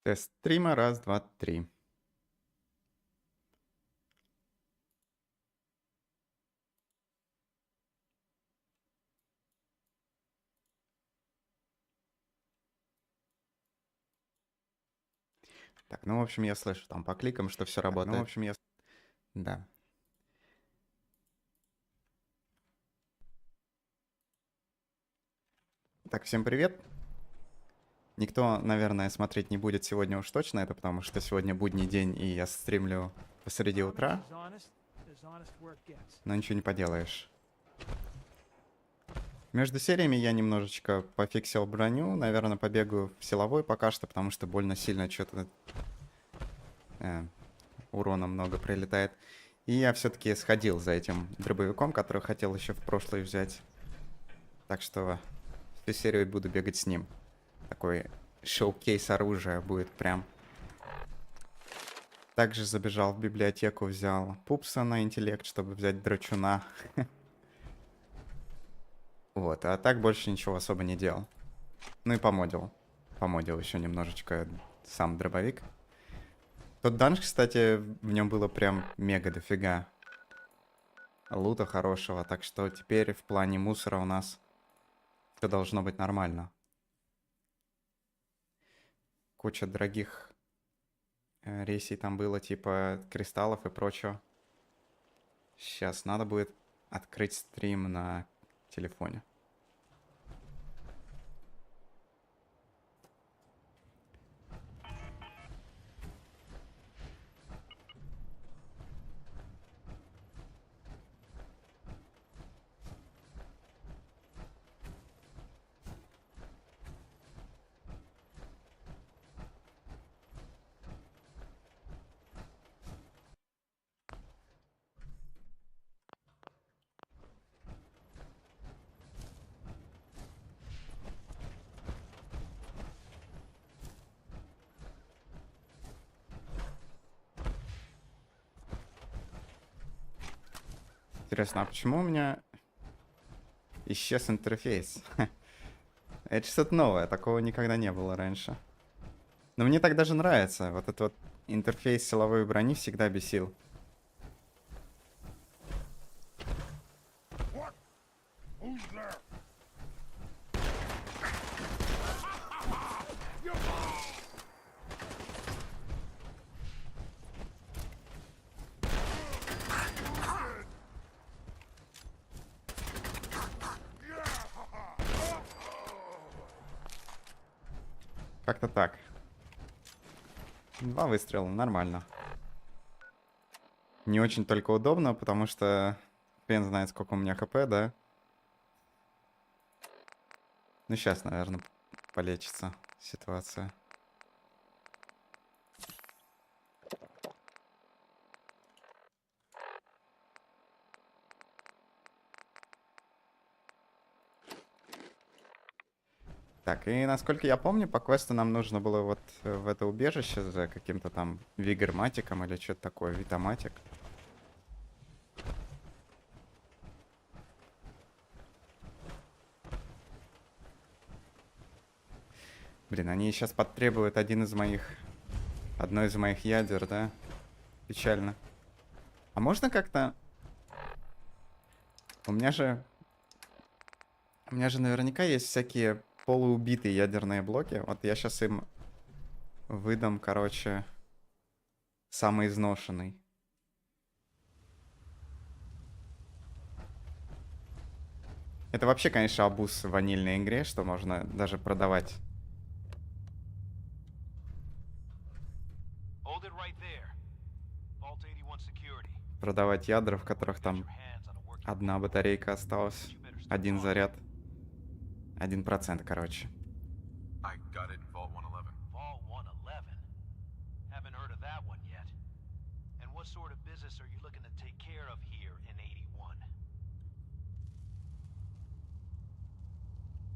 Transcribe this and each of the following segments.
Тест стрима, раз, два, три. Так, ну, в общем, я слышу там по кликам, что все работает. Ну, в общем, Да. Так, всем привет. Никто, наверное, смотреть не будет сегодня уж точно это, потому что сегодня будний день, и я стримлю посреди утра. Но ничего не поделаешь. Между сериями я немножечко пофиксил броню. Наверное, побегаю в силовой пока что, потому что больно сильно что-то... урона много прилетает. И я все-таки сходил за этим дробовиком, который хотел еще в прошлый взять. Так что всю серию буду бегать с ним. Такой шоу-кейс оружия будет прям. Также забежал в библиотеку, взял пупса на интеллект, чтобы взять драчуна. Вот, а так больше ничего особо не делал. Ну и помодил. Помодил еще немножечко сам дробовик. Тот данж, кстати, в нем было прям мега дофига лута хорошего, так что теперь в плане мусора у нас все должно быть нормально. Куча дорогих рейсей там было, типа кристаллов и прочего. Сейчас надо будет открыть стрим на телефоне. Интересно, а почему у меня исчез интерфейс? Это что-то новое, такого никогда не было раньше. Но мне так даже нравится. Вот этот вот интерфейс силовой брони всегда бесил. Как-то так. 2 выстрела, нормально. Не очень только удобно, потому что хрен знает, сколько у меня хп, да? Ну, сейчас, наверное, полечится ситуация. Так, и насколько я помню, по квесту нам нужно было вот в это убежище за каким-то там вигорматиком или что-то такое, витаматик. Блин, они сейчас потребуют одно из моих ядер, да? Печально. А можно как-то... У меня же наверняка есть всякие полуубитые ядерные блоки. Вот я сейчас им выдам, короче, самый изношенный. Это вообще, конечно, абуз в ванильной игре, что можно даже продавать. Продавать ядра, в которых там одна батарейка осталась, один заряд, 1%, короче.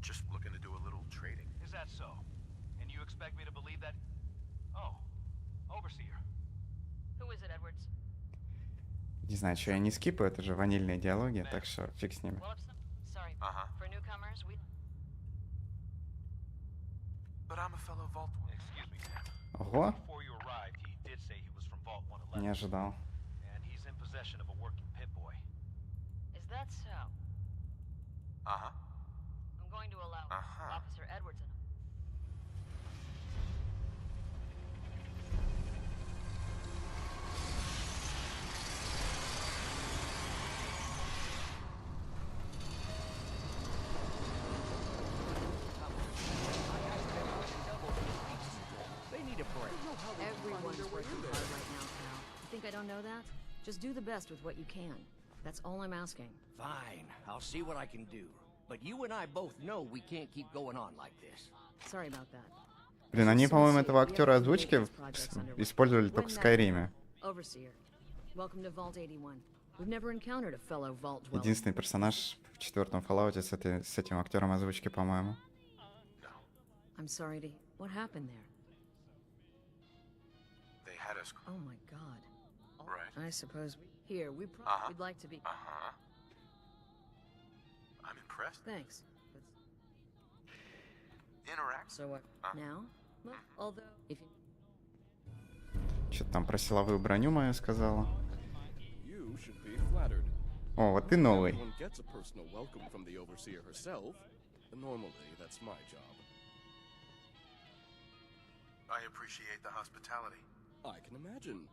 Just looking to do a little trading. Is that so? And you expect me to believe that? Oh, overseer. Who is it, Edwards? Не знаю, что я не скипаю, это же ванильные диалоги, так что фиг с ними. Well, sorry. For newcomers, we... But I'm a fellow Vault. Excuse me, Sam. Ого, Before you arrived, he did say he was from Vault 111. не ожидал. And he's in possession of a working Pip-Boy. Is that so? Uh-huh. I'm going to allow Uh-huh. Officer Edwards in him. They need a break. Everyone's working hard right now, pal. You think I don't know that? Just do the best with what you can. That's all I'm asking. Fine, I'll see what I can do. But you and I both know we can't keep going on like this. Sorry about that. Блин, они, по-моему, этого актера озвучки использовали только в Скайриме. Overseer. Welcome to Vault 81. We've never encountered a fellow Vault dweller. Единственный персонаж в 4-м Fallout с этим актером озвучки, по-моему. I'm sorry to... What happened there? They had us. Oh my god. Right. I suppose... Here, we'd like to be... Uh-huh. I'm impressed. Thanks. Interact. So what? Now? Well, although... If you... Что-то там про силовую броню мою сказала. You should be flattered. О, вот ты новый. Everyone gets a personal welcome from the overseer herself. Normally, that's my job. I appreciate the hospitality. I can imagine.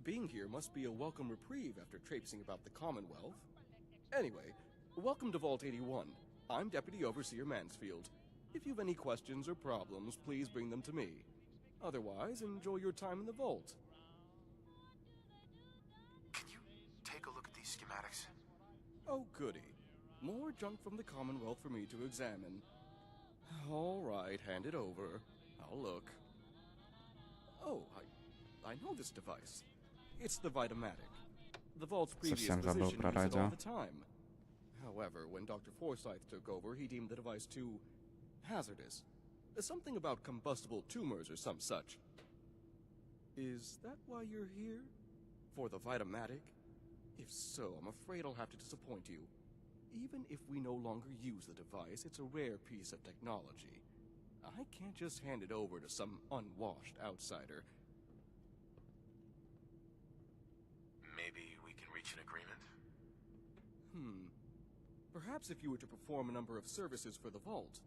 Being here must be a welcome reprieve after traipsing about the Commonwealth. Anyway, welcome to Vault 81. I'm Deputy Overseer Mansfield. If you've any questions or problems, please bring them to me. Otherwise, enjoy your time in the vault. Can you take a look at these schematics? Oh, goody. More junk from the Commonwealth for me to examine. All right, hand it over. I'll look. Oh, I know this device. It's the Vitamatic. The Vault's previous Совсем забыл position про used it all радио. the time. However, when Dr. Forsyth took over, he deemed the device too hazardous. Something about combustible tumors or some such. Is that why you're here? For the Vitamatic? If so, I'm afraid I'll have to disappoint you. Even if we no longer use the device, it's a rare piece of technology. I can't just hand it over to some unwashed outsider. Maybe we can reach an agreement? Perhaps if you were to perform a number of services for the Vault.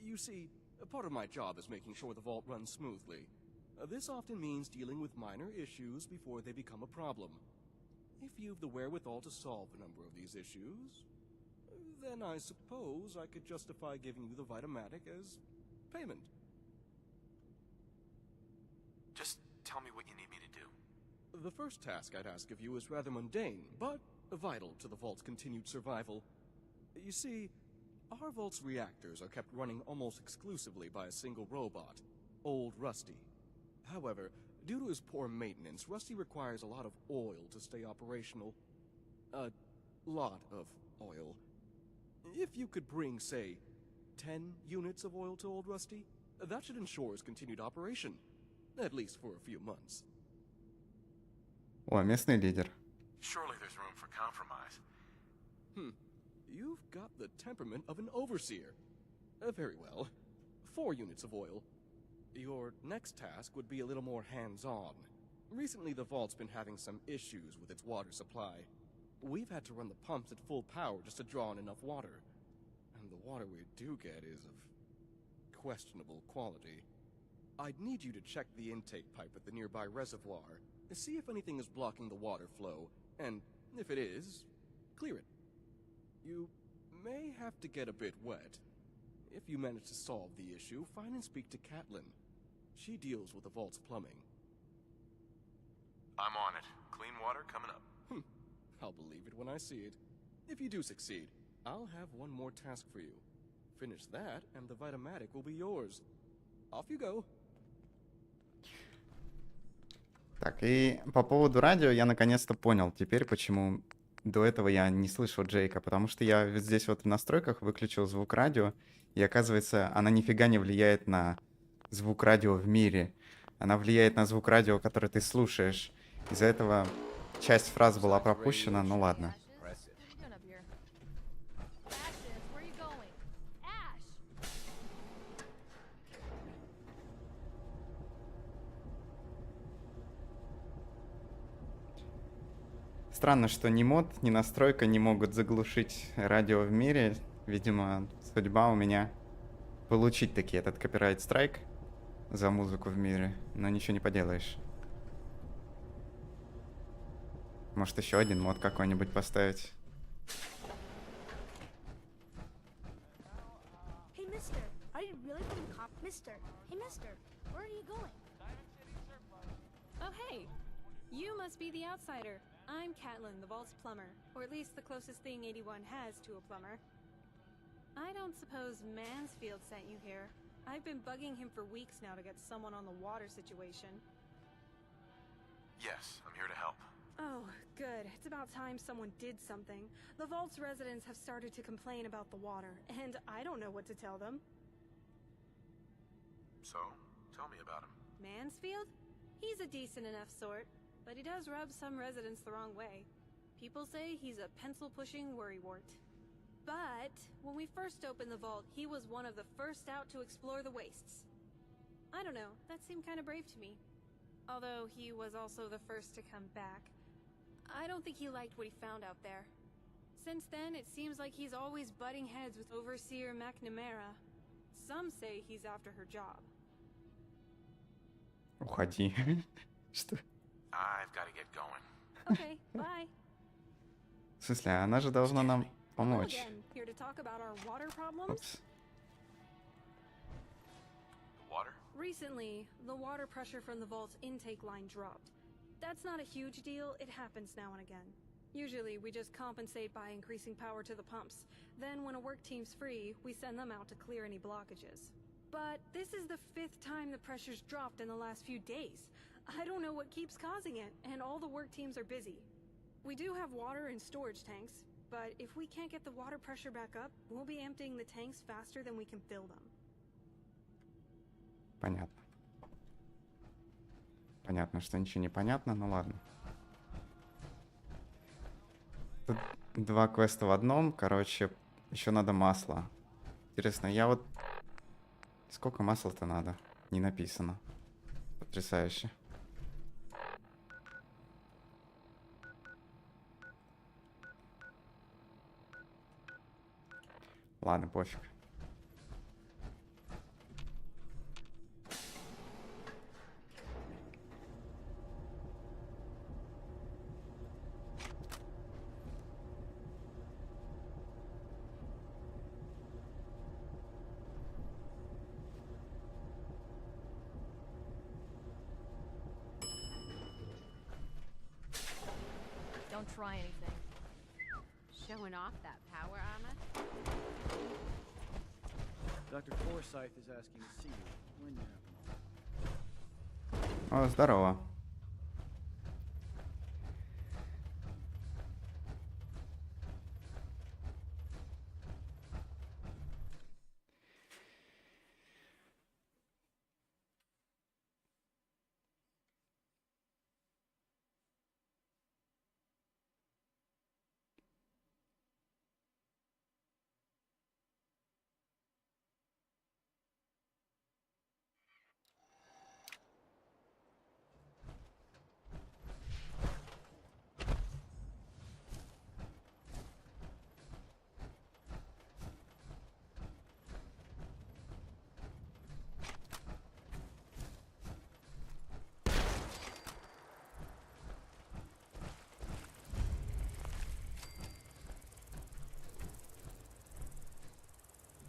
You see, a part of my job is making sure the Vault runs smoothly. This often means dealing with minor issues before they become a problem. If you've the wherewithal to solve a number of these issues, then I suppose I could justify giving you the Vitamatic as payment. Just tell me what you need me to do. The first task I'd ask of you is rather mundane, but vital to the Vault's continued survival. You see, our Vault's reactors are kept running almost exclusively by a single robot, Old Rusty. However, due to his poor maintenance, Rusty requires a lot of oil to stay operational. A lot of oil. If you could bring, say, 10 units of oil to Old Rusty, that should ensure his continued operation. At least for a few months. О, местный лидер. Surely there's room for compromise. You've got the temperament of an overseer. Very well. 4 units of oil. Your next task would be a little more hands-on. Recently, the Vault's been having some issues with its water supply. We've had to run the pumps at full power just to draw in enough water. And the water we do get is of questionable quality. I'd need you to check the intake pipe at the nearby reservoir to see if anything is blocking the water flow, and if it is, clear it. You may have to get a bit wet. If you manage to solve the issue, find and speak to Catelyn. She deals with the Vault's plumbing. I'm on it. Clean water coming up. I'll believe it when I see it. If you do succeed, I'll have one more task for you. Finish that, and the Vitamatic will be yours. Off you go. Так, и по поводу радио я наконец-то понял теперь, почему до этого я не слышал Джейка, потому что я здесь вот в настройках выключил звук радио, и оказывается, она нифига не влияет на звук радио в мире. Она влияет на звук радио, который ты слушаешь. Из-за этого часть фраз была пропущена, ну ладно. What are you doing up here? Ashes, where are you going? Ash! Странно, что ни мод, ни настройка не могут заглушить радио в мире. Видимо, судьба у меня получить таки этот копирайт-страйк за музыку в мире, но ничего не поделаешь. Может, еще один мод какой-нибудь поставить. Hey, mister, are you really from cop? Mister, hey, mister, where are you going? Oh, hey! You must be the outsider. I'm Catelyn, the vault's plumber, or at least the closest thing 81 has to a plumber. I don't suppose Mansfield sent you here. I've been bugging him for weeks now to get someone on the water situation. Yes, I'm here to help. Oh, good. It's about time someone did something. The vault's residents have started to complain about the water, and I don't know what to tell them. So, tell me about him. Mansfield? He's a decent enough sort, but he does rub some residents the wrong way. People say he's a pencil-pushing worrywart. But when we first opened the vault, he was one of the first out to explore the wastes. I don't know, that seemed kind of brave to me. Although he was also the first to come back. I don't think he liked what he found out there. Since then, it seems like he's always butting heads with Overseer McNamara. Some say he's after her job. Уходи. Что? I've got to get going. Okay, bye. В смысле, она же должна нам Hello помочь. again, here to talk about our water problems? Упс. The water? Recently, the water pressure from the vault's intake line dropped. That's not a huge deal, it happens now and again. Usually, we just compensate by increasing power to the pumps. Then, when a work team's free, we send them out to clear any blockages. But this is the 5th time the pressure's dropped in the last few days. I don't know what keeps causing it, and all the work teams are busy. We do have water in storage tanks, but if we can't get the water pressure back up, we'll be emptying the tanks faster than we can fill them. Понятно. Понятно, что ничего не понятно, ну ладно. Тут 2 квеста в одном, короче, еще надо масло. Интересно, я вот... Сколько масла-то надо? Не написано. Потрясающе. Ладно, пофиг. Don't try anything. Showing off that power armor? Dr. Forsyth is asking to see you when you have a moment. О, здорово.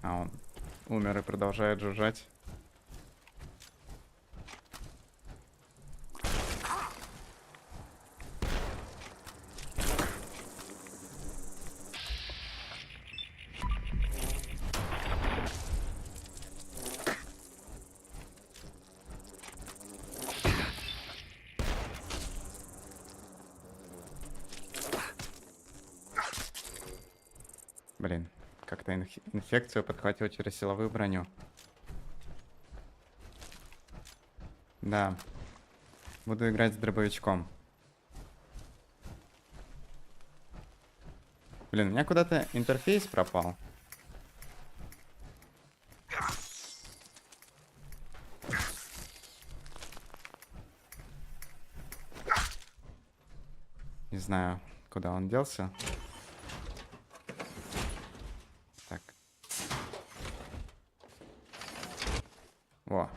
А он умер и продолжает жужжать. Блин, как-то инфекцию подхватил через силовую броню. Да. Буду играть с дробовичком. Блин, у меня куда-то интерфейс пропал. Не знаю, куда он делся. Так. Во.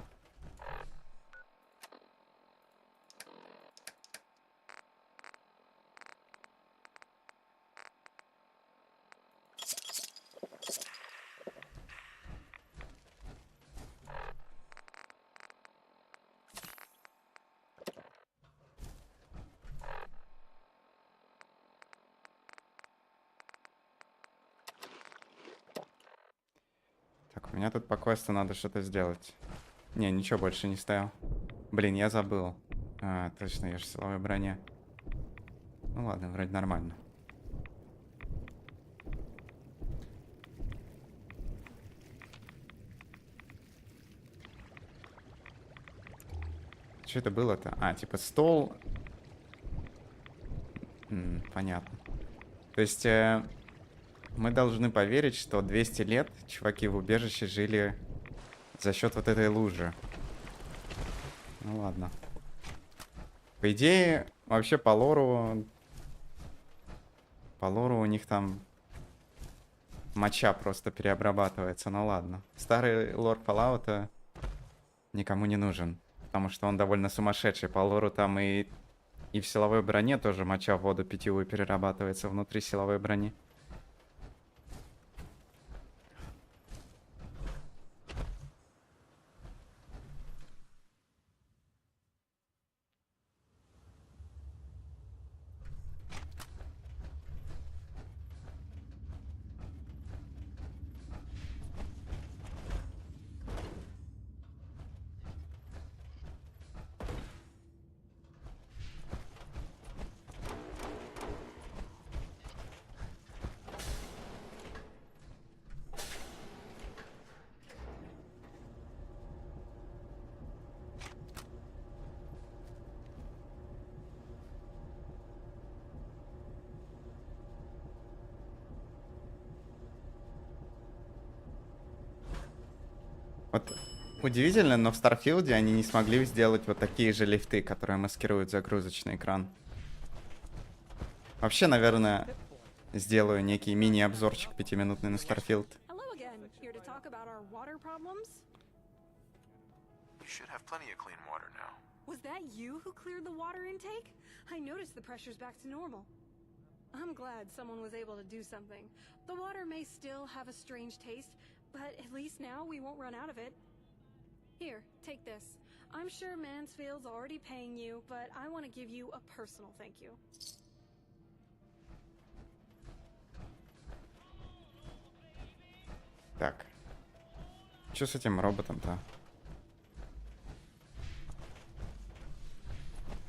Так, у меня тут по квесту надо что-то сделать. Не, ничего больше не ставил. Блин, я забыл. А, точно, я же в силовой броне. Ну ладно, вроде нормально. Что это было-то? А, типа стол. Понятно. То есть мы должны поверить, что 200 лет чуваки в убежище жили за счет вот этой лужи. Ну ладно. По идее, вообще по лору у них там моча просто переобрабатывается. Ну ладно. Старый лор Fallout никому не нужен. Потому что он довольно сумасшедший. По лору там и в силовой броне тоже моча в воду питьевую перерабатывается внутри силовой брони. Вот удивительно, но в Старфилде они не смогли сделать вот такие же лифты, которые маскируют загрузочный экран. Вообще, наверное, сделаю некий мини-обзорчик 5-минутный на Старфилд. Hello again. Here to talk about our water problems? You should have plenty of clean water now. Was that you who cleared the water intake? I noticed the pressure's back to normal. I'm glad someone was able to do something. The water may still have a strange taste, but at least now we won't run out of it. Here, take this. I'm sure Mansfield's already paying you, but I want to give you a personal thank you. Так. Что с этим роботом-то?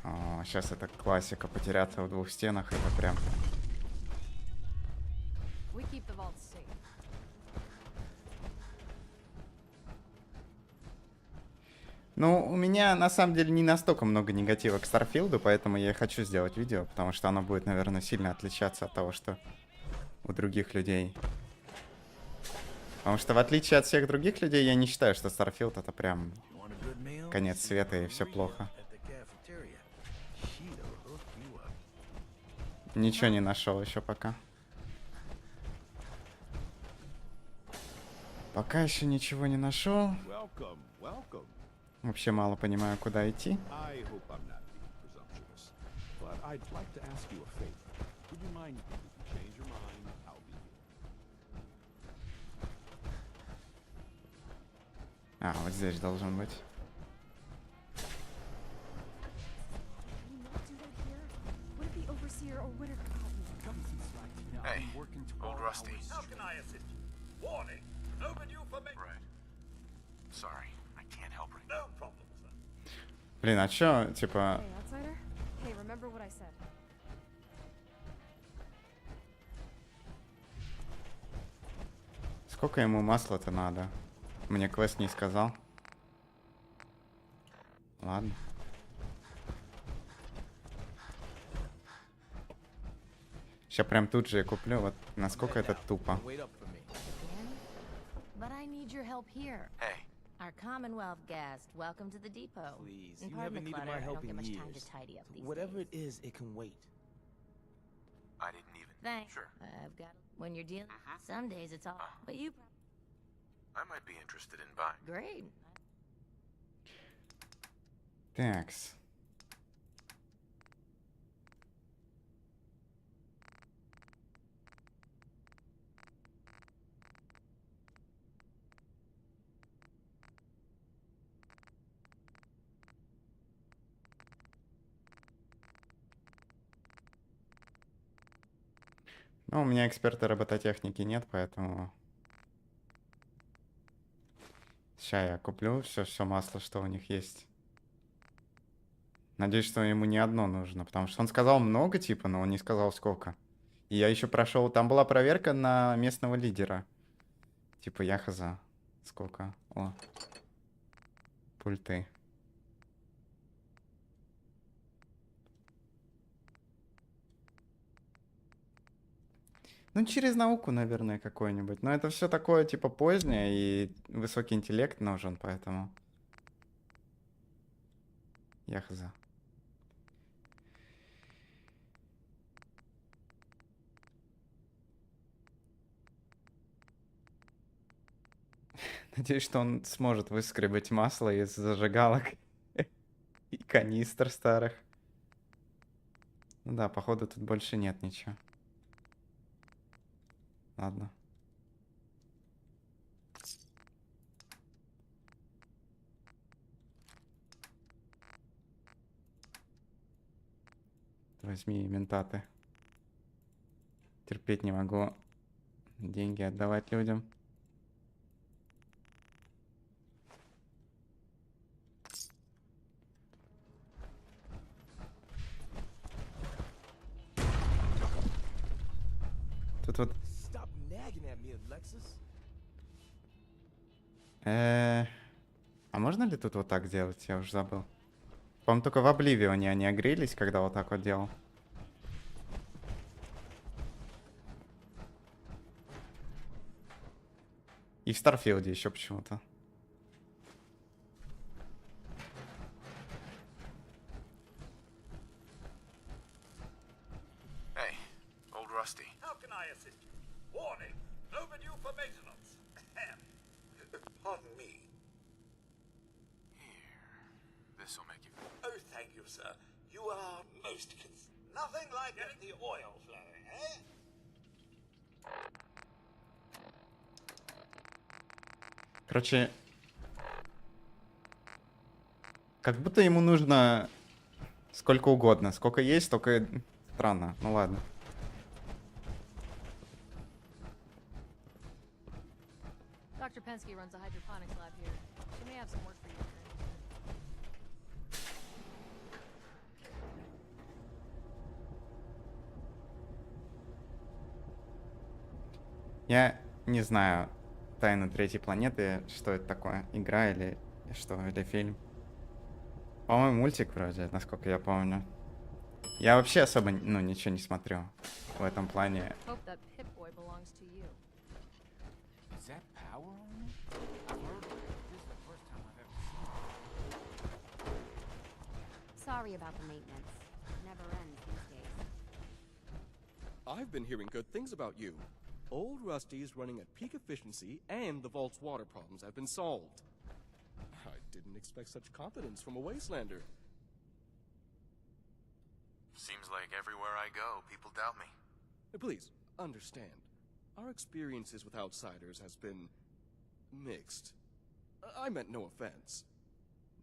О, сейчас это классика. Потеряться в двух стенах. Это прям... We keep the vaults safe. Ну, у меня на самом деле не настолько много негатива к Старфилду, поэтому я и хочу сделать видео, потому что оно будет, наверное, сильно отличаться от того, что у других людей. Потому что в отличие от всех других людей, я не считаю, что Старфилд это прям конец света и все плохо. Ничего не нашел еще пока. Пока еще ничего не нашел. Вообще мало понимаю, куда идти. А, вот здесь должен быть. Hey, old Rusty. How can I assist you? Warning! Overdue for me. Right. Sorry, I can't help right No problem, sir. Блин, а чё, типа... Hey, outsider. Hey, remember what I said. Сколько ему масла-то надо? Мне квест не сказал. Ладно. Сейчас прям тут же я куплю. Вот насколько это тупо. But I need your help here. Hey, Our Commonwealth guest, welcome to the depot. Please, And you pardon haven't the needed clutter, my I help don't get in much time to years. tidy up these Whatever days. it is, it can wait. Thanks. Sure. I've got... When you're dealing... Some days it's all... But you... I might be interested in buying. Great. Такс. Ну, у меня эксперта робототехники нет, поэтому... Сейчас я куплю все масло, что у них есть. Надеюсь, что ему не одно нужно, потому что он сказал много, типа, но он не сказал сколько. И я еще прошел... Там была проверка на местного лидера. Типа, я хз. Сколько? О. Пульты. Ну, через науку, наверное, какой-нибудь. Но это все такое, типа, позднее, и высокий интеллект нужен, поэтому... Я хз. Надеюсь, что он сможет выскребать масло из зажигалок и канистр старых. Ну да, походу тут больше нет ничего. Ладно. Возьми ментаты. Терпеть не могу деньги отдавать людям. Тут вот... А можно ли тут вот так делать? Я уже забыл. По-моему, только в Обливионе они огрелись, когда вот так вот делал. И в Старфилде еще почему-то. Hey, old Rusty. How can I assist you? Warning! Overdue for maintenance. Pardon me. Here. This'll make you... Oh, thank you, sir. You are most nothing like getting the oil flowing, eh? Короче, как будто ему нужно сколько угодно. Сколько есть, столько... Странно. Ну ладно. Dr. Pensky runs a hydroponics lab here. She may have some work for you. Я не знаю «Тайну третьей планеты», что это такое, игра или что, или фильм. По-моему, мультик вроде, насколько я помню. Я вообще особо, ну, ничего не смотрю в этом плане. Hope that Pip-Boy belongs to you. Is that power on me? I've heard of it. This is the first time I've ever seen it. Sorry about the maintenance. It never ends these days. I've been hearing good things about you. Old Rusty's running at peak efficiency, and the vault's water problems have been solved. I didn't expect such confidence from a wastelander. Seems like everywhere I go, people doubt me. Please, understand. Our experiences with outsiders has been... mixed. I meant no offense.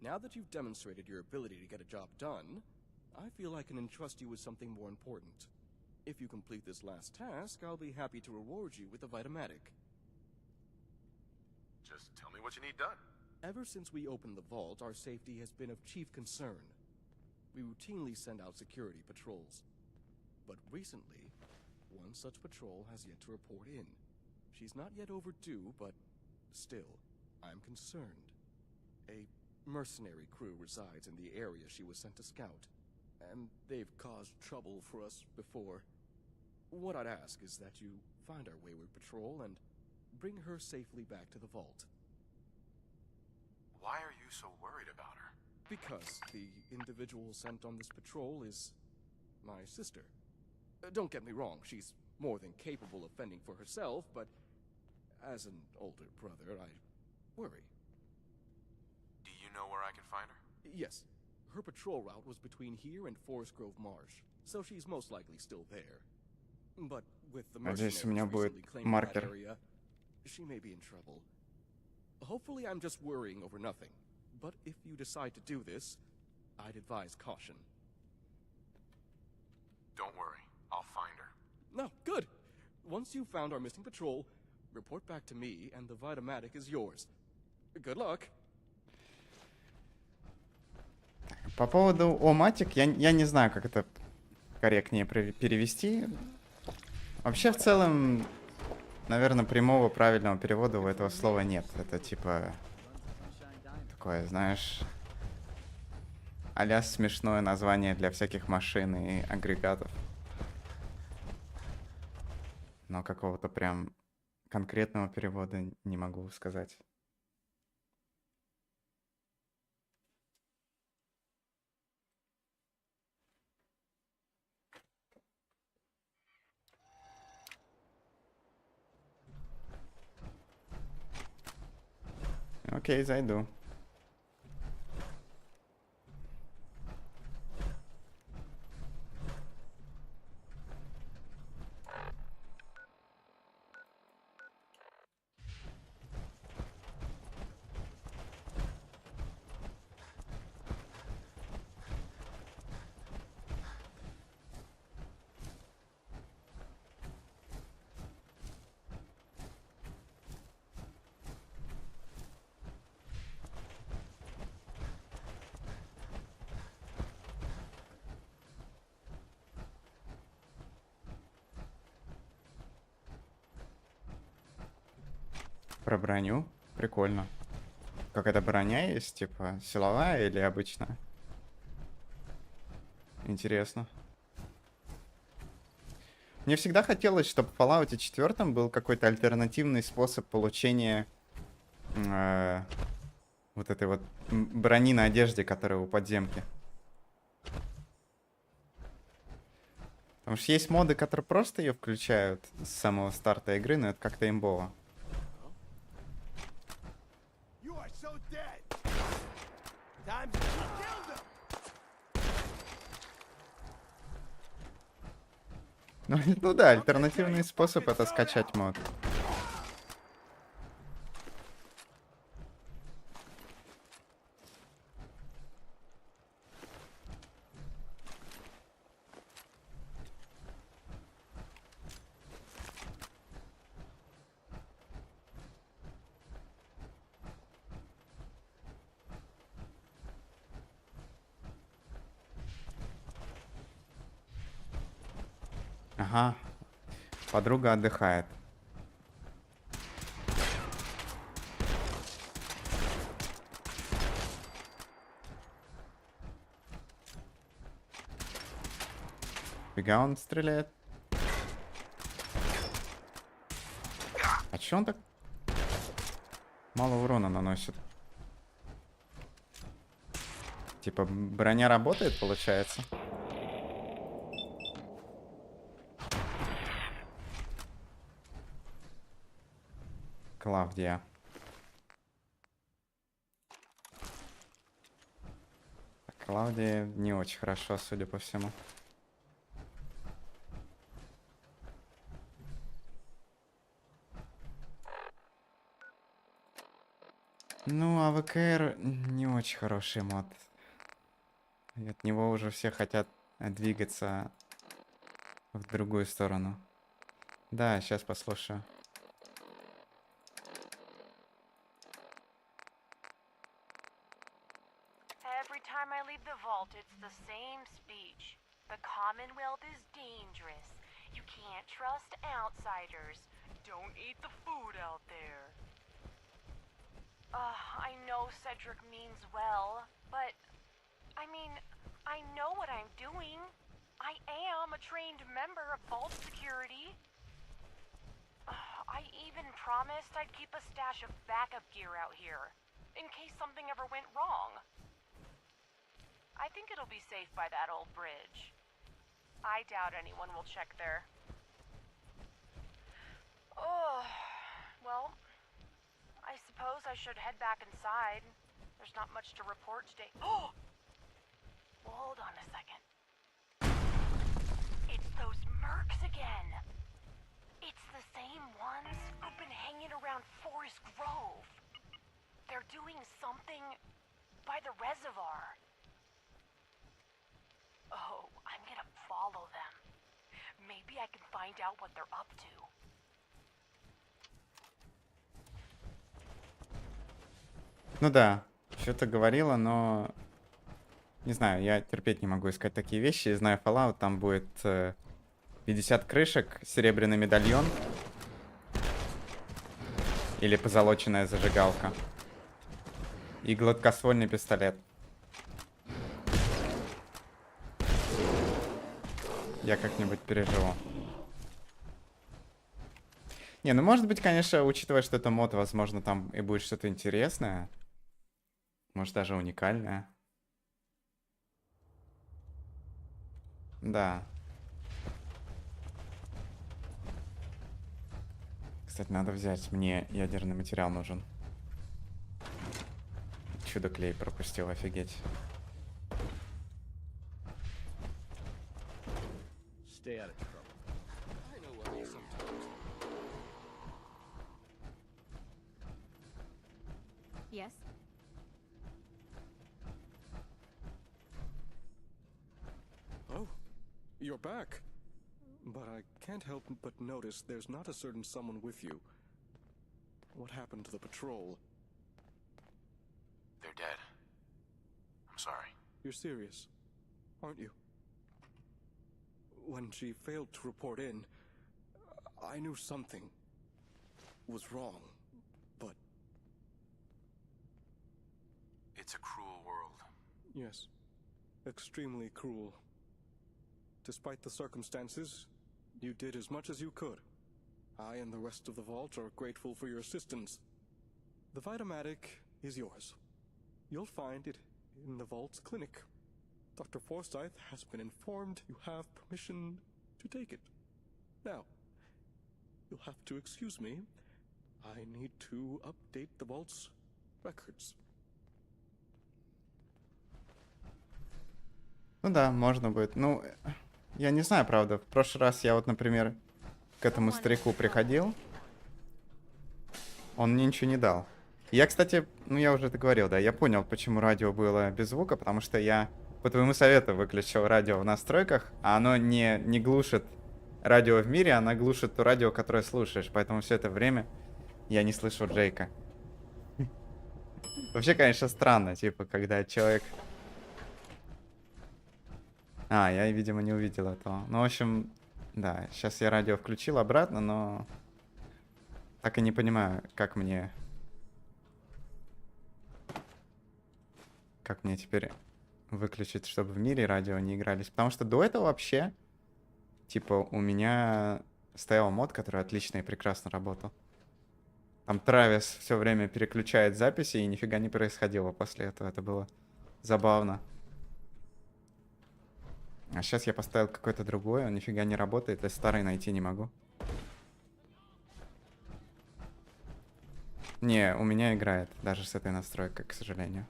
Now that you've demonstrated your ability to get a job done, I feel I can entrust you with something more important. If you complete this last task, I'll be happy to reward you with a Vitamatic. Just tell me what you need done. Ever since we opened the vault, our safety has been of chief concern. We routinely send out security patrols. But recently, one such patrol has yet to report in. She's not yet overdue, but still, I'm concerned. A mercenary crew resides in the area she was sent to scout, and they've caused trouble for us before. What I'd ask is that you find our wayward patrol and bring her safely back to the vault. Why are you so worried about her? Because the individual sent on this patrol is my sister. Don't get me wrong, she's more than capable of fending for herself, but as an older brother, I worry. Do you know where I can find her? Yes. Her patrol route was between here and Forest Grove Marsh, so she's most likely still there. But with the Надеюсь, у mercenaries меня будет recently claiming that маркер. area, she may be in trouble. Hopefully I'm just worrying over nothing. But if you decide to do this, I'd advise caution. Don't worry, I'll find her. No, good. Once you've found our missing patrol, report back to me and the Vitomatic is yours. Good luck. По поводу О-матик, я не знаю, как это корректнее перевести. Вообще, в целом, наверное, прямого правильного перевода у этого слова нет. Это типа такое, знаешь, а-ля смешное название для всяких машин и агрегатов. Но какого-то прям конкретного перевода не могу сказать. Окей, зайду. Про броню. Прикольно. Какая-то броня есть, типа силовая или обычная? Интересно. Мне всегда хотелось, чтобы в Fallout 4 был какой-то альтернативный способ получения вот этой вот брони на одежде, которая у подземки. Потому что есть моды, которые просто ее включают с самого старта игры, но это как-то имбово. Ну да, альтернативный способ это скачать мод. Ага. Подруга отдыхает. Фига он стреляет. А чё он так мало урона наносит? Типа броня работает, получается? Клавдия. Клавдия не очень хорошо, судя по всему. Ну, АВКР не очень хороший мод. И от него уже все хотят двигаться в другую сторону. Да, сейчас послушаю. Every time I leave the vault, it's the same speech. The Commonwealth is dangerous. You can't trust outsiders. Don't eat the food out there. I know Cedric means well, but... I mean, I know what I'm doing. I am a trained member of Vault Security. I even promised I'd keep a stash of backup gear out here, in case something ever went wrong. I think it'll be safe by that old bridge. I doubt anyone will check there. Oh, well, I suppose I should head back inside. There's not much to report today. Oh! Well, hold on a second. It's those mercs again. It's the same ones who've been hanging around Forest Grove. They're doing something by the reservoir. Oh, I'm gonna follow them. Maybe I can find out what they're up to. Ну да, что-то говорила, но... Не знаю, я терпеть не могу искать такие вещи. Знаю Fallout, там будет 50 крышек, серебряный медальон. Или позолоченная зажигалка. И гладкоствольный пистолет. Я как-нибудь переживу. Не, ну может быть, конечно, учитывая, что это мод, возможно, там и будет что-то интересное. Может, даже уникальное. Да. Кстати, надо взять. Мне ядерный материал нужен. Чудо-клей пропустил, офигеть. Stay out of trouble. I know what you sometimes. Yes? Oh, you're back. But I can't help but notice there's not a certain someone with you. What happened to the patrol? They're dead. I'm sorry. You're serious, aren't you? When she failed to report in, I knew something was wrong, but... It's a cruel world. Yes, extremely cruel. Despite the circumstances, you did as much as you could. I and the rest of the Vault are grateful for your assistance. The Vitamatic is yours. You'll find it in the Vault's clinic. Dr. Forsyth has been informed you have permission to take it. Now, you'll have to excuse me. I need to update the Vault's records. Ну да, можно будет. Ну, я не знаю, правда. В прошлый раз я вот, например, к этому старику приходил. Он мне ничего не дал. Я, кстати, ну я уже это говорил, да, я понял, почему радио было без звука, потому что я по твоему совету выключил радио в настройках, а оно не глушит радио в мире, оно глушит то радио, которое слушаешь, поэтому все это время я не слышал Джейка. Вообще, конечно, странно, типа, когда человек... А, я, видимо, не увидел этого. Ну, в общем, да, сейчас я радио включил обратно, но так и не понимаю, как мне теперь выключить, чтобы в мире радио не игрались. Потому что до этого вообще, типа, у меня стоял мод, который отлично и прекрасно работал. Там Травис все время переключает записи, и нифига не происходило после этого. Это было забавно. А сейчас я поставил какой-то другой, он нифига не работает, и старый найти не могу. Не, у меня играет, даже с этой настройкой, к сожалению.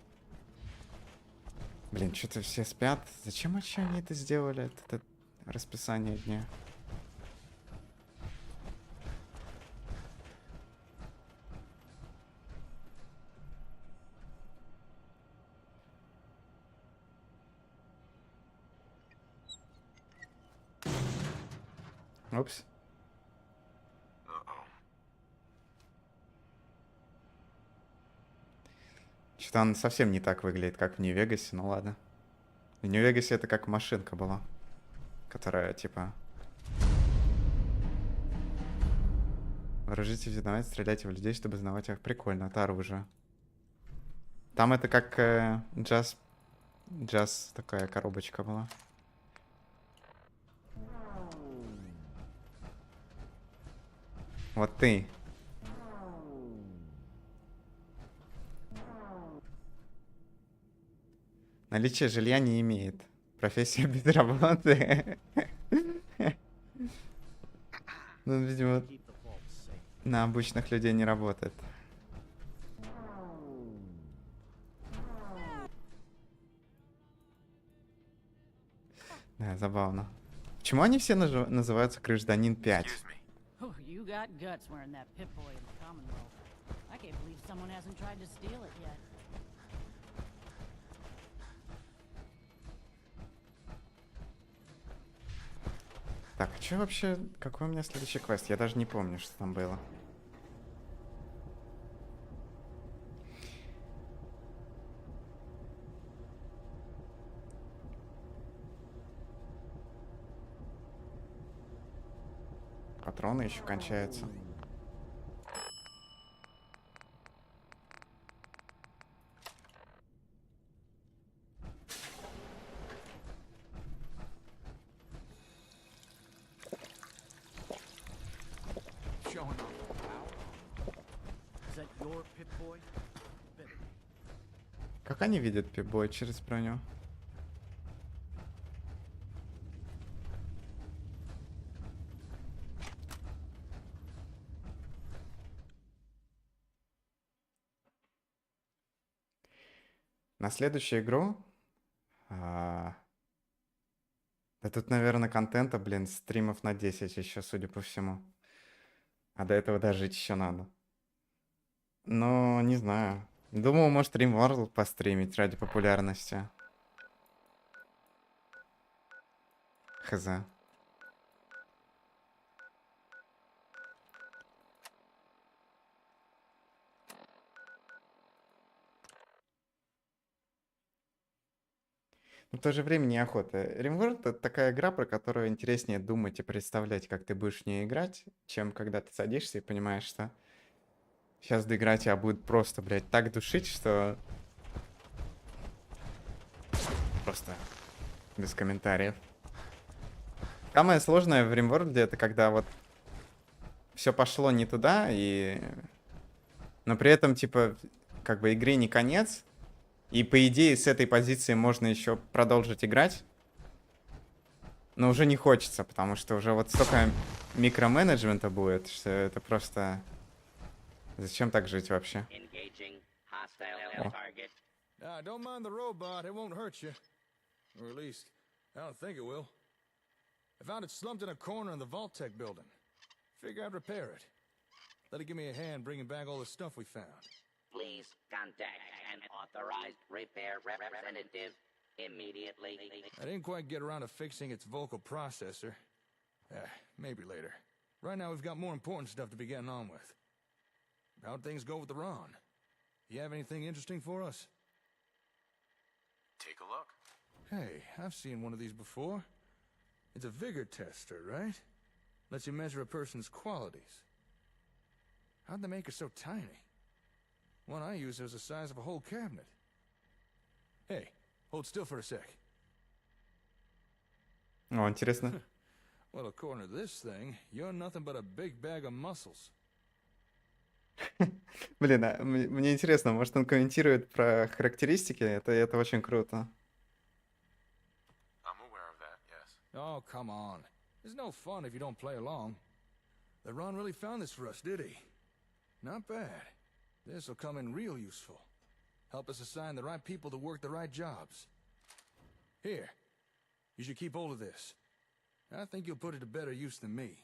Блин, что-то все спят. Зачем вообще они это сделали, это расписание дня? Упс. Что-то он совсем не так выглядит, как в Нью-Вегасе, ну ладно. В Нью-Вегасе это как машинка была, которая, типа... Вооружите, взять, стреляйте в людей, чтобы знавать их. Прикольно, это оружие. Там это как джаз такая коробочка была. Вот ты. Наличие жилья не имеет. Профессия без работы. Ну, видимо... на обычных людей не работает. Да, забавно. Почему они все называются Гражданин 5? Excuse me. Oh, you got guts wearing that Pip-Boy in the Commonwealth. I can't believe someone hasn't tried to steal it yet. Так, а что вообще... Какой у меня следующий квест? Я даже не помню, что там было. Патроны еще кончаются. Showing off the power. Is that your Pip-Boy? Better be. Как они видят пибой через броню? На следующую игру... Да тут, наверное, контента, блин, стримов на 10 еще, судя по всему. А до этого дожить еще надо. Но не знаю. Думал, может, Римворld постримить ради популярности. Хз. Но в то же время неохота. Римворld — это такая игра, про которую интереснее думать и представлять, как ты будешь в ней играть, чем когда ты садишься и понимаешь, что сейчас доиграть тебя будет просто, блядь, так душить, что... Просто без комментариев. Самое сложное в Римворлде — это когда вот все пошло не туда, и... Но при этом, типа, как бы игре не конец, и по идее с этой позиции можно еще продолжить играть. Но уже не хочется, потому что уже вот столько микроменеджмента будет, что это просто... Зачем так жить вообще? О. Don't mind the robot, it won't hurt you. Or at least, I don't think it will. I found it slumped in a corner in the Vault-Tech building. Figure I'd repair it. Let it give me a hand bringing back all the stuff we found. Please contact an authorized repair representative immediately. I didn't quite get around to fixing its vocal processor. Maybe later. Right now we've got more important stuff to be getting on with. How'd things go with the Ron? You have anything interesting for us? Take a look. Hey, I've seen one of these before. It's a vigor tester, right? Lets you measure a person's qualities. How'd they make it so tiny? One I used was the size of a whole cabinet. Hey, hold still for a sec. О, интересно. Well, according to this thing, you're nothing but a big bag of muscles. Блин, мне интересно, может он комментирует про характеристики? Это очень круто. I'm aware of that, yes. Oh, come on. There's no fun if you don't play along. The Ron really found this for us, did he? Not bad. This'll come in real useful. Help us assign the right people to work the right jobs. Here, you should keep hold of this. I think you'll put it to better use than me.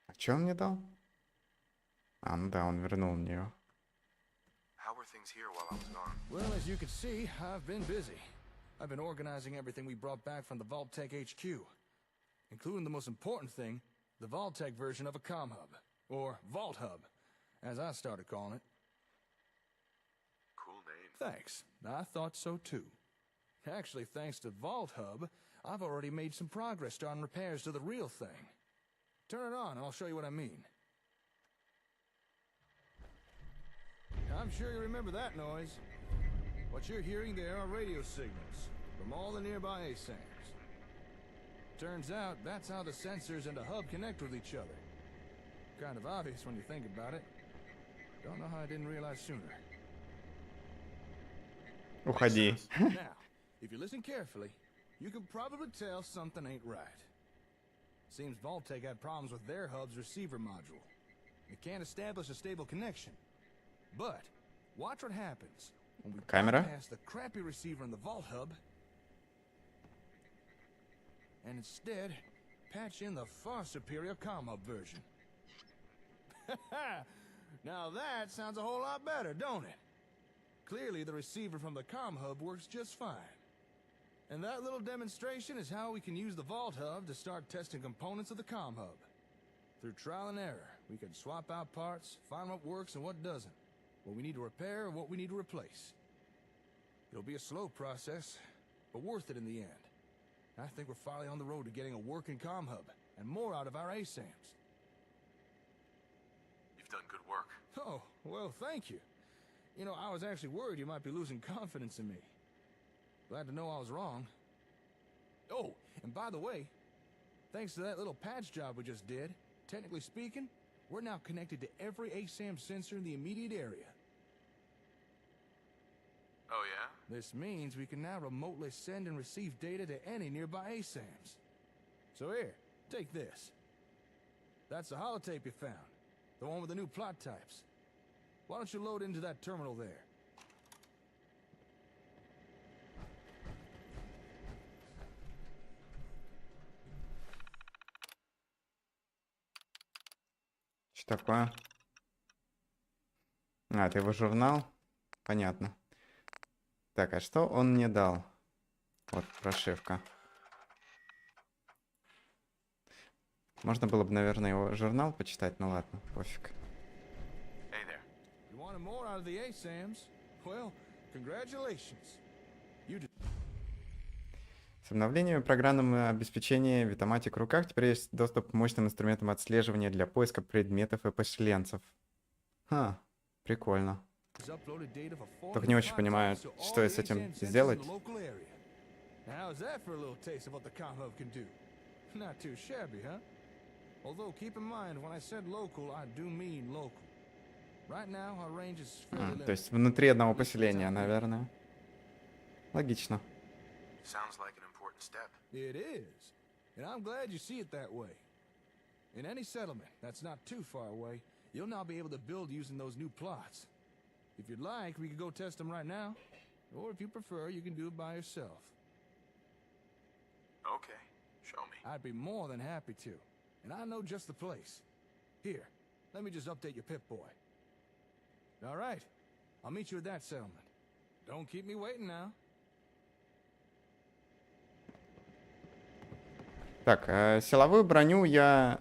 А что он мне дал? А, ну да, он вернул мне его. How were things here while I was gone? Well, as you can see, I've been busy. I've been organizing everything we brought back from the Vault-Tech HQ, including the most important thing, the Vault-Tech version of a comm hub, or Vault Hub, as I started calling it. Cool name. Thanks. I thought so too. Actually, thanks to Vault Hub, I've already made some progress on repairs to the real thing. Turn it on and I'll show you what I mean. I'm sure you remember that noise. What you're hearing there are radio signals from all the nearby ASAMs. Turns out that's how the sensors and the hub connect with each other. Kind of obvious when you think about it. Don't know how I didn't realize sooner. Уходи. Now, if you listen carefully, you can probably tell something ain't right. Seems Vault-Tech had problems with their hub's receiver module. It can't establish a stable connection. But watch what happens when we Camera? bypass the crappy receiver in the vault hub and instead patch in the far superior comm hub version. Now that sounds a whole lot better, don't it? Clearly the receiver from the comm hub works just fine. And that little demonstration is how we can use the vault hub to start testing components of the comm hub. Through trial and error, we can swap out parts, find what works and what doesn't, what we need to repair and what we need to replace. It'll be a slow process, but worth it in the end. I think we're finally on the road to getting a working comm hub and more out of our ASAMs. You've done good work. Oh, well, thank you. You know, I was actually worried you might be losing confidence in me. Glad to know I was wrong. Oh, and by the way, thanks to that little patch job we just did, technically speaking, we're now connected to every ASAM sensor in the immediate area. Oh, yeah? This means we can now remotely send and receive data to any nearby ASAMs. So here, take this. That's the holotape you found. The one with the new plot types. Why don't you load into that terminal there? Что такое? А, это его журнал? Понятно. Так, а что он мне дал? Вот прошивка. Можно было бы, наверное, его журнал почитать, но ладно, пофиг. Hey there. You wanted more out of the ASAMs? Well, congratulations. You did. С обновлением программного обеспечения в Витаматик в руках теперь есть доступ к мощным инструментам отслеживания для поиска предметов и поселенцев. Ха, прикольно. Только не очень понимаю, что я с этим сделать. То есть внутри одного поселения, наверное. Логично. Sounds like an important step. It is, and I'm glad you see it that way. In any settlement that's not too far away, you'll now be able to build using those new plots. If you'd like, we could go test them right now, or if you prefer, you can do it by yourself. Okay, show me. I'd be more than happy to, and I know just the place. Here, let me just update your Pip-Boy. All right, I'll meet you at that settlement. Don't keep me waiting now. Так, силовую броню я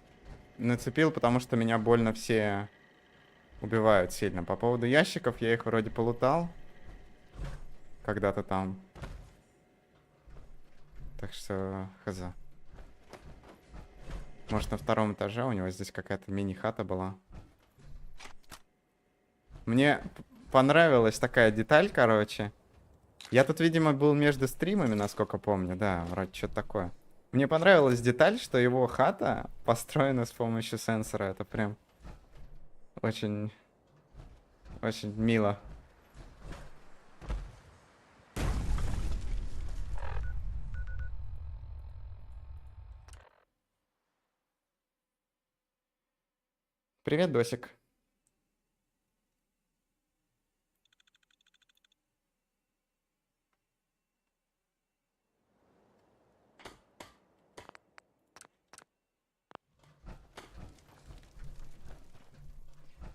нацепил, потому что меня больно все убивают сильно. По поводу ящиков, я их вроде полутал. Когда-то там. Так что, хз. Может, на втором этаже у него здесь какая-то мини-хата была. Мне понравилась такая деталь, короче. Я тут, видимо, был между стримами, насколько помню. Да, вроде что-то такое. Мне понравилась деталь, что его хата построена с помощью сенсора. Это прям очень, очень мило. Привет, Досик.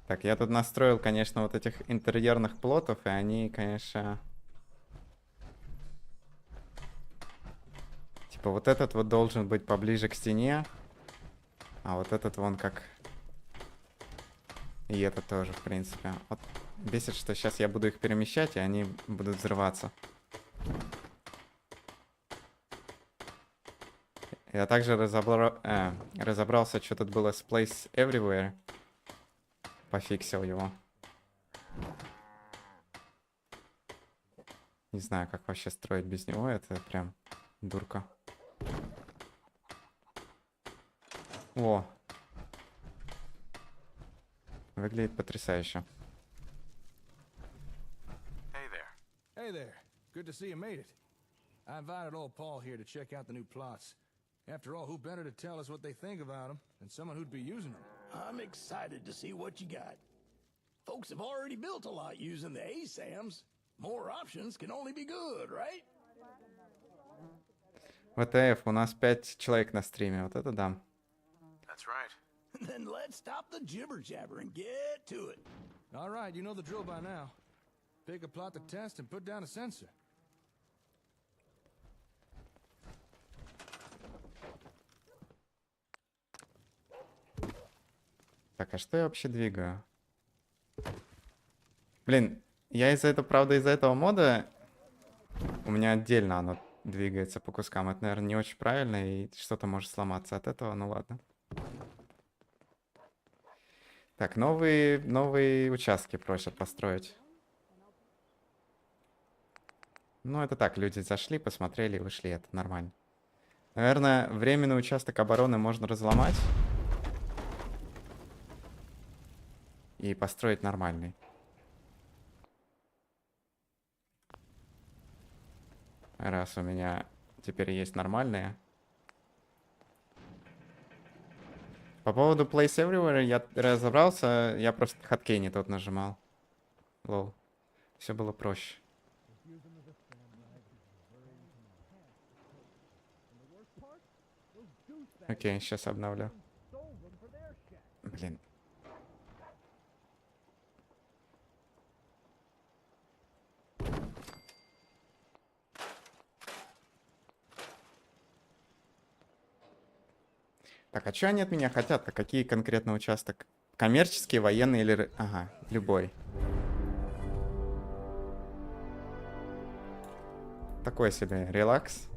Так, я тут настроил, конечно, вот этих интерьерных плотов, и они, конечно... Типа вот этот вот должен быть поближе к стене, а вот этот вон как... И этот тоже, в принципе. Вот бесит, что сейчас я буду их перемещать, и они будут взрываться. Я также разобрался, что тут было с Place Everywhere. Пофиксил его. Не знаю, как вообще строить без него. Это прям дурка. О! Выглядит потрясающе. Hey there. Hey there. Good to see you made it. I invited old Paul here to check out the new plots. After all, who better to tell us what they think about them than someone who'd be using them? I'm excited to see what you got. Folks have already built a lot using the ASAMs. More options can only be good, right? ВТФ, у нас 5 человек на стриме, вот это да. That's right. Then let's stop the jibber jabber and get to it. All right, you know the drill by now. Pick a plot to test and put down a sensor. Так, а что я вообще двигаю? Блин, я из-за этого, правда, из-за этого мода у меня отдельно оно двигается по кускам. Это, наверное, не очень правильно, и что-то может сломаться от этого, ну ладно. Так, новые участки просят построить. Ну, это так, люди зашли, посмотрели и вышли, это нормально. Наверное, временный участок обороны можно разломать и построить нормальный. Раз у меня теперь есть нормальные. По поводу Place Everywhere я разобрался, я просто хоткей не тот нажимал. Лол. Все было проще. Окей, сейчас обновлю. Блин. Так, а что они от меня хотят-то? Какие конкретно участок? Коммерческий, военный или... Ага, любой. Такой себе релакс.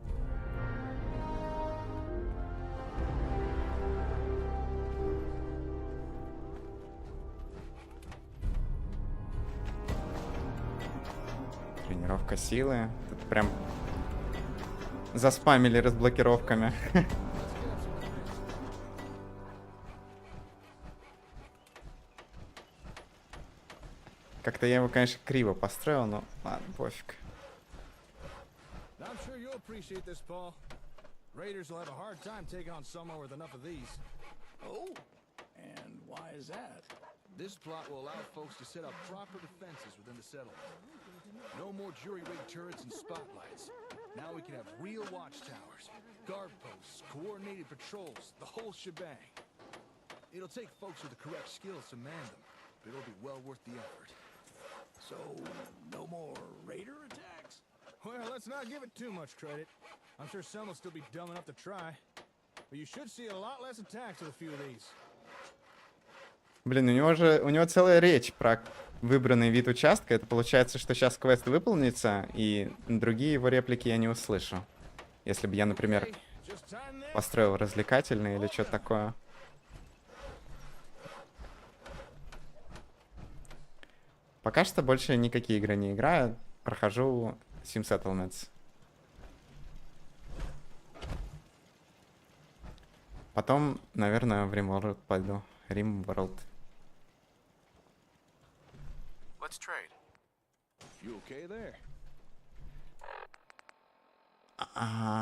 Тренировка силы. Тут прям заспамили разблокировками. Как-то я его, конечно, криво построил, но ладно, пофиг. I'm sure you'll appreciate this, Paul. Raiders will have a hard time taking on someone with enough of these. Oh, and why is that? This plot will allow folks to set up proper defenses within the settlement. No more jury-rigged turrets and spotlights. Now we can have real watchtowers, guard posts, coordinated patrols, the whole shebang. It'll take folks with the correct skills to man them, but it'll be well worth the effort. So, no more raider attacks? Well, let's not give it too much credit. I'm sure some will still be dumb enough to try. But you should see a lot less attacks with a few of these. Блин, у него целая речь про выбранный вид участка. Это получается, что сейчас квест выполнится, и другие его реплики я не услышу. Если бы я, например, построил развлекательный или что-то такое. Пока что больше никакие игры не играю. Прохожу Sim Settlements. Потом, наверное, в RimWorld пойду. RimWorld. Let's trade. You okay there? Robco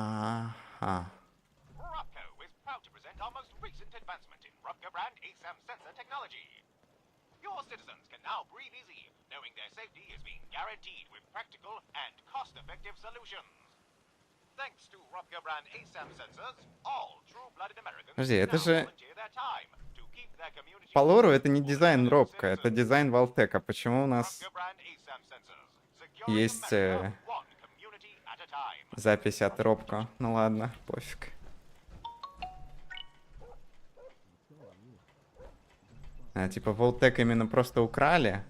is proud to present our most recent advancement in Robco brand ASAM sensor technology. Your citizens can now breathe easy, knowing their safety is being guaranteed with practical and cost-effective solutions. Thanks to Robco brand ASAM sensors, all true-blooded Americans Подожди, это now же... volunteer their time to keep their community... По лору это не дизайн Робка, это дизайн Валтека. Почему у нас есть запись от Робка? Ну ладно, пофиг. А, типа Волтек именно просто украли.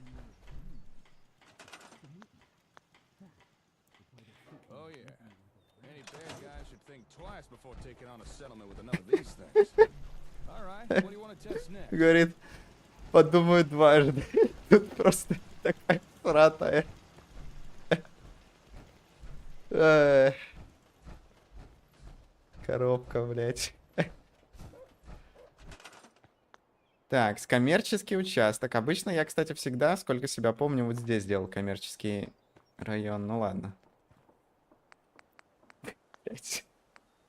Говорит, подумаю дважды. Тут просто такая сратая. Коробка, блядь. Так, с коммерческий участок. Обычно я, кстати, всегда, сколько себя помню, вот здесь делал коммерческий район. Ну ладно.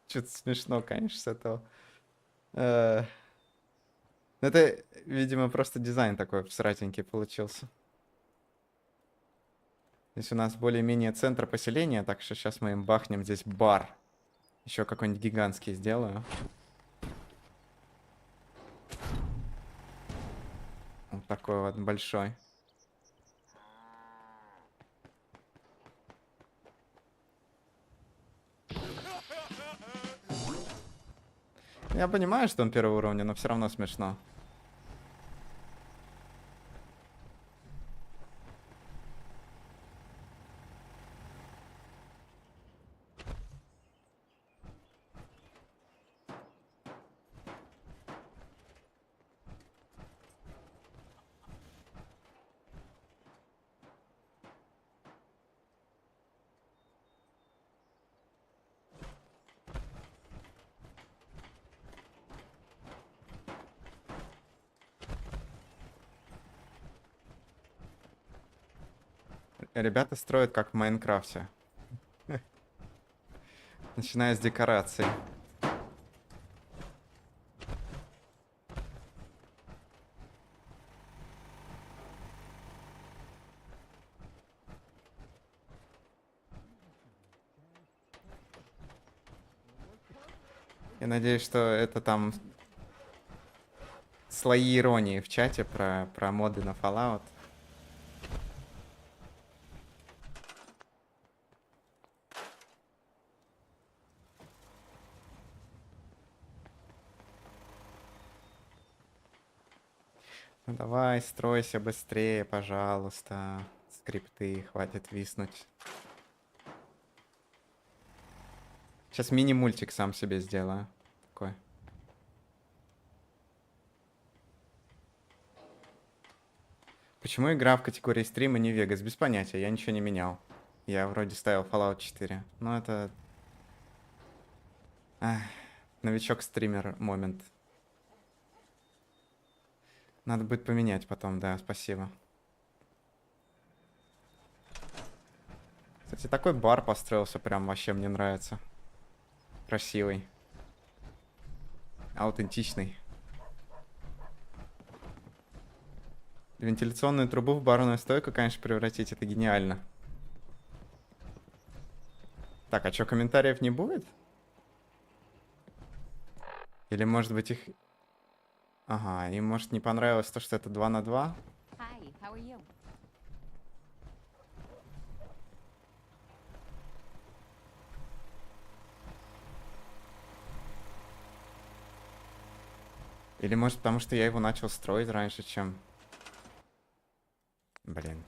Что-то смешно, конечно, с этого. Это, видимо, просто дизайн такой всратенький получился. Здесь у нас более-менее центр поселения, так что сейчас мы им бахнем здесь бар. Еще какой-нибудь гигантский сделаю. Вот такой вот большой. Я понимаю, что он первого уровня, но все равно смешно. Ребята строят как в Майнкрафте. Начиная с декораций. Я надеюсь, что это там слои иронии в чате про моды на Fallout. Ну давай, стройся быстрее, пожалуйста. Скрипты, хватит виснуть. Сейчас мини-мультик сам себе сделаю. Такой. Почему игра в категории стрима не Вегас? Без понятия, я ничего не менял. Я вроде ставил Fallout 4. Но это... новичок-стример момент. Надо будет поменять потом, да, спасибо. Кстати, такой бар построился, прям вообще мне нравится. Красивый. Аутентичный. Вентиляционную трубу в барную стойку, конечно, превратить, это гениально. Так, а что, комментариев не будет? Или, может быть, их... Ага, им, может, не понравилось то, что это 2 на 2? Hi, how are you? Или, может, потому что я его начал строить раньше, чем... Блин.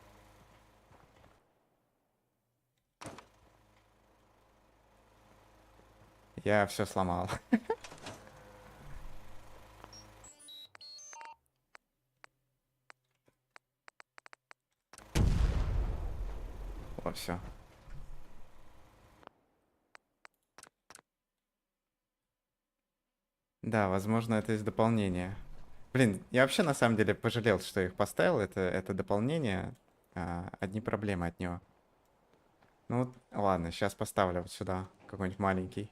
Я все сломал. О, все. Да, возможно, это из дополнения. Блин, я вообще на самом деле пожалел, что их поставил. Это дополнение. Одни проблемы от него. Ну, ладно, сейчас поставлю вот сюда какой-нибудь маленький.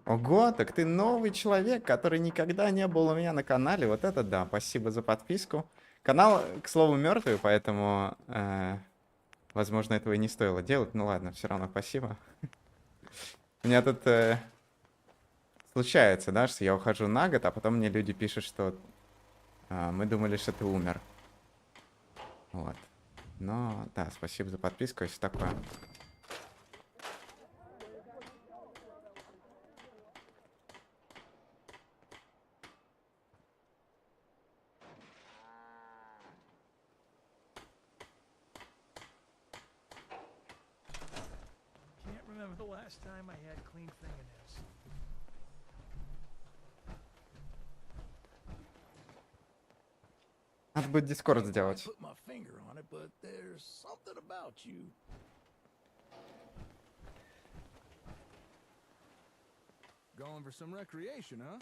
Ого, так ты новый человек, который никогда не был у меня на канале. Вот это да, спасибо за подписку. Канал, к слову, мертвый, поэтому, возможно, этого и не стоило делать. Ну ладно, все равно спасибо. У меня тут случается, да, что я ухожу на год, а потом мне люди пишут, что мы думали, что ты умер. Вот. Но, да, спасибо за подписку и все такое. Надо будет Дискорд сделать. Going for some recreation, huh?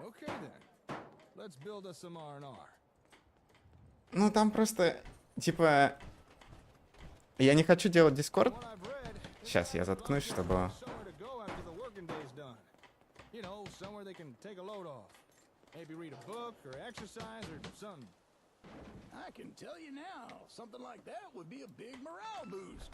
Okay then. Let's build us some R&R. Ну, там просто, типа, Я не хочу делать Discord. Сейчас я заткнусь, чтобы... You know, somewhere they can take a load off. Maybe read a book or exercise or something. I can tell you now, something like that would be a big morale boost.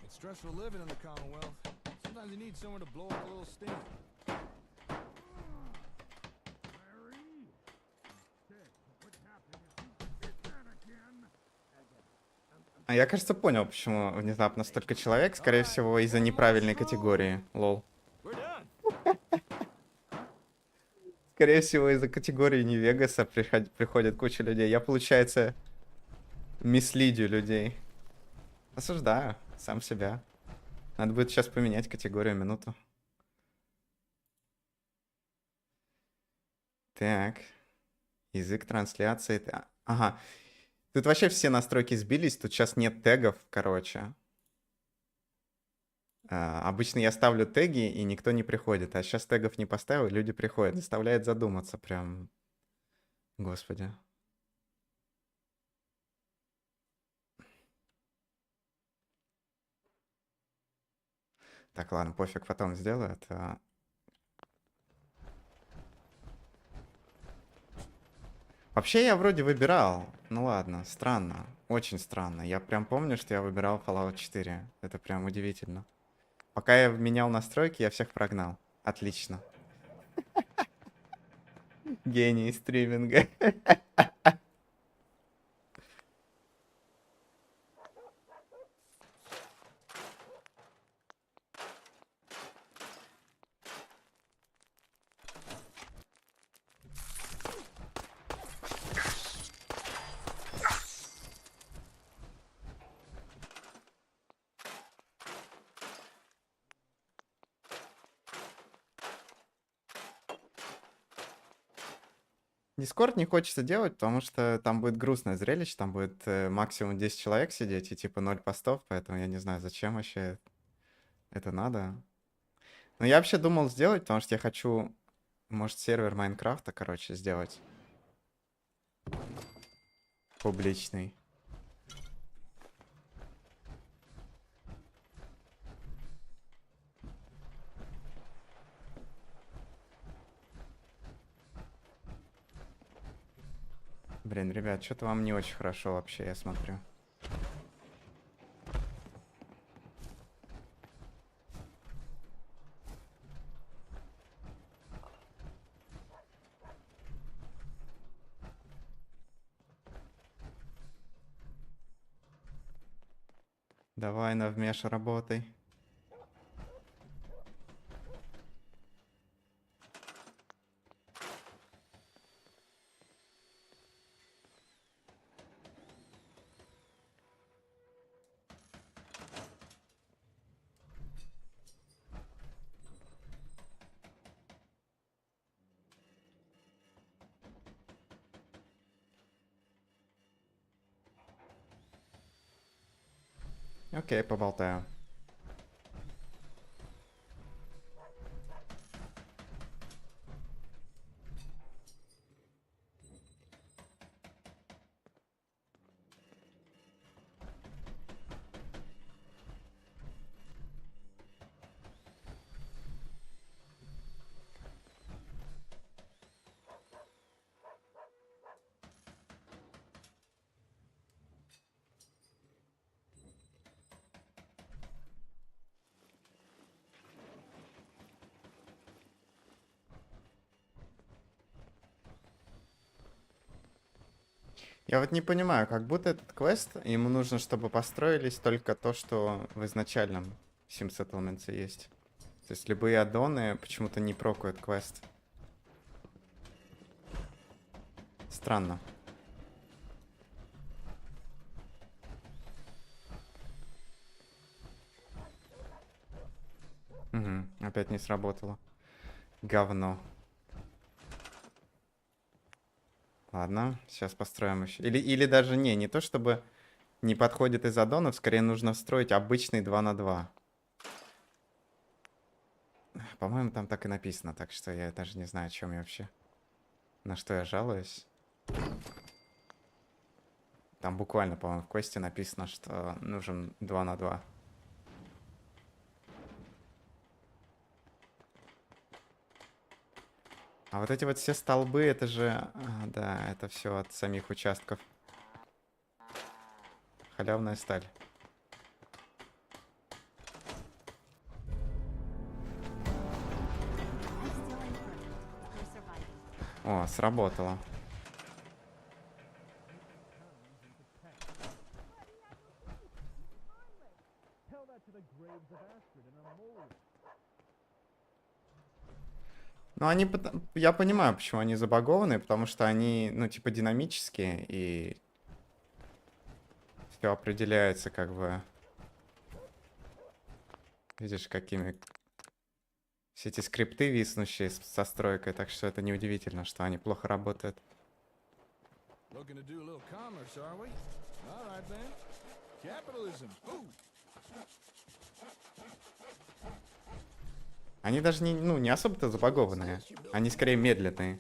It's stressful living in the Commonwealth. Sometimes you need somewhere to blow up a little steam. А я, кажется, понял, почему внезапно столько человек. Скорее всего, из-за неправильной категории. Лол. Скорее всего, из-за категории не Вегаса приходит куча людей. Я, получается, мислидю людей. Осуждаю сам себя. Надо будет сейчас поменять категорию минуту. Так. Язык трансляции. Ага. Тут вообще все настройки сбились, тут сейчас нет тегов, короче. Обычно я ставлю теги, и никто не приходит. А сейчас тегов не поставил, и люди приходят. Заставляет задуматься прям. Господи. Так, ладно, пофиг, потом сделаю это. Вообще я вроде выбирал. Ну ладно, странно. Очень странно. Я прям помню, что я выбирал Fallout 4. Это прям удивительно. Пока я менял настройки, я всех прогнал. Отлично. Гений стриминга. Дискорд не хочется делать, потому что там будет грустное зрелище, там будет максимум 10 человек сидеть и типа 0 постов, поэтому я не знаю, зачем вообще это надо. Но я вообще думал сделать, потому что я хочу, может, сервер Майнкрафта, короче, сделать. Публичный. Блин, ребят, что-то вам не очень хорошо вообще, я смотрю. Давай навмеш работай. Окей, поболтаю. Я вот не понимаю, как будто этот квест, ему нужно, чтобы построились только то, что в изначальном Sim Settlements есть. То есть любые аддоны почему-то не прокуют квест. Странно. Угу, опять не сработало. Говно. Ладно, сейчас построим еще. Или даже не то чтобы не подходит из аддонов, скорее нужно встроить обычный 2 на 2. По-моему, там так и написано, так что я даже не знаю, о чем я вообще. На что я жалуюсь. Там буквально, по-моему, в квесте написано, что нужен 2 на 2. А вот эти вот все столбы, это же... да, это все от самих участков. Халявная сталь. О, сработало. Ну, они... Я понимаю, почему они забагованы, потому что они, ну, типа, динамические, и... все определяется, как бы... Видишь, какими... Все эти скрипты виснущие со стройкой, так что это неудивительно, что они плохо работают. Они даже не, ну, не особо-то забагованные. Они скорее медленные.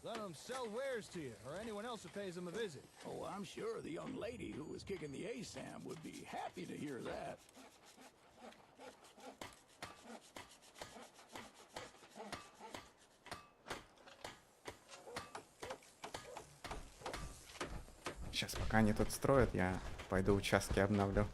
Let them sell wares to you, or anyone else who pays them a visit. Oh, I'm sure the young lady who was kicking the ASAM would be happy to hear that. Сейчас, пока они тут строят, я пойду участки обновлю.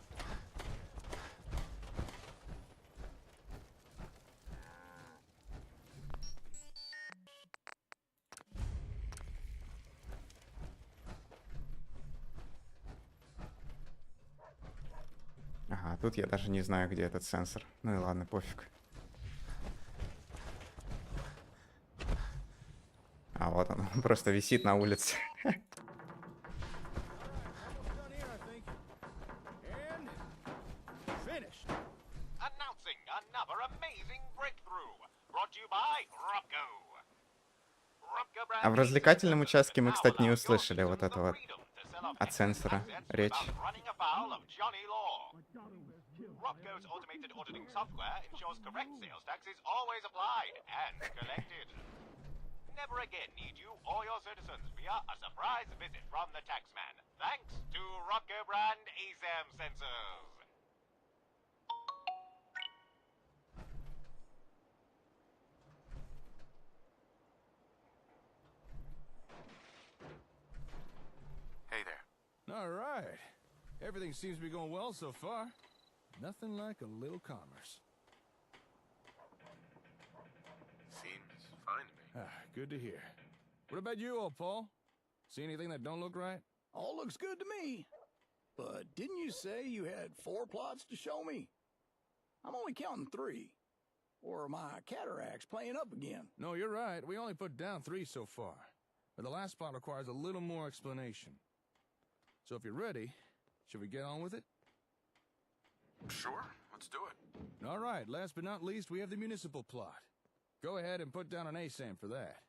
Ага, тут я даже не знаю, где этот сенсор. Ну и ладно, пофиг. А вот он, просто висит на улице. А в развлекательном участке мы, кстати, не услышали вот это вот от сенсора речь. Robco's automated auditing software ensures correct sales tax is always applied and collected. Never again need you or your citizens fear a surprise visit from the taxman, thanks to Robco brand ASAM sensors. Hey there. All right. Everything seems to be going well so far. Nothing like a little commerce. Seems fine to me. Good to hear. What about you, old Paul? See anything that don't look right? All looks good to me. But didn't you say you had 4 plots to show me? I'm only counting 3. Or my cataracts playing up again? No, you're right. We only put down 3 so far. But the last plot requires a little more explanation. So if you're ready, should we get on with it? Sure, let's do it. All right, last but not least, we have the municipal plot. Go ahead and put down an ASAM for that.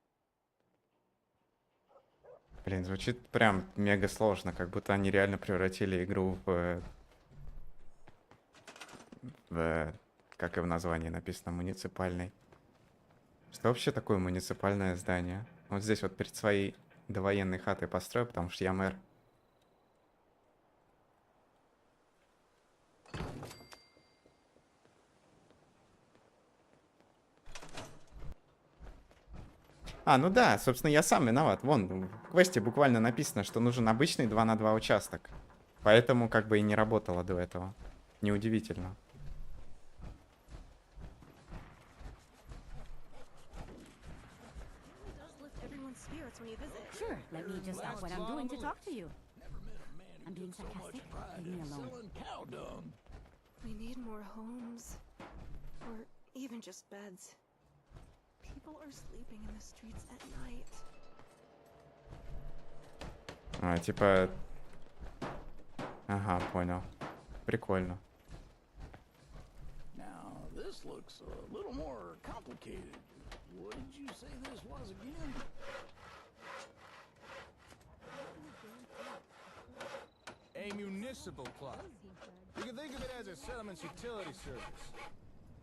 Блин, звучит прям мега сложно, как будто они реально превратили игру как и в названии написано, муниципальный. Что вообще такое муниципальное здание? Вот здесь вот перед своей довоенной хатой построю, потому что я мэр. А, ну да, собственно, я сам виноват. Вон, в квесте буквально написано, что нужен обычный 2 на 2 участок. Поэтому как бы и не работало до этого. Неудивительно. Sure, let me just stop what I'm doing to talk to you. I'm being sarcastic. Leave me alone. We need more homes. Or even just beds. People are sleeping in the streets at night. А, типа... Ага, понял. Прикольно. Now, this looks a little more complicated. What did you say this was again? municipal plot. You can think of it as a settlement's utility service.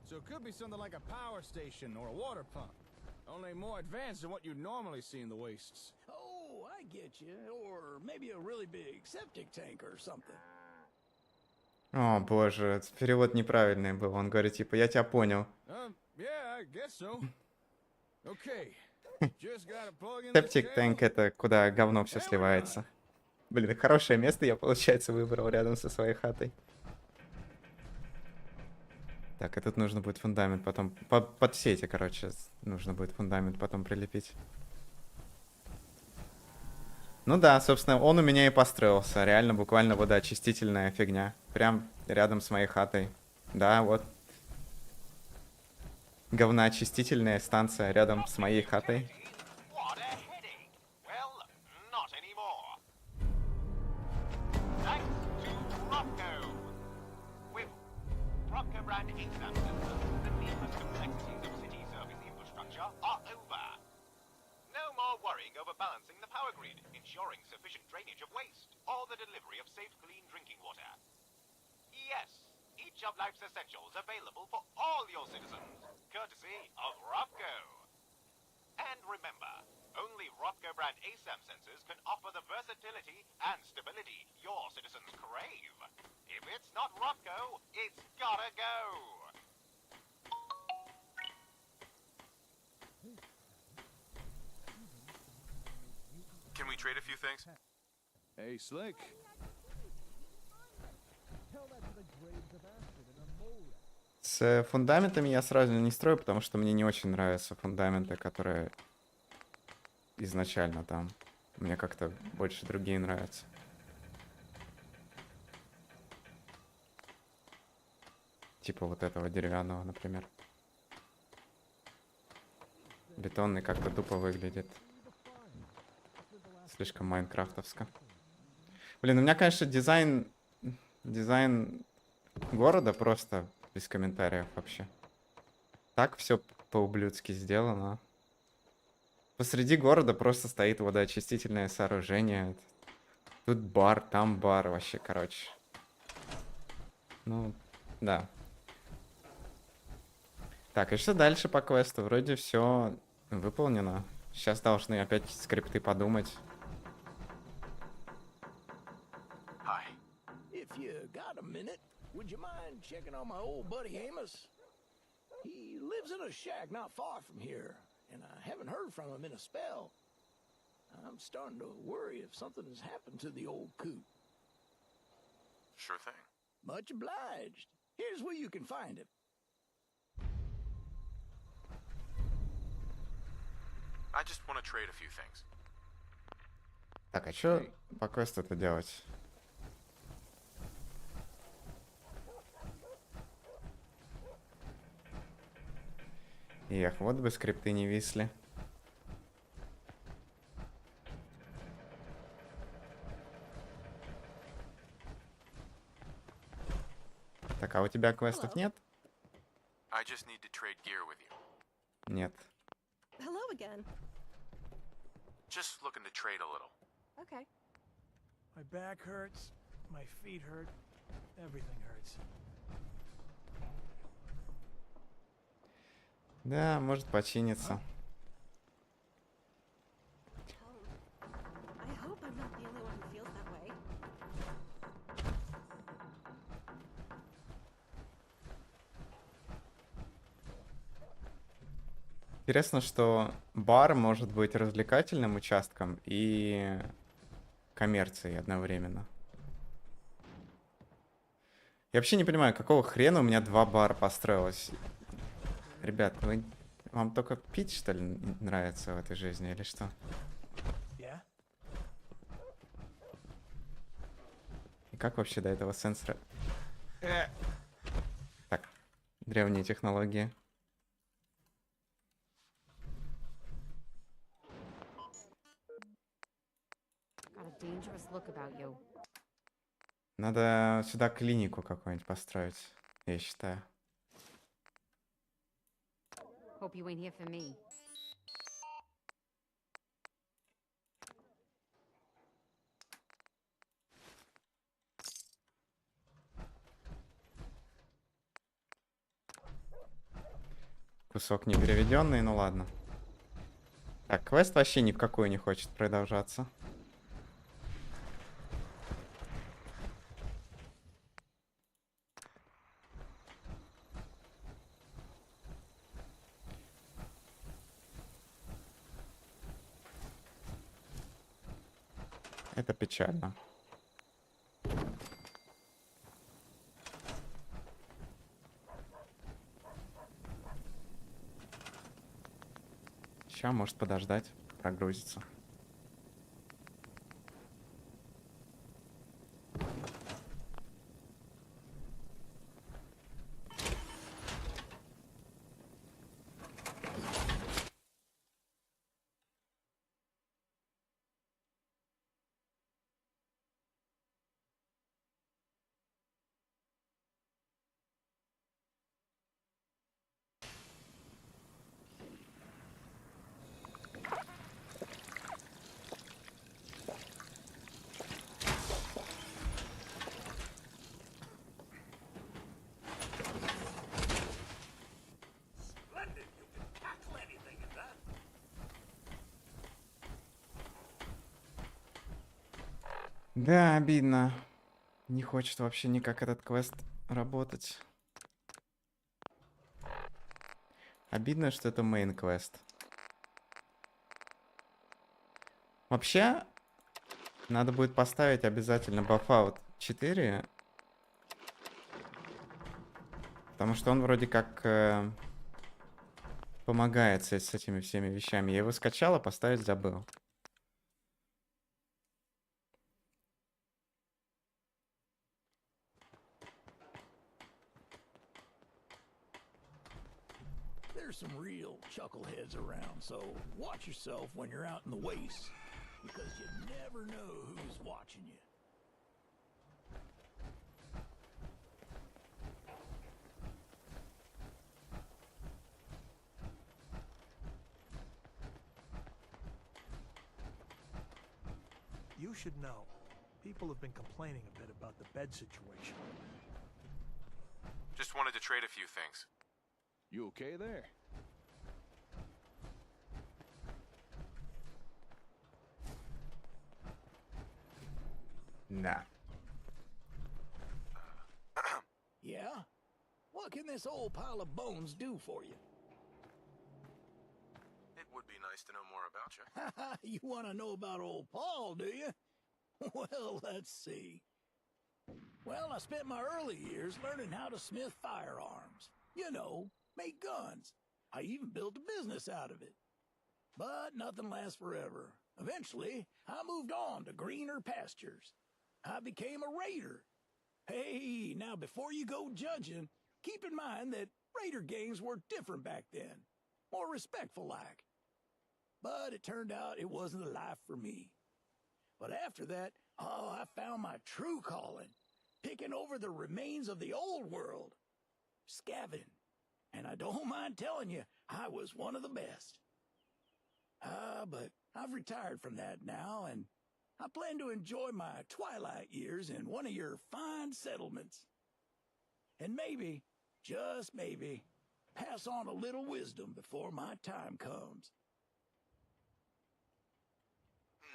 So it could be something like a power station or a water pump. Only more advanced than what you'd normally see in the wastes. Oh, I get you. Or maybe a really big septic tank or something. О, боже, перевод неправильный был. Он говорит, типа, я тебя понял. Yeah, I guess so. Okay. Just gotta plug in the Септик танк — это куда говно все сливается. Блин, хорошее место я, получается, выбрал рядом со своей хатой. Так, и тут нужно будет фундамент потом... Под все эти, короче, нужно будет фундамент потом прилепить. Ну да, собственно, он у меня и построился. Реально, буквально водоочистительная фигня. Прям рядом с моей хатой. Да, вот. Говноочистительная станция рядом с моей хатой. Balancing the power grid, ensuring sufficient drainage of waste, or the delivery of safe, clean drinking water. Yes, each of life's essentials available for all your citizens, courtesy of Ropco. And remember, only Ropco brand ASAM sensors can offer the versatility and stability your citizens crave. If it's not Ropco, it's gotta go. Can we trade a few things? Hey, Slick. С фундаментами я сразу не строю, потому что мне не очень нравятся фундаменты, которые изначально там. Мне как-то больше другие нравятся. Типа вот этого деревянного, например. Бетонный как-то тупо выглядит. Слишком майнкрафтовско. Блин, у меня, конечно, дизайн города просто без комментариев вообще. Так все по-ублюдски сделано. Посреди города просто стоит водоочистительное сооружение. Тут бар, там бар, вообще, короче. Ну, да. Так, и что дальше по квесту? Вроде все выполнено. Сейчас должны опять скрипты подумать. If you got a minute, would you mind checking on my old buddy Amos? He lives in a shack not far from here, and I haven't heard from him in a spell. I'm starting to worry if something has happened to the old coot. Sure thing. Much obliged. Here's where you can find him. I just want to trade a few things. Так, а что по квесту-то делать? Эх, вот бы скрипты не висли. Так, а у тебя квестов нет? I just need to trade gear with you. Нет. Hello again. Just looking to trade a little. Okay. My back hurts, my feet hurt, everything hurts. Да, может починиться. I hope I'm not the only one who feels that way. Интересно, что бар может быть развлекательным участком и коммерцией одновременно. Я вообще не понимаю, какого хрена у меня 2 бара построилось. Ребят, вам только пить, что ли, нравится в этой жизни или что? И как вообще до этого сенсора? Так, древние технологии. Надо сюда клинику какую-нибудь построить, я считаю. Hope you ain't here for me. кусок не переведенный, ну ладно. Так, квест вообще ни в какую не хочет продолжаться. Это печально. Сейчас может подождать, прогрузится. Да, обидно. Не хочет вообще никак этот квест работать. Обидно, что это мейн квест. Вообще, надо будет поставить обязательно Buffout 4. Потому что он вроде как помогает с этими всеми вещами. Я его скачал, а поставить забыл. There's some real chuckleheads around, so watch yourself when you're out in the wastes, because you never know who's watching you. You should know. People have been complaining a bit about the bed situation. Just wanted to trade a few things. You okay there? Да. Yeah? What can this old pile of bones do for you? It would be nice to know more about you. You want to know about old Paul, do you? Well, let's see. Well, I spent my early years learning how to smith firearms. You know, make guns. I even built a business out of it. But nothing lasts forever. Eventually, I moved on to greener pastures. I became a raider. Hey, now before you go judging, keep in mind that raider games were different back then. More respectful like. But it turned out it wasn't the life for me. But after that, I found my true calling. Picking over the remains of the old world. Scavenging. And I don't mind telling you, I was one of the best. But I've retired from that now, and I plan to enjoy my twilight years in one of your fine settlements. And maybe, just maybe, pass on a little wisdom before my time comes.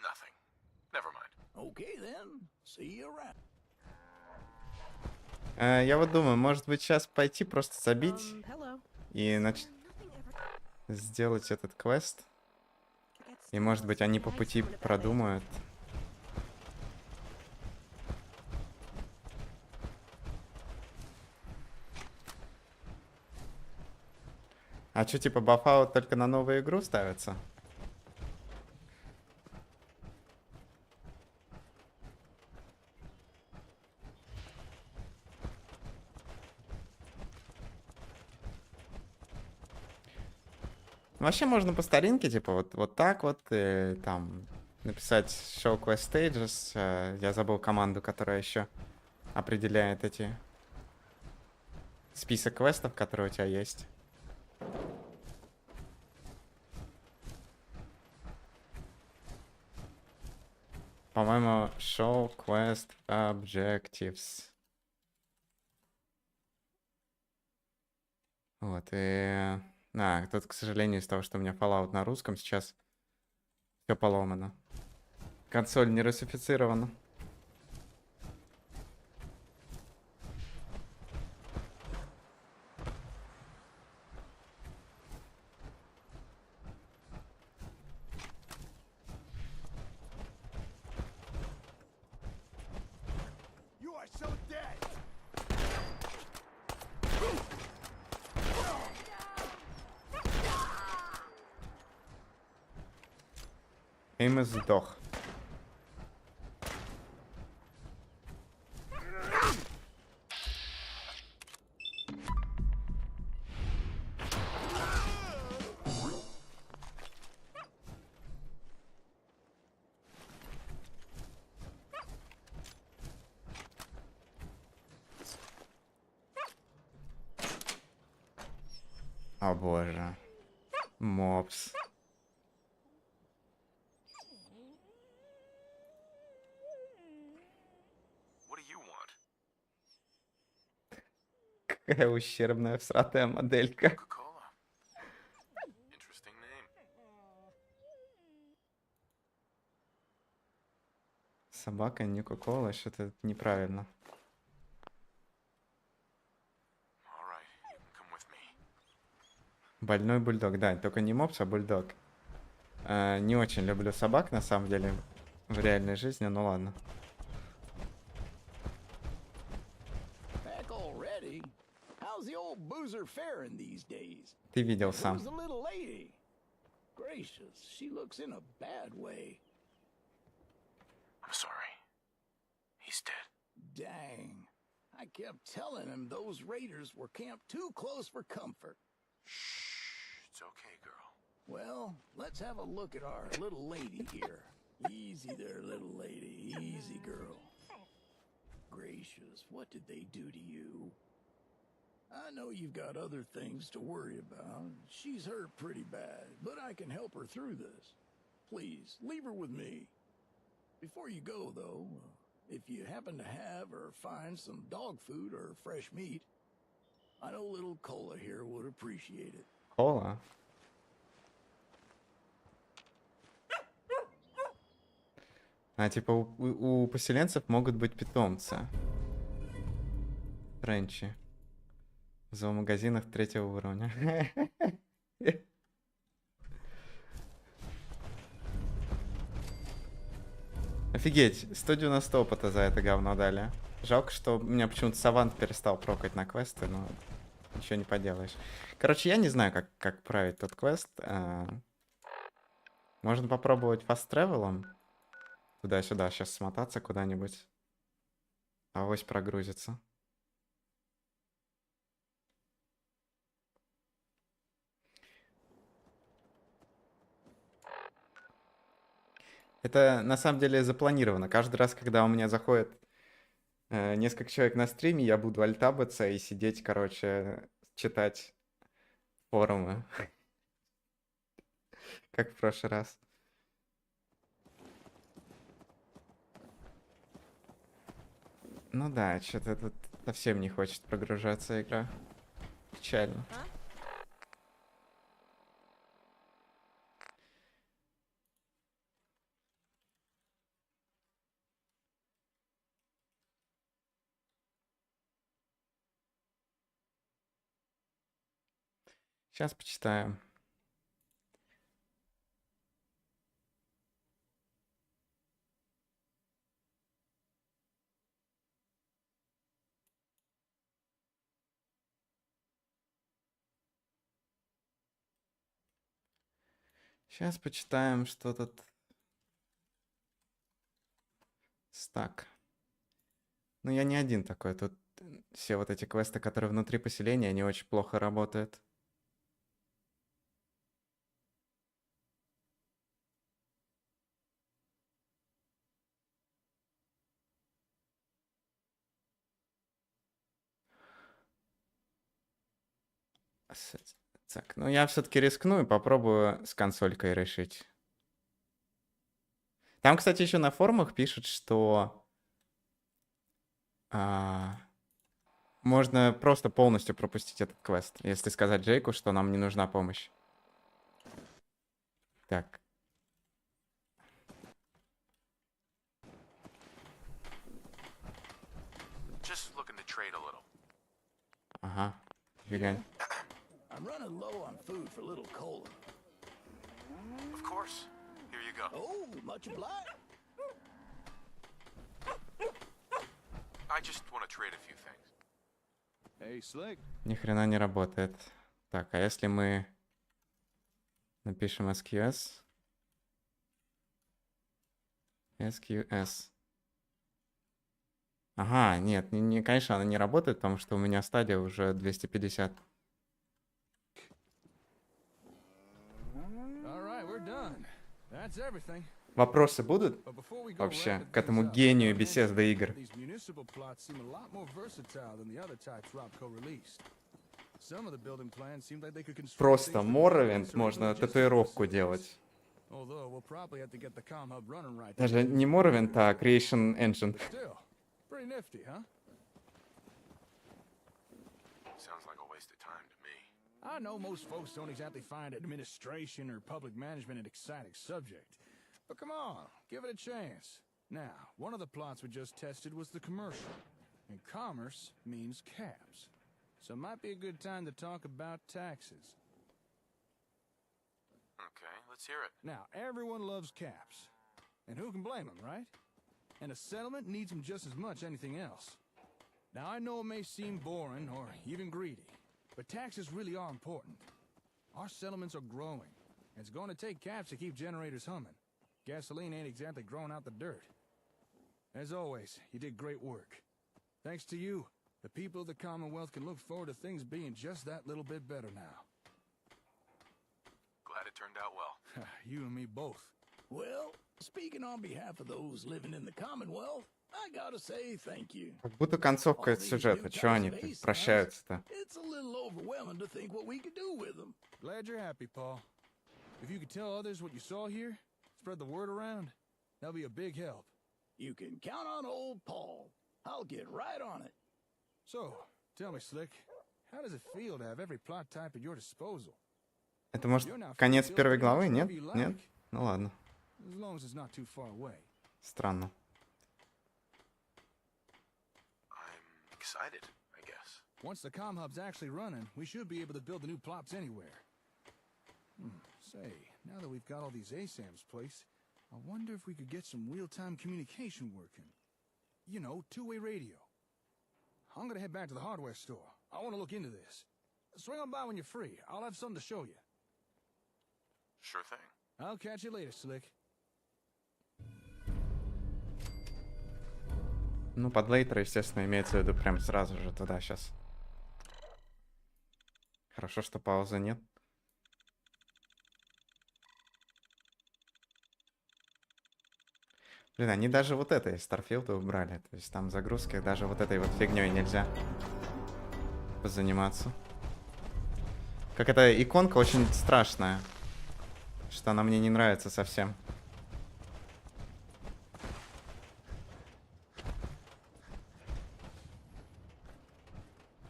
Nothing. Never mind. Okay then, see you around. Я вот думаю, может быть, сейчас пойти просто забить и сделать этот квест. И может быть, они по пути продумают. А что, типа, бафаут только на новую игру ставится? Вообще можно по старинке, типа, вот так вот, там, написать show quest stages. Я забыл команду, которая еще определяет эти список квестов, которые у тебя есть. По-моему, show quest objectives. Вот, и Тут, к сожалению, из-за того, что у меня Fallout на русском, сейчас все поломано. Консоль не русифицирована. You are so dead. Эймос сдох. О боже. Мопс. What do you want? Какая ущербная всратая моделька. Coca-Cola. Interesting name. Собака, не кока-кола, что-то неправильно. All right, you can come with me. Больной бульдог, да, только не мопс, а бульдог. Не очень люблю собак, на самом деле, в реальной жизни, ну ладно. Back already? How's the old boozer faring these days? Ты видел сам. Who's the little lady? Gracious, she looks in a bad way. I'm sorry. He's dead. Dang. I kept telling him those raiders were camped too close for comfort. Shh. It's okay, girl. Well, let's have a look at our little lady here. Easy there, little lady. Easy, girl. Gracious, what did they do to you? I know you've got other things to worry about. She's hurt pretty bad, but I can help her through this. Please, leave her with me. Before you go, though, if you happen to have or find some dog food or fresh meat, I know little Cola here would appreciate it. Кола? Типа у поселенцев могут быть питомцы. Френчи. В зоомагазинах 3-го уровня. Офигеть, 190 опыта за это говно дали. Жалко, что у меня почему-то савант перестал прокать на квесты, но ничего не поделаешь. Короче, я не знаю, как править тот квест. Можно попробовать фаст-тревелом. Туда-сюда сейчас смотаться куда-нибудь. Авось прогрузится. Это на самом деле запланировано. Каждый раз, когда у меня заходит несколько человек на стриме, я буду альтабаться и сидеть, короче, читать форумы. Как в прошлый раз. Ну да, что-то тут совсем не хочет прогружаться игра. Печально. Сейчас почитаем. Сейчас почитаем, что тут. Так. Ну, я не один такой. Тут все вот эти квесты, которые внутри поселения, они очень плохо работают. Так, ну я все-таки рискну и попробую с консолькой решить. Там, кстати, еще на форумах пишут, что можно просто полностью пропустить этот квест, если сказать Джейку, что нам не нужна помощь. Так. Just looking to trade a little. Ага. Фига. I'm running low on food for little cola. Of course. Here you go. Oh, much obliged. I just want to trade a few things. Hey, Slick. Ни хрена не работает. Так, а если мы напишем SQS? SQS. Ага, нет, конечно, она не работает, потому что у меня стадия уже 250. Вопросы будут вообще к этому гению беседы игр? Просто Morrowind можно татуировку делать. Даже не Morrowind, а Creation Engine. Pretty nifty, huh? Sounds like a waste of time to me. I know most folks don't exactly find administration or public management an exciting subject. But come on, give it a chance. Now, one of the plots we just tested was the commercial. And commerce means caps. So it might be a good time to talk about taxes. Okay, let's hear it. Now, everyone loves caps. And who can blame them, right? And a settlement needs them just as much as anything else. Now, I know it may seem boring or even greedy, but taxes really are important. Our settlements are growing, and it's going to take caps to keep generators humming. Gasoline ain't exactly growing out the dirt. As always, you did great work. Thanks to you, the people of the Commonwealth can look forward to things being just that little bit better now. Glad it turned out well. You and me both. Well, speaking on behalf of those living in the Commonwealth, I gotta say thank you. Как будто концовка этого сюжета. Чего они прощаются-то? It's a little overwhelming to think what we could do with them. Glad you're happy, Paul. If you could tell others what you saw here, spread the word around, that'll be a big help. You can count on old Paul. I'll get right on it. So, tell me, Slick, how does it feel to have every plot type at your disposal? Это может конец первой главы? Нет? Нет? Ну ладно. As long as it's not too far away. Странно. I'm excited, I guess. Once the comm hub's actually running, we should be able to build the new plots anywhere. Say, now that we've got all these ASAMs placed, I wonder if we could get some real-time communication working. You know, two-way radio. I'm gonna head back to the hardware store. I want to look into this. Swing on by when you're free. I'll have something to show you. Sure thing. I'll catch you later, Slick. Ну, под лейтер, естественно, имеется в виду прям сразу же туда сейчас. Хорошо, что паузы нет. Блин, они даже вот это из Старфилда убрали. То есть там загрузки даже вот этой вот фигней нельзя позаниматься. Как эта иконка очень страшная. Что она мне не нравится совсем.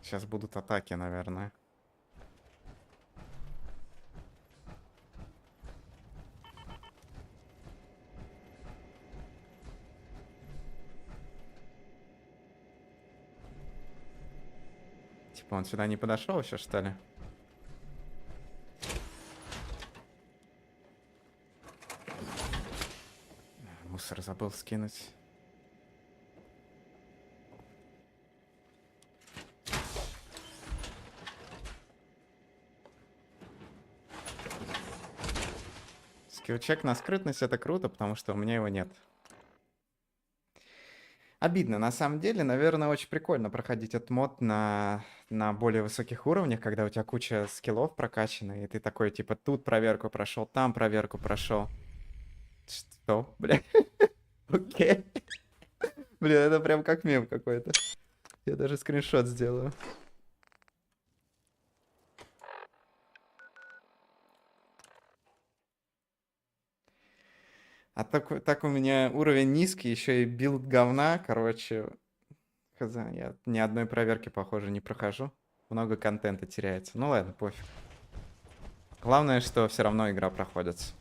Сейчас будут атаки, наверное. Типа он сюда не подошел еще, что ли? Мусор забыл скинуть. Скиллчек на скрытность — это круто, потому что у меня его нет. Обидно, на самом деле. Наверное, очень прикольно проходить этот мод на более высоких уровнях, когда у тебя куча скиллов прокачана, и ты такой, типа, тут проверку прошел, там проверку прошел. Что? Бля. Окей. Блин, это прям как мем какой-то. Я даже скриншот сделаю. А так у меня уровень низкий, еще и билд говна, короче. Хз, я ни одной проверки, похоже, не прохожу. Много контента теряется. Ну ладно, пофиг. Главное, что все равно игра проходится.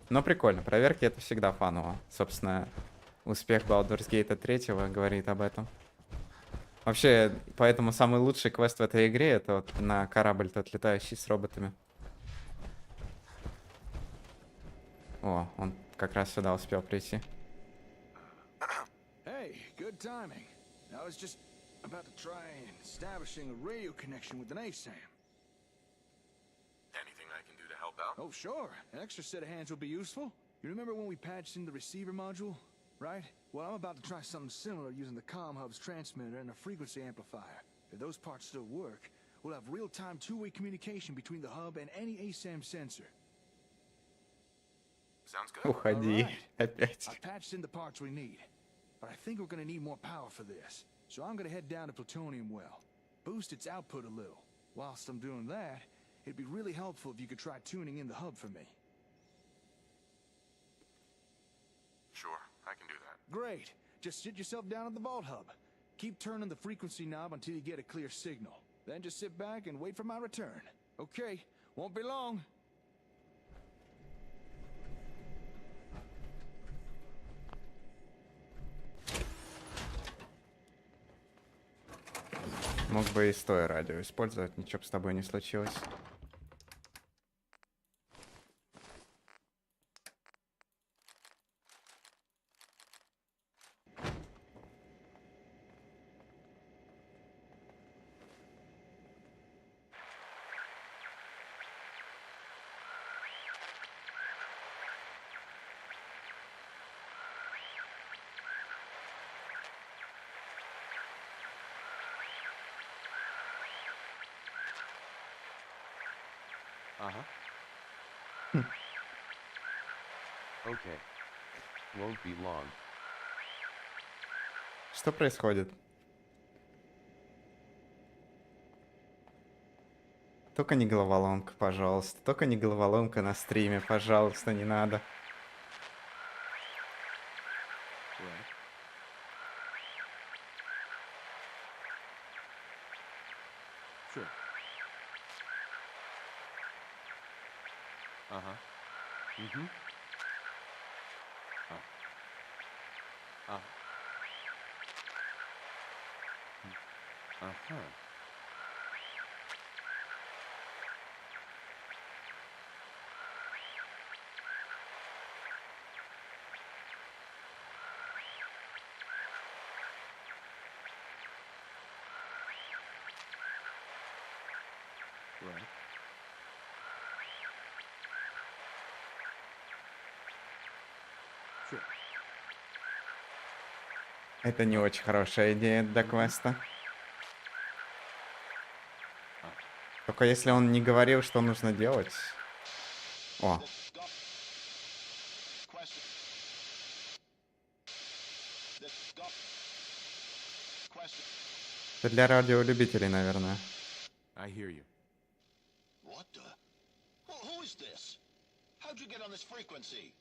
Но прикольно, проверки это всегда фаново. Собственно, успех Baldur's Gate 3 говорит об этом. Вообще, поэтому самый лучший квест в этой игре это вот на корабль тот летающий с роботами. О, он как раз сюда успел прийти. Hey, good timing. I was just about to try establishing a radio connection with an ASAM. Anything I can do to help out? Oh, sure. An extra set of hands will be useful. You remember when we patched in the receiver module? Right? Well, I'm about to try something similar using the comm hub's transmitter and a frequency amplifier. If those parts still work, we'll have real-time two-way communication between the hub and any ASAM sensor. Sounds good. Уходи. Опять. I've patched in the parts we need, but I think we're gonna need more power for this. So I'm gonna head down to Plutonium Well, boost its output a little. Whilst I'm doing that, it'd be really helpful if you could try tuning in the hub for me. Sure, I can do that. Great. Just sit yourself down at the vault hub. Keep turning the frequency knob until you get a clear signal. Then just sit back and wait for my return. Okay, won't be long. Мог бы и стоя радио использовать, ничего бы с тобой не случилось. Okay. Won't be long. Что происходит? Только не головоломка, пожалуйста. Только не головоломка на стриме, пожалуйста, не надо. Sure. Uh-huh. Mm-hmm. Uh-huh. Right. Sure. Это не очень хорошая идея для квеста. Только если он не говорил, что нужно делать. О. Это для радиолюбителей, наверное. I hear you. What the? Who is this? How'd you get on this frequency?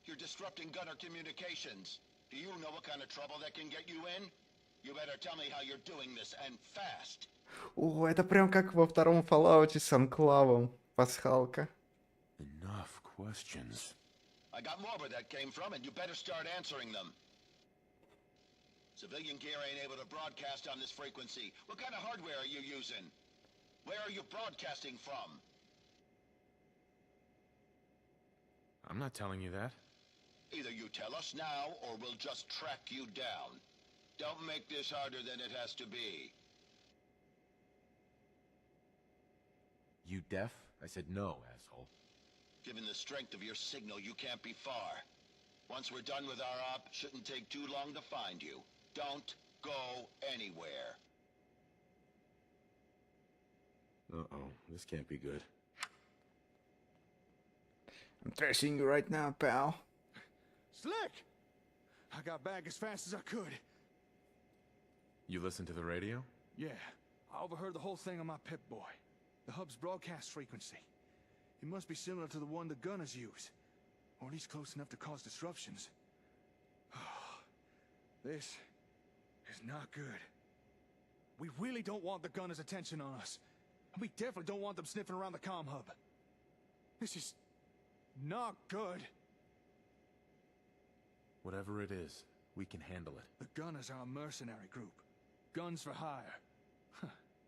You're disrupting gunner communications. Do you know what kind of trouble that can get you in? You better tell me how you're doing this, and fast. О, это прям как во втором Fallout с анклавом. Пасхалка. Enough questions. I got more where that came from, and you better start answering them. Civilian gear ain't able to broadcast on this frequency. What kind of hardware are you using? Where are you broadcasting from? I'm not telling you that. Either you tell us now, or we'll just track you down. Don't make this harder than it has to be. You deaf? I said no, asshole. Given the strength of your signal, you can't be far. Once we're done with our op, shouldn't take too long to find you. Don't go anywhere. Uh-oh, this can't be good. I'm trashing you right now, pal. Slick! I got back as fast as I could. You listened to the radio? Yeah, I overheard the whole thing on my Pip-Boy. The hub's broadcast frequency. It must be similar to the one the gunners use. Or at least close enough to cause disruptions. This is not good. We really don't want the gunners' attention on us. And we definitely don't want them sniffing around the comm hub. This is not good. Whatever it is, we can handle it. The gunners are a mercenary group. Guns for hire. Huh.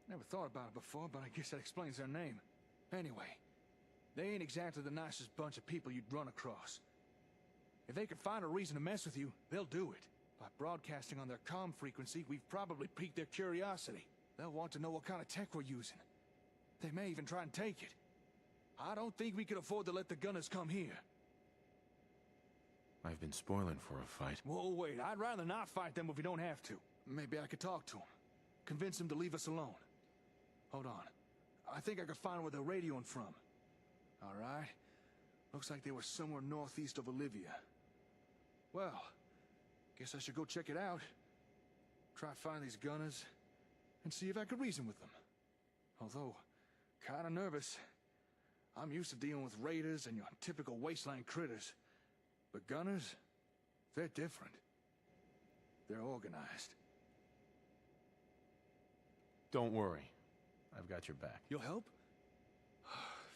Never thought about it before, but I guess that explains their name. Anyway, they ain't exactly the nicest bunch of people you'd run across. If they can find a reason to mess with you, they'll do it. By broadcasting on their comm frequency, we've probably piqued their curiosity. They'll want to know what kind of tech we're using. They may even try and take it. I don't think we could afford to let the gunners come here. I've been spoiling for a fight. Whoa, wait, I'd rather not fight them if we don't have to. Maybe I could talk to them. Convince them to leave us alone. Hold on. I think I could find where they're radioing from. Alright. Looks like they were somewhere northeast of Olivia. Well, guess I should go check it out. Try to find these gunners, and see if I could reason with them. Although, kinda nervous. I'm used to dealing with raiders and your typical wasteland critters. But gunners, they're different. They're organized. Don't worry. I've got your back. You'll help?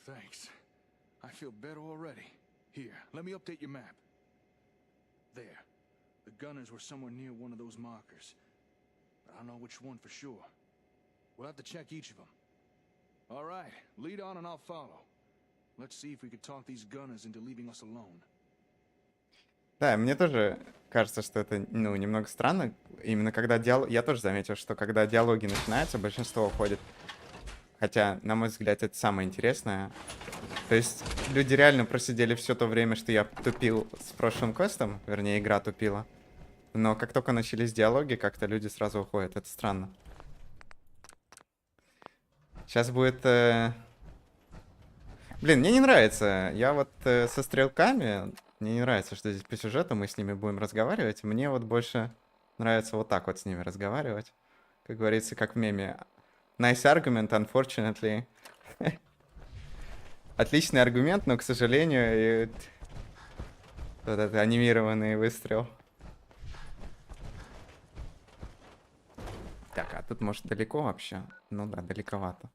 Thanks. I feel better already. Here, let me update your map. There. The gunners were somewhere near one of those markers. But I don't know which one for sure. We'll have to check each of them. All right, lead on and I'll follow. Let's see if we can talk these gunners into leaving us alone. Да, мне тоже кажется, что это, ну, немного странно. Именно когда я тоже заметил, что когда диалоги начинаются, большинство уходит. Хотя, на мой взгляд, это самое интересное. То есть люди реально просидели все то время, что я тупил с прошлым квестом. Вернее, игра тупила. Но как только начались диалоги, как-то люди сразу уходят. Это странно. Сейчас будет... Блин, мне не нравится. Я вот со стрелками... Мне не нравится, что здесь по сюжету мы с ними будем разговаривать. Мне вот больше нравится вот так вот с ними разговаривать. Как говорится, как в меме. Nice argument, unfortunately. Отличный аргумент, но, к сожалению, вот это анимированный выстрел. Так, а тут, может, далеко вообще? Ну да, далековато.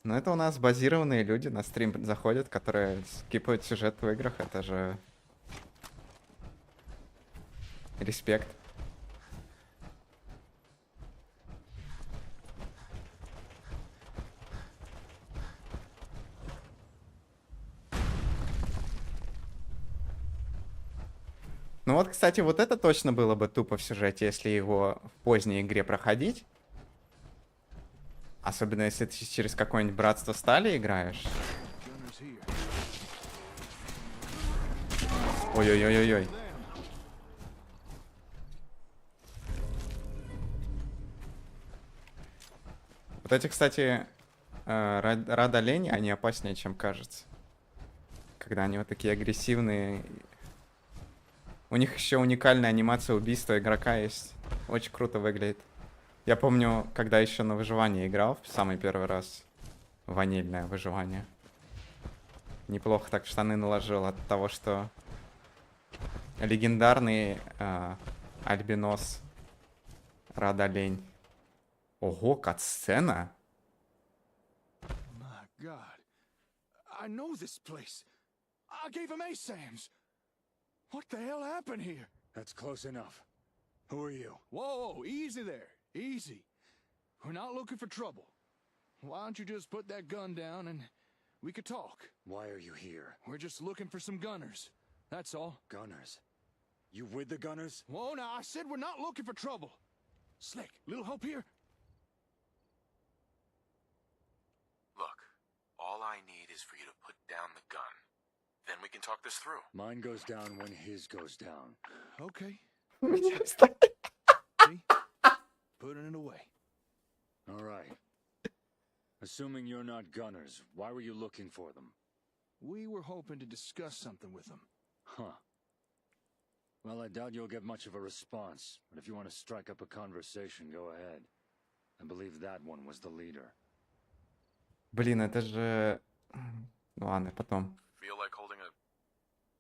Но это у нас базированные люди на стрим заходят, которые скипают сюжет в играх. Это же... Респект. Ну вот, кстати, вот это точно было бы тупо в сюжете, если его в поздней игре проходить. Особенно если ты через какое-нибудь братство стали играешь. Ой-ой-ой-ой-ой. Вот эти, кстати, рад-олени, они опаснее, чем кажется. Когда они вот такие агрессивные. У них еще уникальная анимация убийства игрока есть. Очень круто выглядит. Я помню, когда еще на выживание играл, в самый первый раз. Ванильное выживание. Неплохо так штаны наложил от того, что легендарный альбинос Рад-олень. Ого, катсцена! My God. I know this place. I gave him ASAMs. What the hell happened here? That's close enough. Who are you? Whoa, easy there. Easy. We're not looking for trouble. Why don't you just put that gun down and we could talk? Why are you here? We're just looking for some gunners. That's all. Gunners? You with the gunners? Whoa, now, I said we're not looking for trouble. Slick, little help here? Look, all I need is for you to put down the gun. Then we can talk this through. Mine goes down when his goes down. Okay. See? Putting it away. All right. Assuming you're not gunners, why were you looking for them? We were hoping to discuss something with them. Huh. Well, I doubt you'll get much of a response, but if you want to strike up a conversation, go ahead. I believe that one was the leader. Блин, это же... Ну ладно, потом. Feel like holding a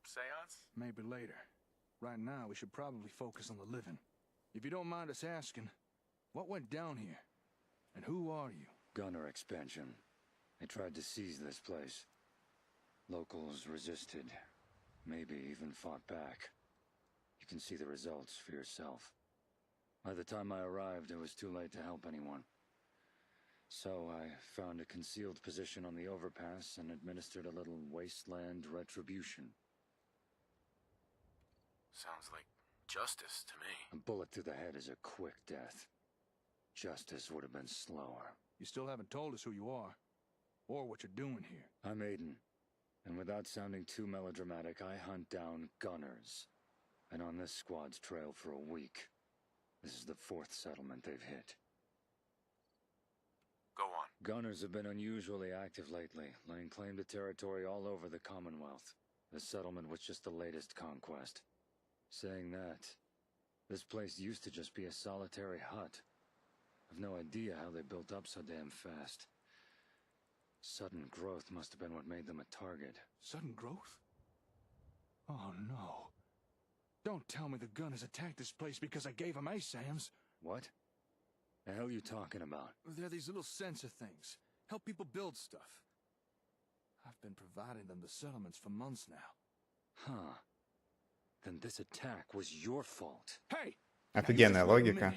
seance? Maybe later. Right now, we should probably focus on the living. If you don't mind us asking, what went down here? And who are you? Gunner expansion. They tried to seize this place. Locals resisted. Maybe even fought back. You can see the results for yourself. By the time I arrived, it was too late to help anyone. So I found a concealed position on the overpass and administered a little wasteland retribution. Sounds like justice to me. A bullet through the head is a quick death. Justice would have been slower. You still haven't told us who you are, or what you're doing here. I'm Aiden, and without sounding too melodramatic, I hunt down gunners. Been on this squad's trail for a week. This is the 4th settlement they've hit. Go on. Gunners have been unusually active lately, laying claim to territory all over the Commonwealth. This settlement was just the latest conquest. Saying that, this place used to just be a solitary hut. I've no idea how they built up so damn fast. Sudden growth must have been what made them a target. Sudden growth? Oh no. Don't tell me the gunners attacked this place because I gave them ASAMs. What? The hell you talking about? They're these little sensor things. Help people build stuff. I've been providing them the settlements for months now. Huh. Then this attack was your fault. Hey! Офигенная логика.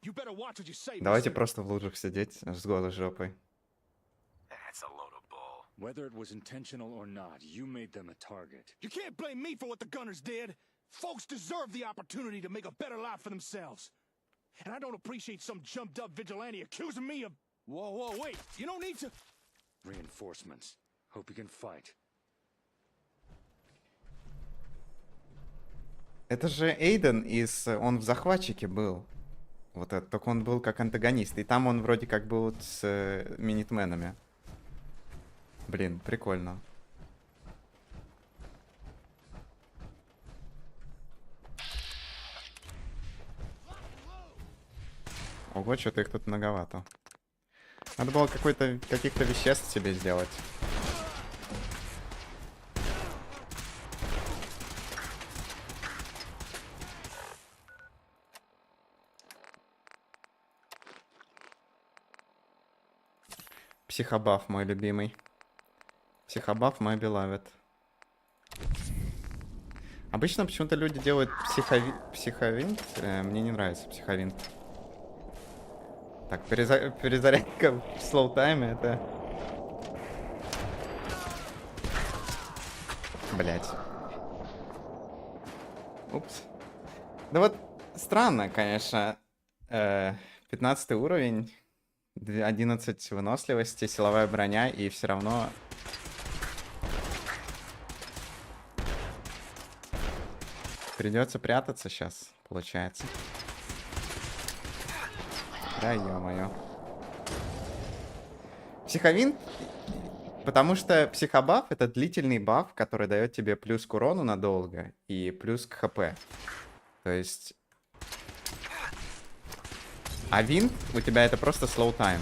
You better watch what you say, Давайте mister. просто в лужах сидеть с голой жопой. That's a load of bull. Whether it was intentional or not, you made them a target. You can't blame me for what the gunners did. Folks deserve the opportunity to make a better life for themselves. And I don't appreciate some jumped up vigilante accusing me of... Whoa, wait. You don't need to... Reinforcements. Hope you can fight. Это же Эйден из... Он в захватчике был. Вот это, только он был как антагонист. И там он вроде как был с минитменами. Блин, прикольно. Ого, что-то их тут многовато. Надо было каких-то веществ себе сделать. Психобаф мой любимый. Психобаф мой beloved. Обычно почему-то люди делают психовинт. Мне не нравится психовинт. Так, перезарядка в слоу-тайме это... Блять. Упс. Да вот, странно, конечно. 15 уровень, 11 выносливости, силовая броня, и все равно... Придется прятаться сейчас, получается. Да, ё-моё. Психовинт, потому что психобаф — это длительный баф, который дает тебе плюс к урону надолго и плюс к хп. То есть... А винт у тебя это просто слоу тайм.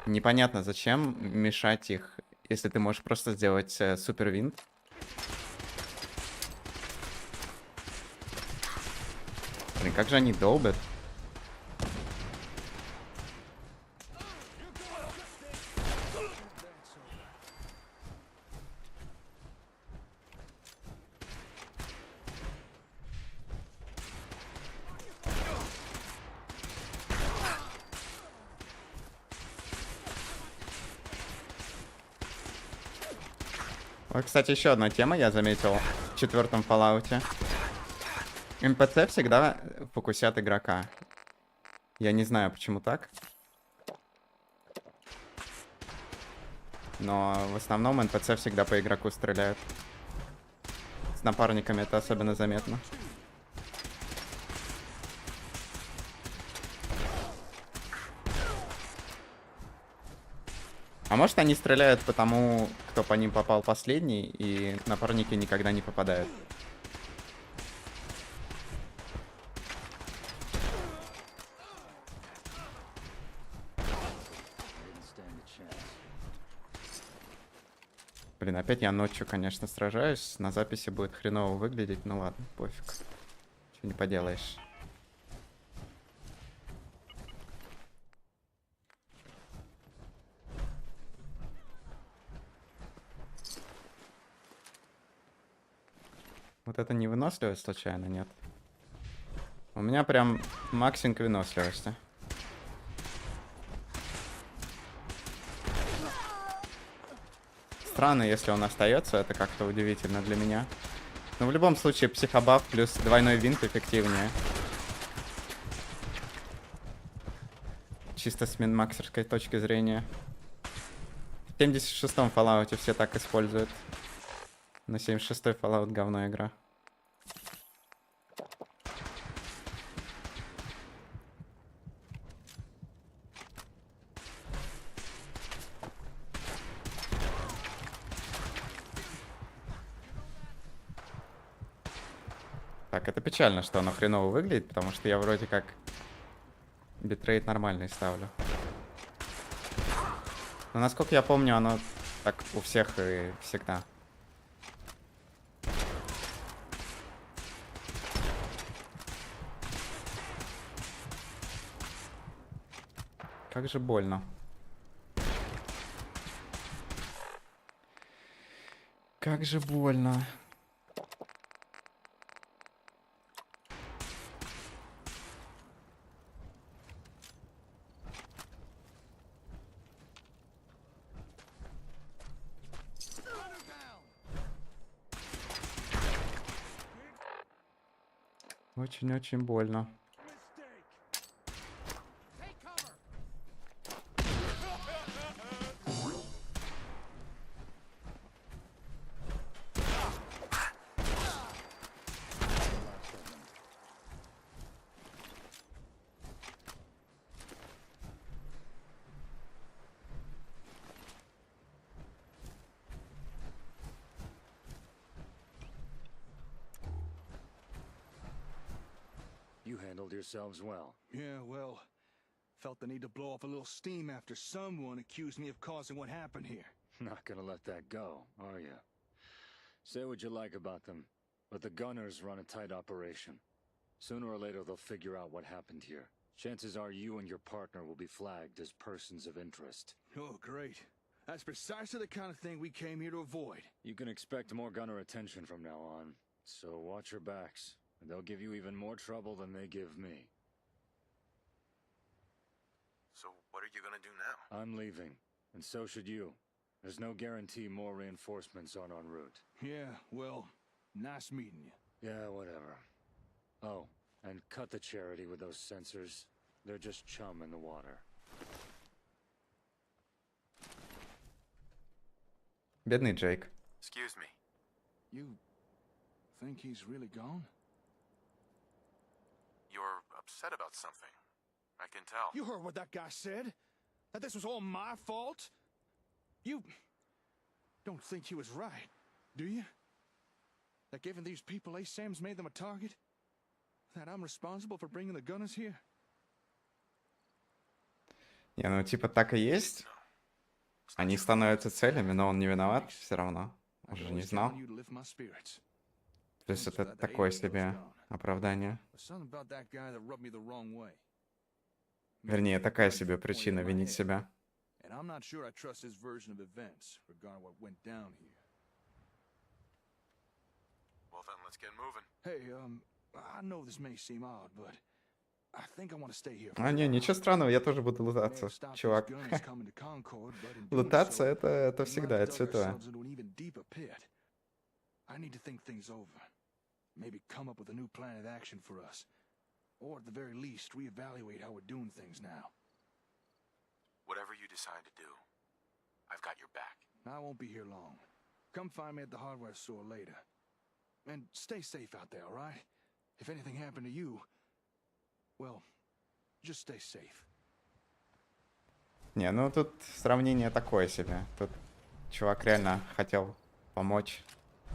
Непонятно, зачем мешать их, если ты можешь просто сделать супер винт. Блин, как же они долбят. Вот, кстати, еще одна тема я заметил в 4-м Fallout'е. НПЦ всегда фокусят игрока. Я не знаю, почему так. Но в основном НПЦ всегда по игроку стреляют. С напарниками это особенно заметно. А может, они стреляют по тому, кто по ним попал последний, и напарники никогда не попадают. Блин, опять я ночью, конечно, сражаюсь. На записи будет хреново выглядеть. Ну ладно, пофиг. Чего не поделаешь. Вот это не выносливость случайно, нет? У меня прям максимум к выносливости. Странно, если он остается, это как-то удивительно для меня. Но в любом случае психобаф плюс двойной винт эффективнее. Чисто с минмаксерской точки зрения. В 76-м Fallout все так используют. На 76-й Fallout говно игра. Так, это печально, что оно хреново выглядит, потому что я вроде как битрейт нормальный ставлю. Но насколько я помню, оно так у всех и всегда. Как же больно. Как же больно. Очень-очень больно. You handled yourselves well. Yeah, well, felt the need to blow off a little steam after someone accused me of causing what happened here. Not gonna let that go, are you? Say what you like about them, but the gunners run a tight operation. Sooner or later they'll figure out what happened here. Chances are you and your partner will be flagged as persons of interest. Oh, great. That's precisely the kind of thing we came here to avoid. You can expect more gunner attention from now on, so watch your backs. They'll give you even more trouble than they give me. So what are you gonna do now? I'm leaving, and so should you. There's no guarantee more reinforcements aren't en route. Yeah, well, nice meeting you. Yeah, whatever. Oh, and cut the charity with those sensors. They're just chum in the water. Бедный Джейк. Excuse me. You think he's really gone? You're upset about something. I can tell. You heard what that guy said? That this was all my fault? You don't think he was right, do you? That given these people Sam's made them a target? That I'm responsible for bringing the gunners here? Не, ну типа так и есть. Они становятся целями, но он не виноват все равно. Он же не знал. То есть это такое себе оправдание. Вернее, такая себе причина винить себя. А, не, ничего странного, я тоже буду лутаться, чувак. Лутаться это всегда, это святое. Maybe come up with a new plan of action for us. Or at the very least, reevaluate how we're doing things now. Whatever you decide to do, I've got your back. I won't be here long. Come find me at the hardware store later. And stay safe out there, all right? If anything happened to you, well, just stay safe. Не, ну тут сравнение такое себе. Тут чувак реально хотел помочь.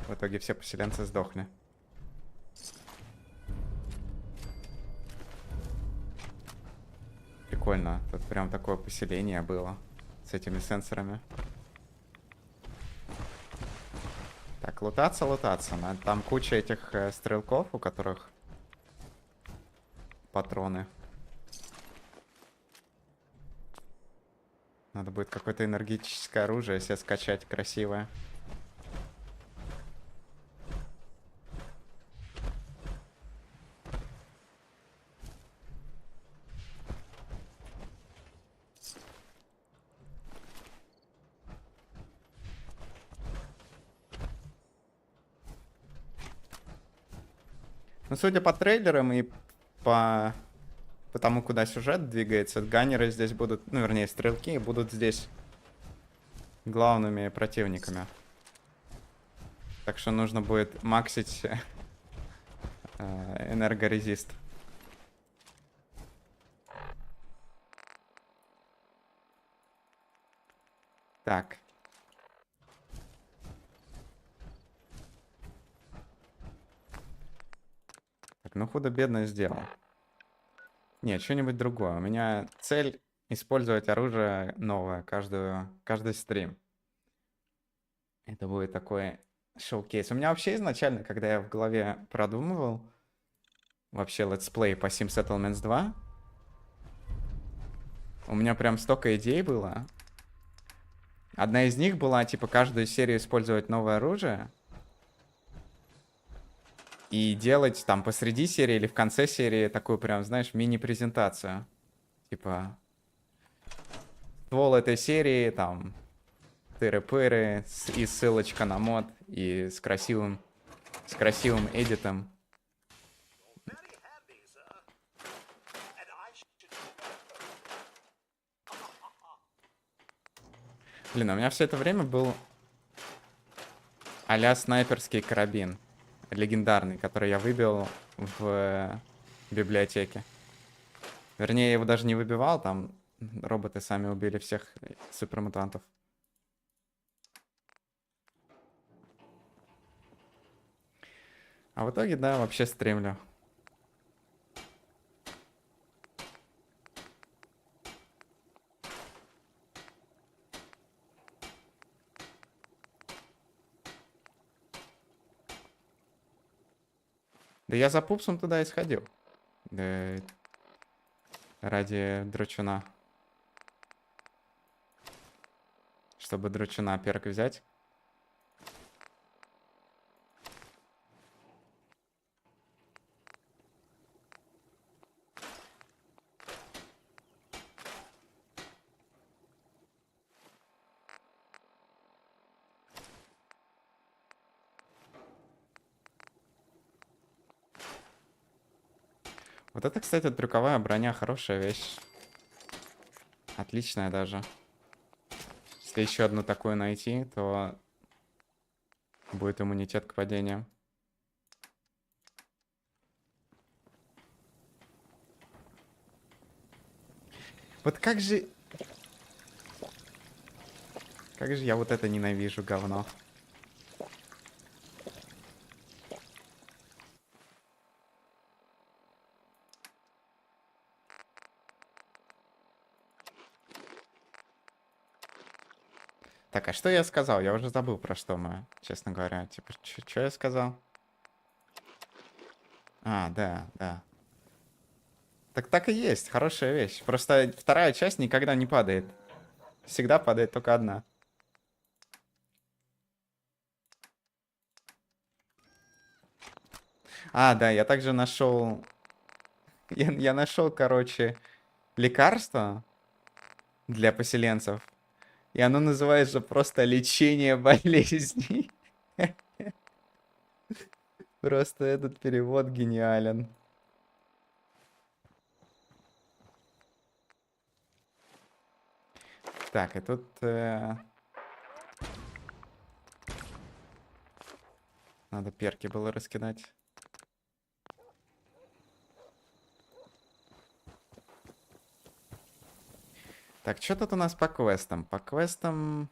В итоге все поселенцы сдохли. Прикольно. Тут прям такое поселение было с этими сенсорами. лутаться. Там куча этих стрелков, у которых патроны. Надо будет какое-то энергетическое оружие себе скачать красивое. Ну, судя по трейлерам и по тому, куда сюжет двигается, ганнеры здесь будут, ну, вернее, стрелки будут здесь главными противниками. Так что нужно будет максить энергорезист. Так. Так, ну худо-бедно сделал. Нет, что-нибудь другое. У меня цель использовать оружие новое каждый стрим. Это будет такой шоу-кейс. У меня вообще изначально, когда я в голове продумывал вообще летсплей по Sim Settlements 2, у меня прям столько идей было. Одна из них была, типа, каждую серию использовать новое оружие и делать там посреди серии или в конце серии такую прям, знаешь, мини-презентацию. Типа, ствол этой серии, там, тыры-пыры, и ссылочка на мод, и с красивым эдитом. Блин, у меня все это время был а-ля снайперский карабин. Легендарный, который я выбил в библиотеке. Вернее, я его даже не выбивал, там роботы сами убили всех супермутантов. А в итоге, да, вообще стримлю. Да я за пупсом туда и сходил. Да, ради драчуна. Чтобы драчуна перк взять. Вот это, кстати, трюковая броня, хорошая вещь. Отличная даже. Если еще одну такую найти, то будет иммунитет к падениям. Вот как же... Как же я вот это ненавижу, говно. Так, а что я сказал? Я уже забыл, про что мы, честно говоря. Типа, что я сказал? А, да. Так и есть, хорошая вещь. Просто вторая часть никогда не падает. Всегда падает только одна. А, да, я также нашел... Я нашел, короче, лекарство для поселенцев. И оно называется просто лечение болезней. Просто этот перевод гениален. Так, и тут... Надо перки было раскидать. Так, что тут у нас по квестам? По квестам...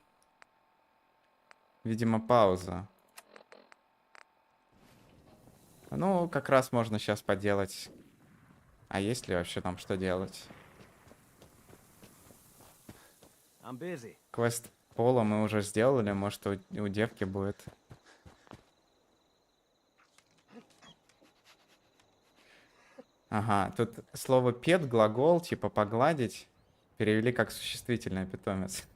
Видимо, пауза. Ну, как раз можно сейчас поделать. А есть ли вообще там что делать? Квест пола мы уже сделали. Может, у девки будет Ага, тут слово пет, глагол, типа погладить, перевели как существительное питомец.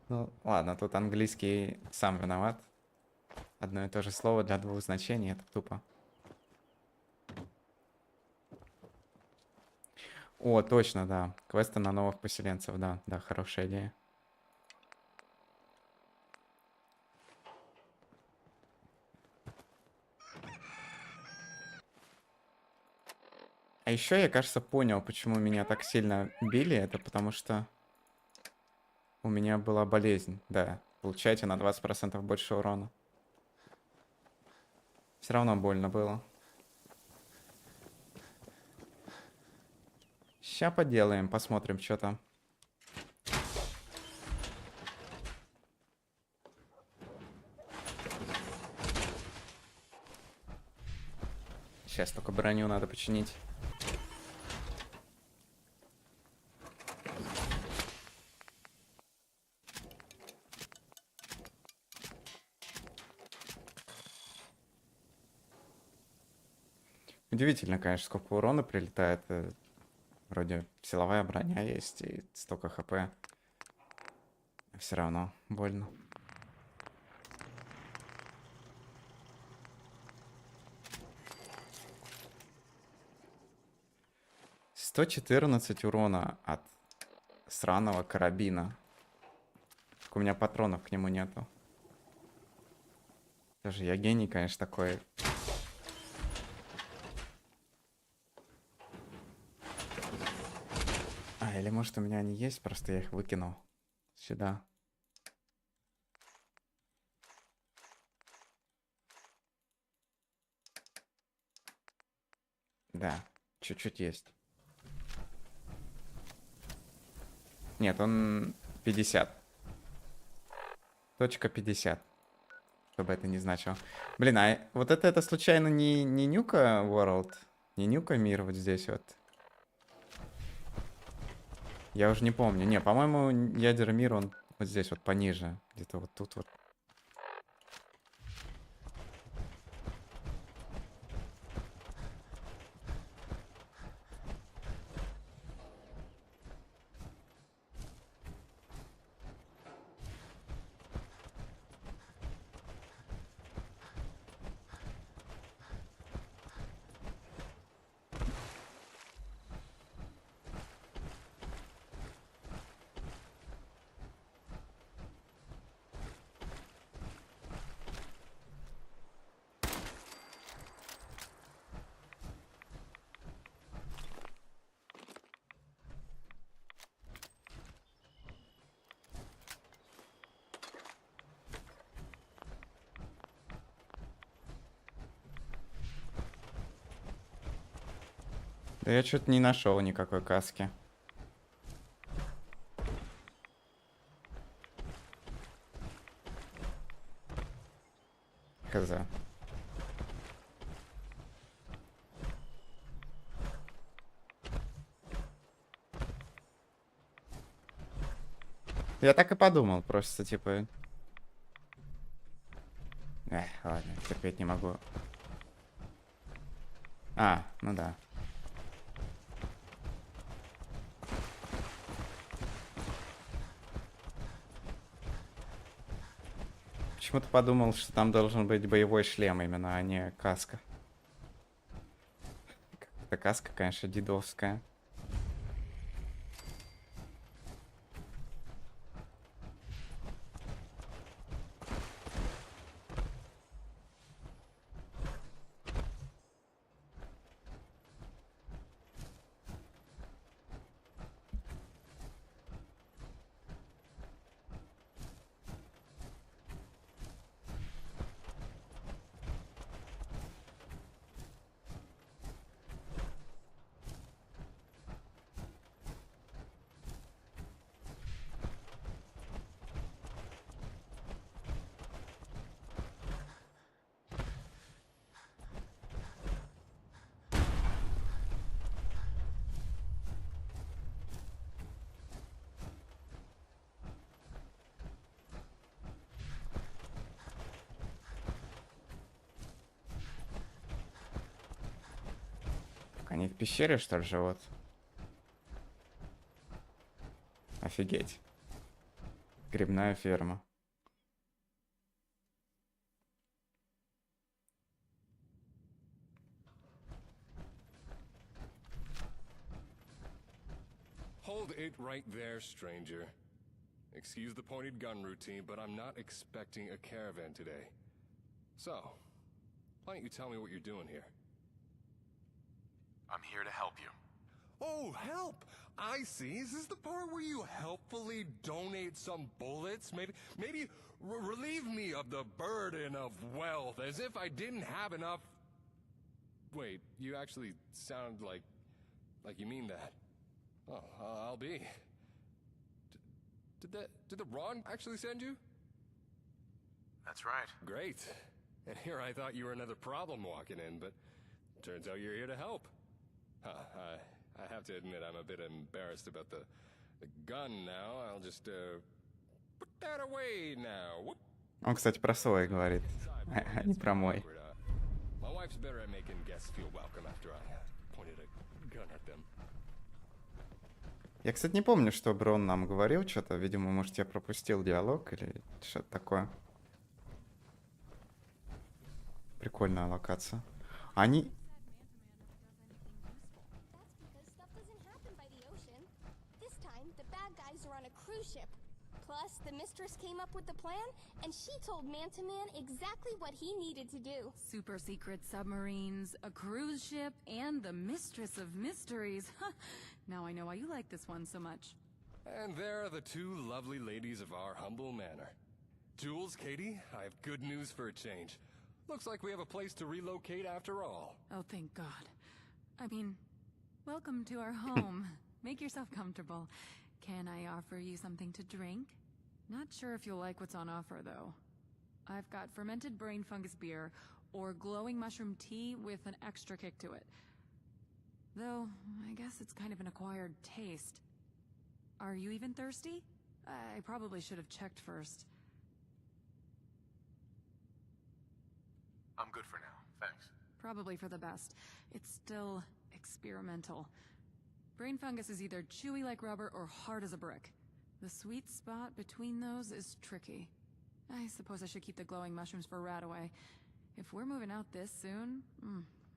Ну, ладно, тут английский сам виноват. Одно и то же слово для двух значений, это тупо. О, точно, да. Квесты на новых поселенцев, да. Да, хорошая идея. А еще я, кажется, понял, почему меня так сильно били. Это потому что у меня была болезнь. Да, получаете на 20% больше урона. Все равно больно было. Ща поделаем, посмотрим, что там. Сейчас только броню надо починить. Удивительно, конечно, сколько урона прилетает. Вроде силовая броня есть и столько хп. Все равно больно. $114 урона от сраного карабина. Только у меня патронов к нему нету. Тоже я гений, конечно, такой. А, или может у меня они есть, просто я их выкинул сюда. Да, чуть-чуть есть. Нет, он 50. Точка 50. Что бы это ни значило. Блин, а вот это случайно не Нюка World? Не Нюка мир вот здесь вот? Я уже не помню. Не, по-моему, ядер мир, он вот здесь вот пониже. Где-то вот тут вот. Да я что-то не нашел никакой каски. Хз. Я так и подумал, просто типа... Ладно, терпеть не могу. А, ну да. Почему-то подумал, что там должен быть боевой шлем именно, а не каска. Эта каска, конечно, дедовская. Так, они в пещере, что ли, живут? Офигеть. Грибная ферма. Hold it right there, stranger. Excuse the pointed gun routine, but I'm not expecting a caravan today. So, why don't you tell me what you're doing here? I'm here to help you. Oh, help! I see. Is this the part where you helpfully donate some bullets? Maybe relieve me of the burden of wealth, as if I didn't have enough... Wait, you actually sound like you mean that. Oh, I'll be. Did the Ron actually send you? That's right. Great. And here I thought you were another problem walking in, but turns out you're here to help. I have to admit I'm a bit embarrassed about the gun now. I'll just put that away now. Whoop. Он, кстати, про свой говорит, а не про мой. My wife's better at making guests feel welcome after I pointed a gun at them. Я, кстати, не помню, что Брон нам говорил что-то. Видимо, может, я пропустил диалог или что-то такое. Прикольная локация. Они... Plus, the mistress came up with the plan, and she told Man-to-Man exactly what he needed to do. Super secret submarines, a cruise ship, and the mistress of mysteries. Now I know why you like this one so much. And there are the two lovely ladies of our humble manor. Jules, Katie, I have good news for a change. Looks like we have a place to relocate after all. Oh, thank God. I mean, welcome to our home. Make yourself comfortable. Can I offer you something to drink? Not sure if you'll like what's on offer, though. I've got fermented brain fungus beer, or glowing mushroom tea with an extra kick to it. Though, I guess it's kind of an acquired taste. Are you even thirsty? I probably should have checked first. I'm good for now, thanks. Probably for the best. It's still experimental. Brain fungus is either chewy like rubber or hard as a brick. The sweet spot between those is tricky. I suppose I should keep the glowing mushrooms for Radaway. If we're moving out this soon,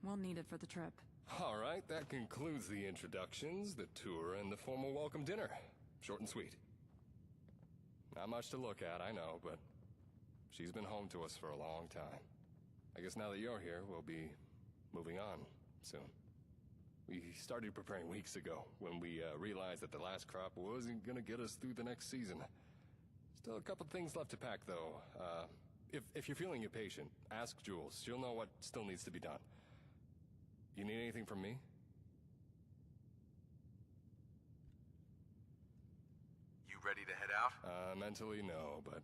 we'll need it for the trip. All right, that concludes the introductions, the tour, and the formal welcome dinner. Short and sweet. Not much to look at, I know, but she's been home to us for a long time. I guess now that you're here, we'll be moving on soon. We started preparing weeks ago when we realized that the last crop wasn't gonna get us through the next season. Still a couple things left to pack, though. If you're feeling impatient, ask Jules. She'll know what still needs to be done. You need anything from me? You ready to head out? Mentally, no, but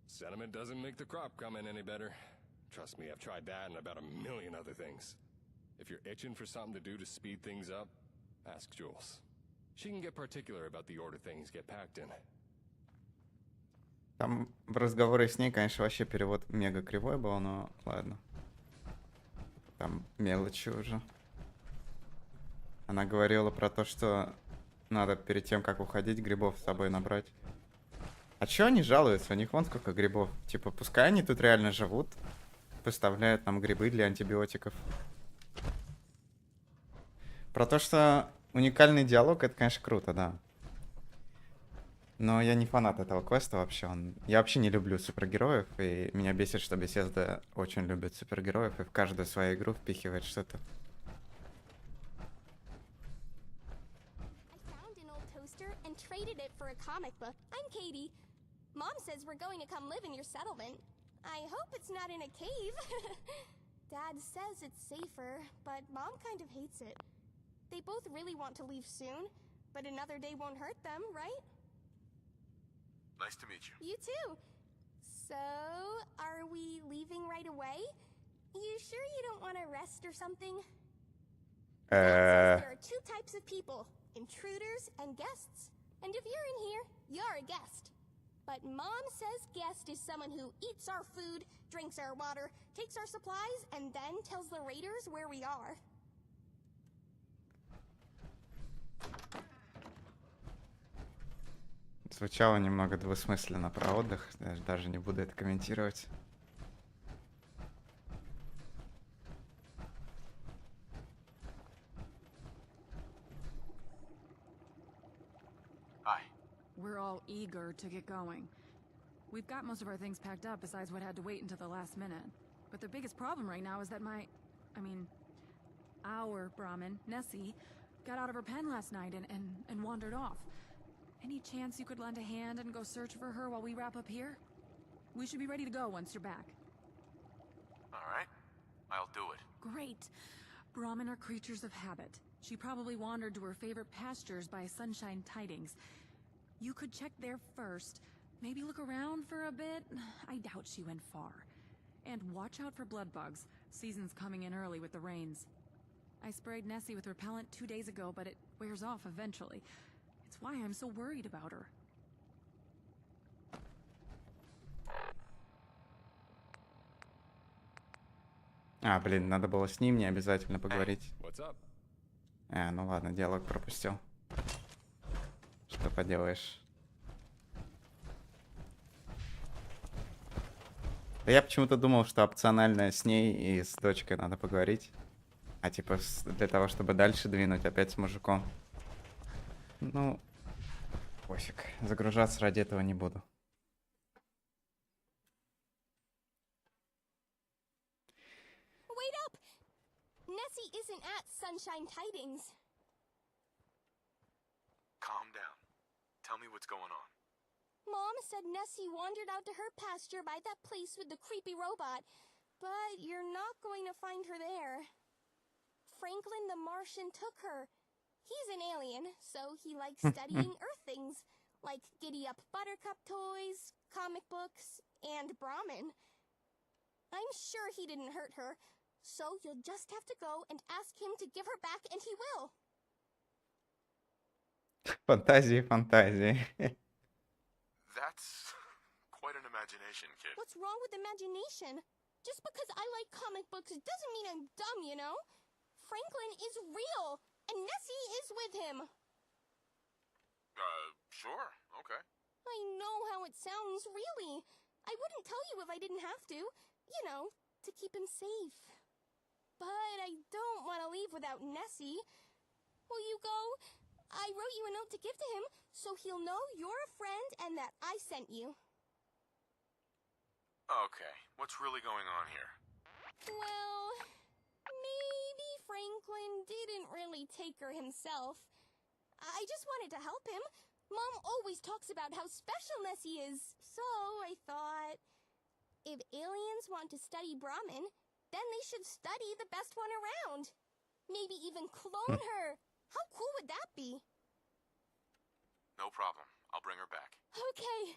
sentiment doesn't make the crop come in any better. Trust me, I've tried that and about a million other things. If you're itching for something to do to speed things up, ask Jules. She can get particular about the order things get packed in. Там в разговоре с ней, конечно, вообще перевод мега кривой был, но ладно. Там мелочи уже. Она говорила про то, что надо перед тем, как уходить, грибов с собой набрать. А чё они жалуются? У них вон сколько грибов. Типа, пускай они тут реально живут, поставляют нам грибы для антибиотиков. Про то, что уникальный диалог, это, конечно, круто, да. Но я не фанат этого квеста вообще. Я вообще не люблю супергероев, и меня бесит, что Bethesda очень любит супергероев и в каждую свою игру впихивает что-то. I'm Katie. Mom says we're going to come live in your settlement. I hope it's not in a cave. Dad says it's safer, but Mom kind of hates it. They both really want to leave soon, but another day won't hurt them, right? Nice to meet you. You too. So, are we leaving right away? You sure you don't want to rest or something? There are two types of people, intruders and guests. And if you're in here, you're a guest. But Mom says guest is someone who eats our food, drinks our water, takes our supplies, and then tells the raiders where we are. Звучало немного двусмысленно про отдых. Даже не буду это комментировать. Hi. We're all eager to get going. We've got most of our things packed up besides what had to wait until the last minute. But the biggest problem right now is that our Brahmin, Nessie, got out of her pen last night and wandered off. Any chance you could lend a hand and go search for her while we wrap up here? We should be ready to go once you're back. Alright. I'll do it. Great. Brahmin are creatures of habit. She probably wandered to her favorite pastures by Sunshine Tidings. You could check there first. Maybe look around for a bit. I doubt she went far. And watch out for blood bugs. Season's coming in early with the rains. I sprayed Nessie with repellent 2 days ago, but it wears off eventually. It's why I'm so worried about her. Блин, надо было с ним не обязательно поговорить. What's up? Ну ладно, диалог пропустил. Что поделаешь? Да я почему-то думал, что опционально с ней и с дочкой надо поговорить. Типа для того, чтобы дальше двинуть опять с мужиком. Ну, пофиг. Загружаться ради этого не буду. Wait up! Nessie isn't at Sunshine Tidings. Calm down. Tell me what's going on. Mom said Nessie wandered out to her pasture by that place with the creepy robot, but you're not going to find her there. Franklin the Martian took her. He's an alien, so he likes studying Earth things, like giddy-up Buttercup toys, comic books, and Brahmin. I'm sure he didn't hurt her, so you'll just have to go and ask him to give her back, and he will. Фантазии, фантазии. That's quite an imagination, kid. What's wrong with imagination? Just because I like comic books doesn't mean I'm dumb, you know? Franklin is real, and Nessie is with him. Sure, okay. I know how it sounds, really. I wouldn't tell you if I didn't have to. You know, to keep him safe. But I don't want to leave without Nessie. Will you go? I wrote you a note to give to him, so he'll know you're a friend and that I sent you. Okay, what's really going on here? Well, maybe Franklin didn't really take her himself. I just wanted to help him. Mom always talks about how special Nessie is, so I thought, if aliens want to study Brahmin, then they should study the best one around. Maybe even clone her. How cool would that be? No problem. I'll bring her back. Okay.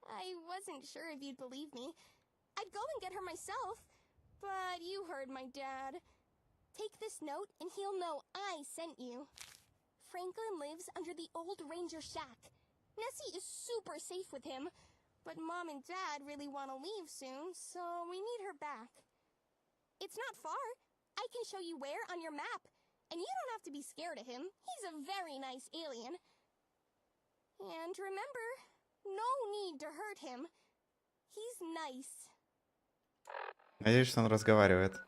I wasn't sure if you'd believe me. I'd go and get her myself, but you heard my dad. Take this note and he'll know I sent you. Franklin lives under the old ranger shack. Nessie is super safe with him, but Mom and Dad really want to leave soon, so we need her back. It's not far. I can show you where on your map, and you don't have to be scared of him. He's a very nice alien. And remember, no need to hurt him. He's nice. Надеюсь, что он разговаривает.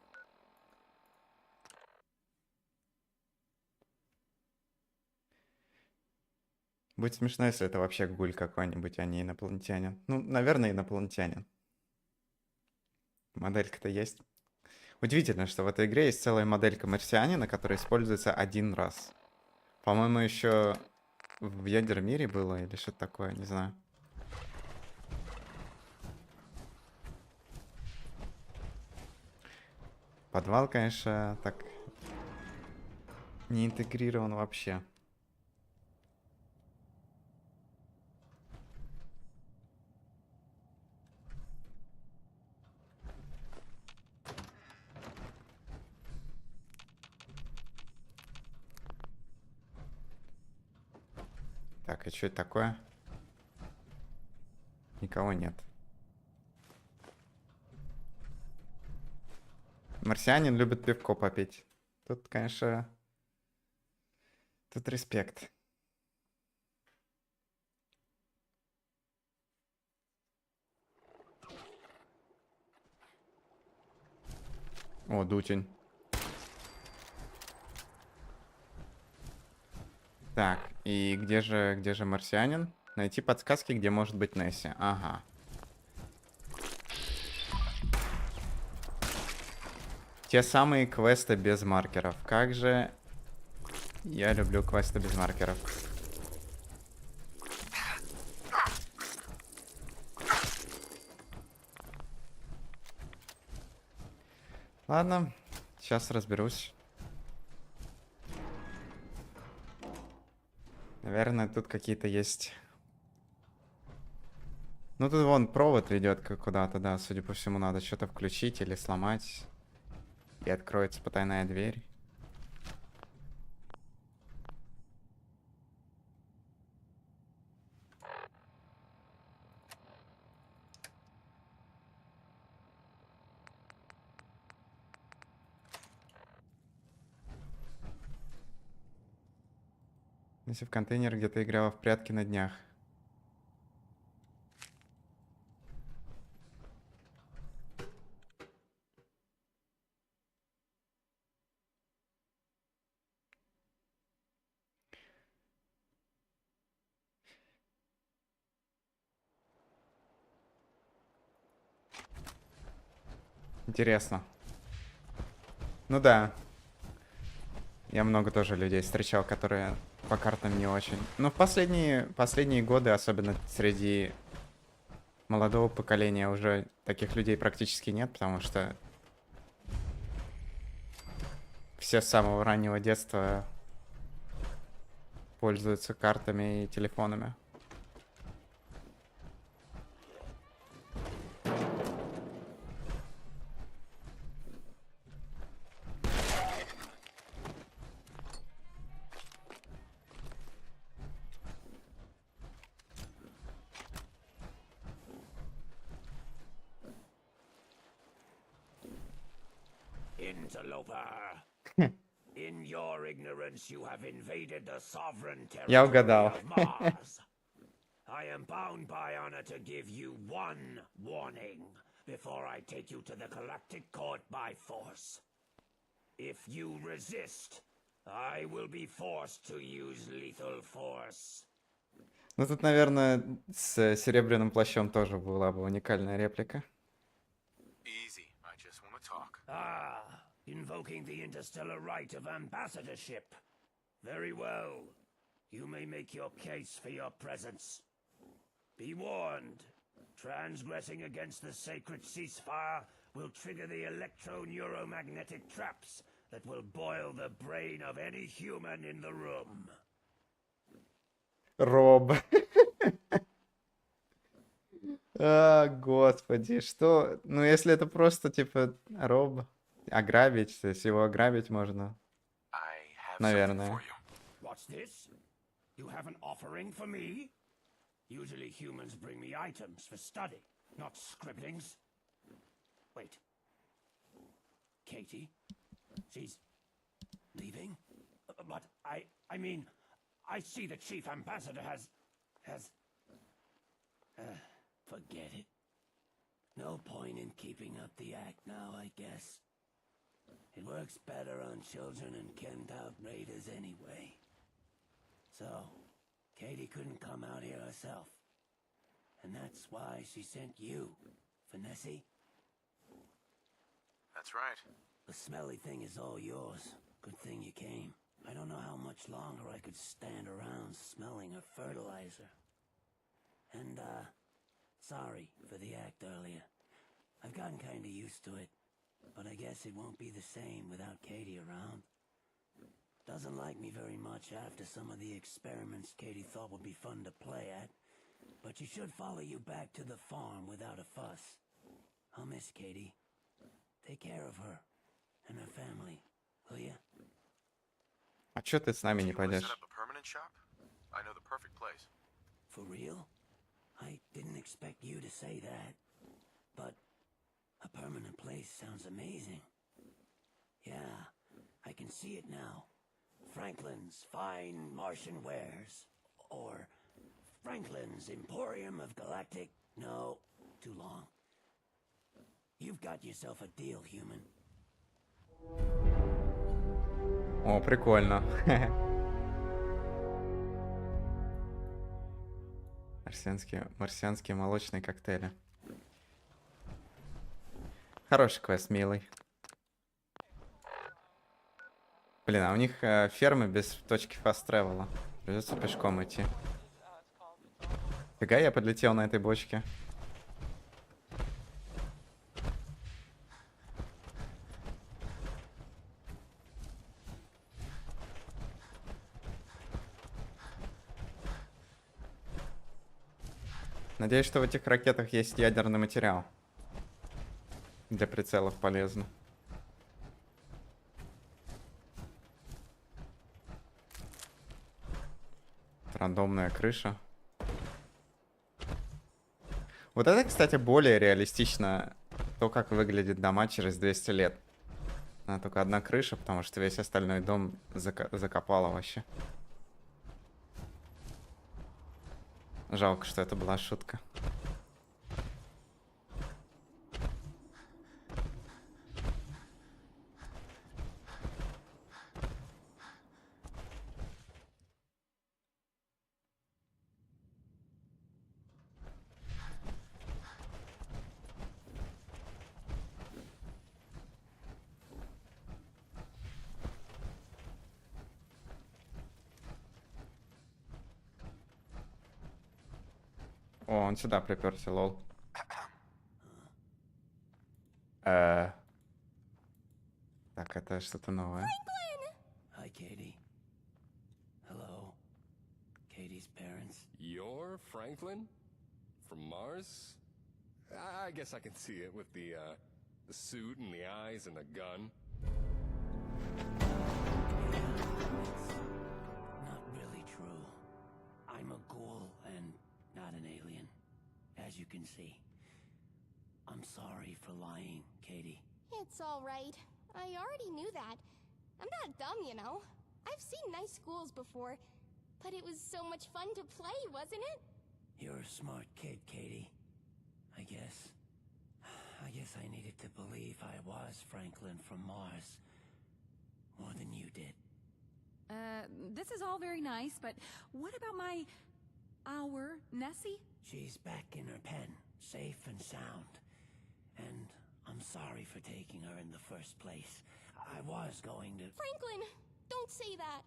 Будет смешно, если это вообще гуль какой-нибудь, а не инопланетянин. Ну, наверное, инопланетянин. Моделька-то есть. Удивительно, что в этой игре есть целая моделька марсианина, которая используется один раз. По-моему, еще в Ядермире было или что-то такое, не знаю. Подвал, конечно, так не интегрирован вообще. Так, и что это такое? Никого нет. Марсианин любит пивко попить. Тут, конечно, тут респект. О, дутень. Так, и где же марсианин? Найти подсказки, где может быть Несси. Ага. Те самые квесты без маркеров. Как же я люблю квесты без маркеров. Ладно, сейчас разберусь. Наверное, тут какие-то есть... Ну, тут вон провод ведет куда-то, да. Судя по всему, надо что-то включить или сломать. И откроется потайная дверь. Если в контейнер где-то играла в прятки на днях. Интересно. Ну да. Я много тоже людей встречал, которые по картам не очень. Но в последние годы, особенно среди молодого поколения, уже таких людей практически нет, потому что все с самого раннего детства пользуются картами и телефонами. Interloper. In your ignorance, you have invaded the sovereign Я territory угадал. of Mars. I am bound by honor to give you one warning before I take you to the Galactic Court by force. If you resist, I will be forced to use lethal force. Ну тут, наверное, с серебряным плащом тоже была бы уникальная реплика. Easy. I just want to talk. Ah, invoking the interstellar right of ambassadorship. Very well. You may make your case for your presence. Be warned. Transgressing against the sacred ceasefire will trigger the electro-neuromagnetic traps that will boil the brain of any human in the room. Роб. А, господи, что? Ну, если это просто, типа, Роб, ограбить, то есть его ограбить можно. Наверное. What's this? You have an offering for me? Usually humans bring me items for study, not scribblings. Wait. Katie? She's leaving? But I mean, I see the chief ambassador has... forget it. No point in keeping up the act now, I guess. It works better on children and Kent-out raiders anyway. So, Katie couldn't come out here herself. And that's why she sent you, Finessi. That's right. The smelly thing is all yours. Good thing you came. I don't know how much longer I could stand around smelling her fertilizer. And, sorry for the act earlier. I've gotten kinda used to it, but I guess it won't be the same without Katie around. Doesn't like me very much after some of the experiments Katie thought would be fun to play at, but she should follow you back to the farm without a fuss. I'll miss Katie. Take care of her and her family, will ya? А чё ты с нами не пойдешь? Set up a permanent shop? I know the perfect place. For real? I didn't expect you to say that, but a permanent place sounds amazing. Yeah, I can see it now. Franklin's Fine Martian Wares, or Franklin's Emporium of Galactic... No, too long. You've got yourself a deal, human. О, прикольно. Марсианские молочные коктейли. Хороший квест, милый. Блин, а у них фермы без точки фаст-тревела. Придется пешком идти. Фига, я подлетел на этой бочке. Надеюсь, что в этих ракетах есть ядерный материал. Для прицелов полезно. Рандомная крыша. Вот это, кстати, более реалистично, то, как выглядит дома через 200 лет. Только одна крыша, потому что весь остальной дом закопало вообще. Жалко, что это была шутка. О, он сюда приперся, лол. Так, это что-то новое. Hi, Katie. Hello. Katie's parents. You're Franklin? From Mars? I guess I can see it with the suit and the eyes and the gun. Not really true. I'm a ghoul and not an alien, as you can see. I'm sorry for lying, Katie. It's all right. I already knew that. I'm not dumb, you know. I've seen nice schools before, but it was so much fun to play, wasn't it? You're a smart kid, Katie. I guess I needed to believe I was Franklin from Mars more than you did. This is all very nice, but what about our Nessie? She's back in her pen, safe and sound. And I'm sorry for taking her in the first place. I was going to... Franklin, don't say that.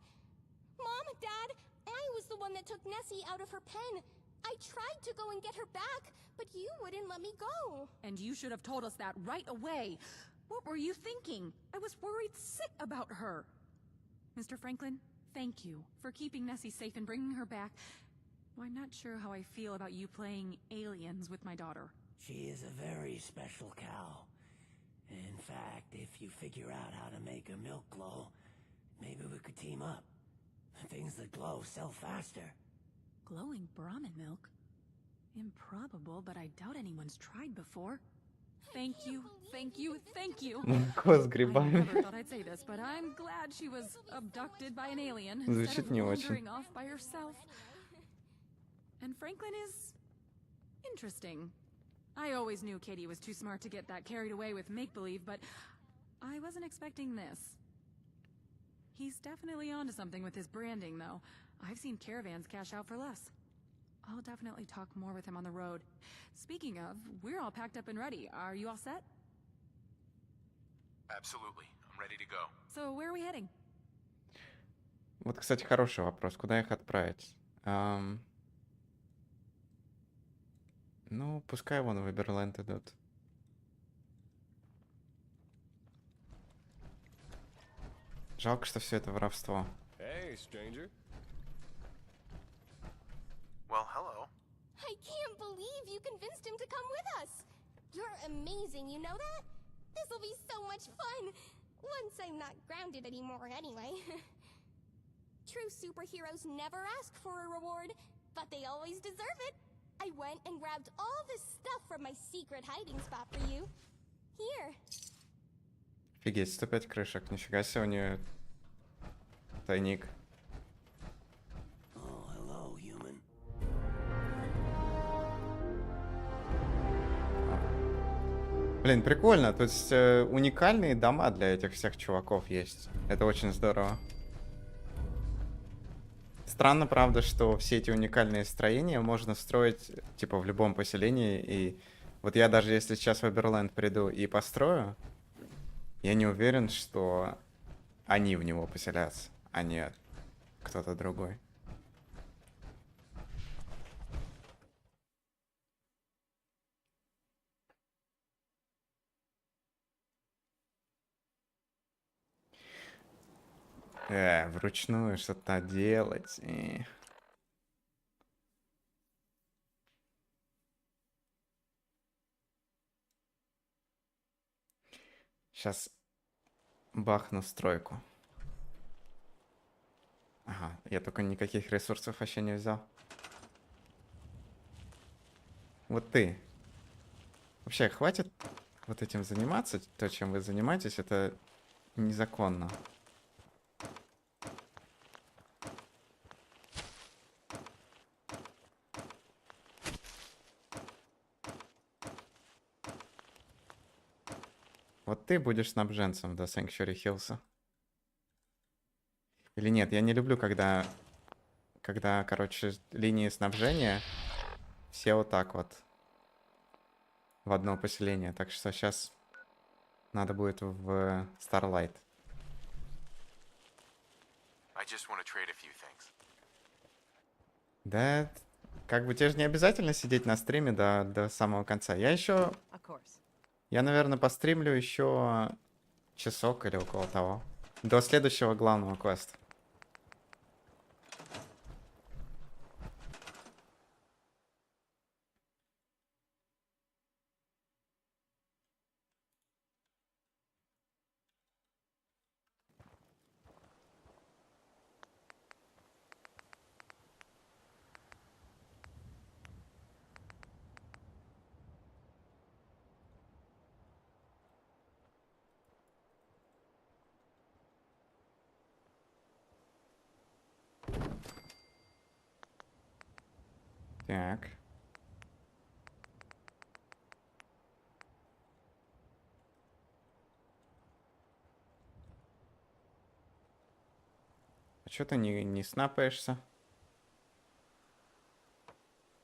Mom, Dad, I was the one that took Nessie out of her pen. I tried to go and get her back, but you wouldn't let me go. And you should have told us that right away. What were you thinking? I was worried sick about her. Mr. Franklin, thank you for keeping Nessie safe and bringing her back. Well, I'm not sure how I feel about you playing aliens with my daughter. She is a very special cow. In fact, if you figure out how to make her milk glow, maybe we could team up. Things that glow sell faster. Glowing Brahmin milk? Improbable, but I doubt anyone's tried before. Thank you, thank you, thank you. Молоко с I грибами. never thought I'd say this, but I'm glad she was abducted by an alien instead Звучит of не очень. wandering off by herself. And Franklin is interesting. I always knew Katie was too smart to get that carried away with make-believe, but I wasn't expecting this. He's definitely onto something with his branding, though. I've seen caravans cash out for less. I'll definitely talk more with him on the road. Speaking of, we're all packed up and ready. Are you all set? Absolutely. I'm ready to go. So where are we heading? Вот, кстати, хороший вопрос. Куда их отправить? Ну, пускай вон в Эберленд идут. Жалко, что все это воровство. Hey, stranger. Well, hello. I can't believe you convinced him to come with us. You're amazing, you know that? This'll be so much fun. Once I'm not grounded anymore anyway. True superheroes never ask for a reward, but they always deserve it. I went and grabbed all this stuff from my secret hiding spot for you. Here. Офигеть, 105 крышек. Нифига себе у нее тайник. Oh, hello, human. Блин, прикольно. То есть уникальные дома для этих всех чуваков есть. Это очень здорово. Странно, правда, что все эти уникальные строения можно строить, типа, в любом поселении. И вот я даже если сейчас в Эберленд приду и построю, я не уверен, что они в него поселятся, а не кто-то другой. Вручную что-то делать. Сейчас бахну стройку. Ага, я только никаких ресурсов вообще не взял. Вот ты. Вообще, хватит вот этим заниматься. То, чем вы занимаетесь, это незаконно. Вот ты будешь снабженцем до Сенкчуари Хиллса. Или нет, я не люблю, когда, короче, линии снабжения все вот так вот в одно поселение. Так что сейчас надо будет в Starlight. Да, как бы тебе же не обязательно сидеть на стриме до самого конца. Я, наверное, постримлю еще часок или около того. До следующего главного квеста. Так. А чё ты не снапаешься?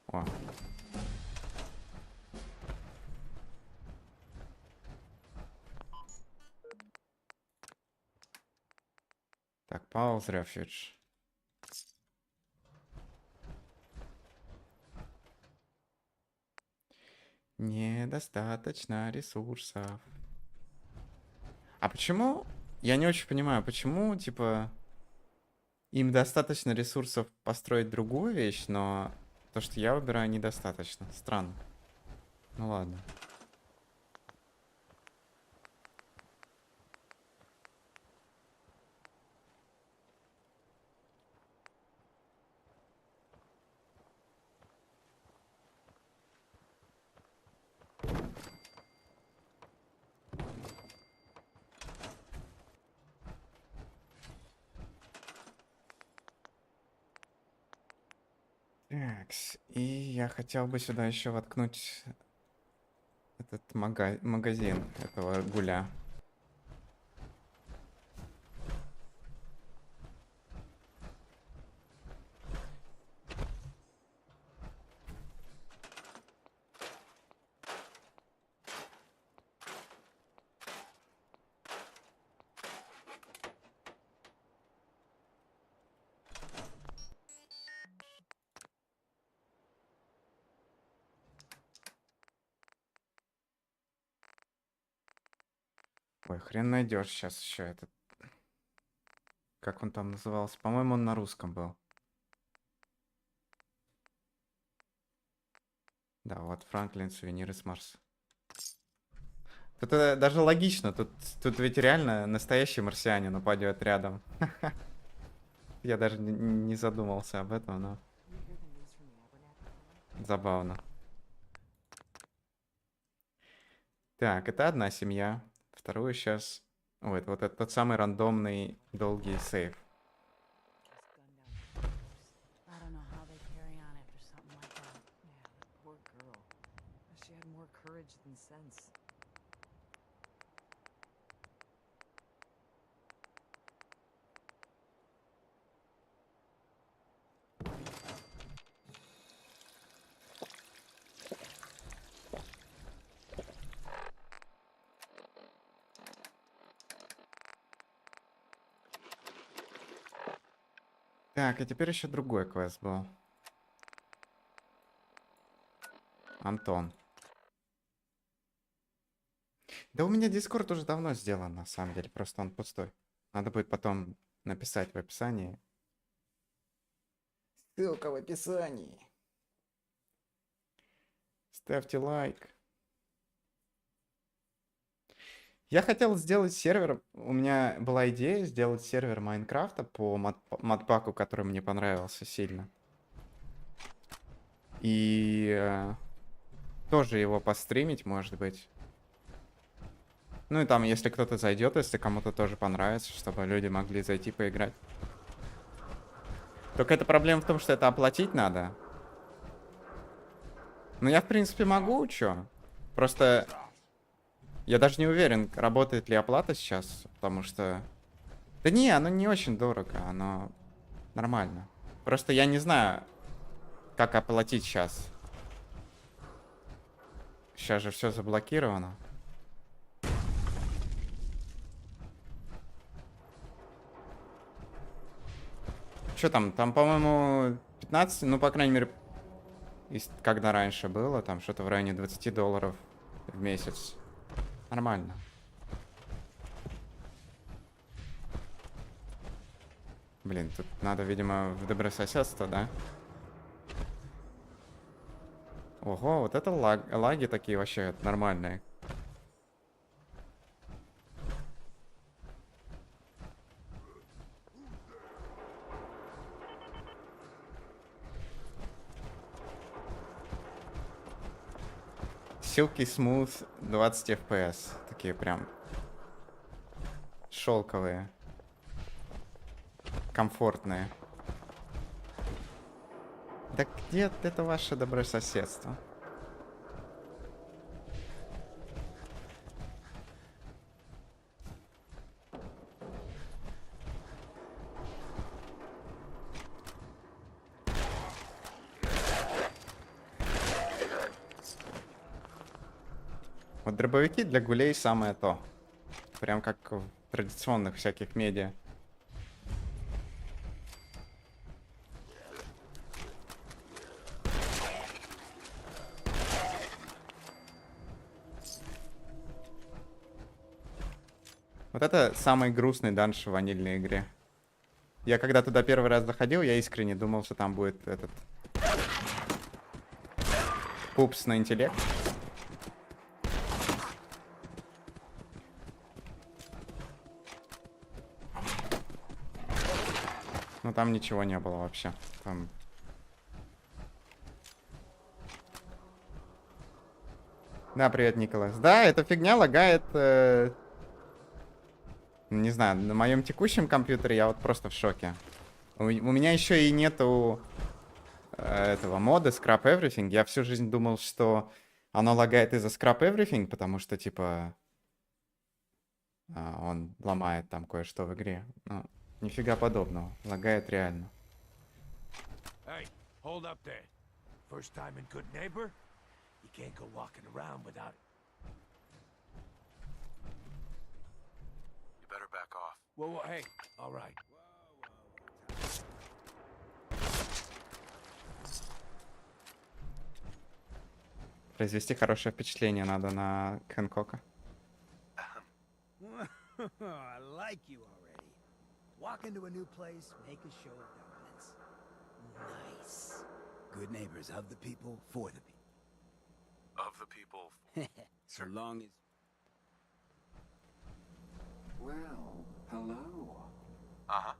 О. Так, pause refuge. Недостаточно ресурсов. А почему? Я не очень понимаю, почему, типа, им достаточно ресурсов построить другую вещь, но то, что я выбираю, недостаточно. Странно. Ну ладно. Так, и я хотел бы сюда еще воткнуть этот магазин этого гуля. Ой, хрен найдешь сейчас еще этот. Как он там назывался? По-моему, он на русском был. Да, вот Франклин, сувениры с Марса. Тут даже логично. Тут ведь реально настоящий марсианин упадет рядом. Я даже не задумался об этом, но забавно. Так, это одна семья. Вторую сейчас... Ой, это вот этот тот самый рандомный долгий сейв. Так, и теперь еще другой квест был. Антон. Да у меня Дискорд уже давно сделан, на самом деле, просто он пустой. Надо будет потом написать в описании. Ссылка в описании. Ставьте лайк. Я хотел сделать сервер, у меня была идея сделать сервер Майнкрафта по модпаку, который мне понравился сильно. И тоже его постримить, может быть. Ну и там, если кто-то зайдет, если кому-то тоже понравится, чтобы люди могли зайти поиграть. Только эта проблема в том, что это оплатить надо. Ну я, в принципе, могу, чё. Просто я даже не уверен, работает ли оплата сейчас, потому что... Да не, оно не очень дорого, оно нормально. Просто я не знаю, как оплатить сейчас. Сейчас же все заблокировано. Что там? Там, по-моему, 15, ну, по крайней мере, когда раньше было, там что-то в районе $20 в месяц. Нормально. Блин, тут надо, видимо, в добрососедство, да? Ого, вот это лаги такие вообще нормальные. Silky Smooth 20 FPS. Такие прям шелковые. Комфортные. Да где это ваше добрососедство? Вот дробовики для гулей самое то. Прям как в традиционных всяких медиа. Вот это самый грустный данж в ванильной игре. Я когда туда первый раз заходил, я искренне думал, что там будет этот... пупс на интеллект. Но там ничего не было вообще. Там... Да, привет, Николас. Да, эта фигня лагает... Не знаю, на моем текущем компьютере я вот просто в шоке. У меня еще и нету этого мода Scrap Everything. Я всю жизнь думал, что оно лагает из-за Scrap Everything, потому что, типа, он ломает там кое-что в игре. Но нифига подобного. Лагает реально. Hey, hold up there. First time in Good Neighbor? You can't go walking around without it. You better back off. Whoa, hey, all right. Произвести хорошее впечатление надо на Хэнкока. I like you already. Walk into a new place, make a show of dominance. Nice. Good neighbors of the people, for the people. Of the people. So long as... Well, hello. Uh-huh.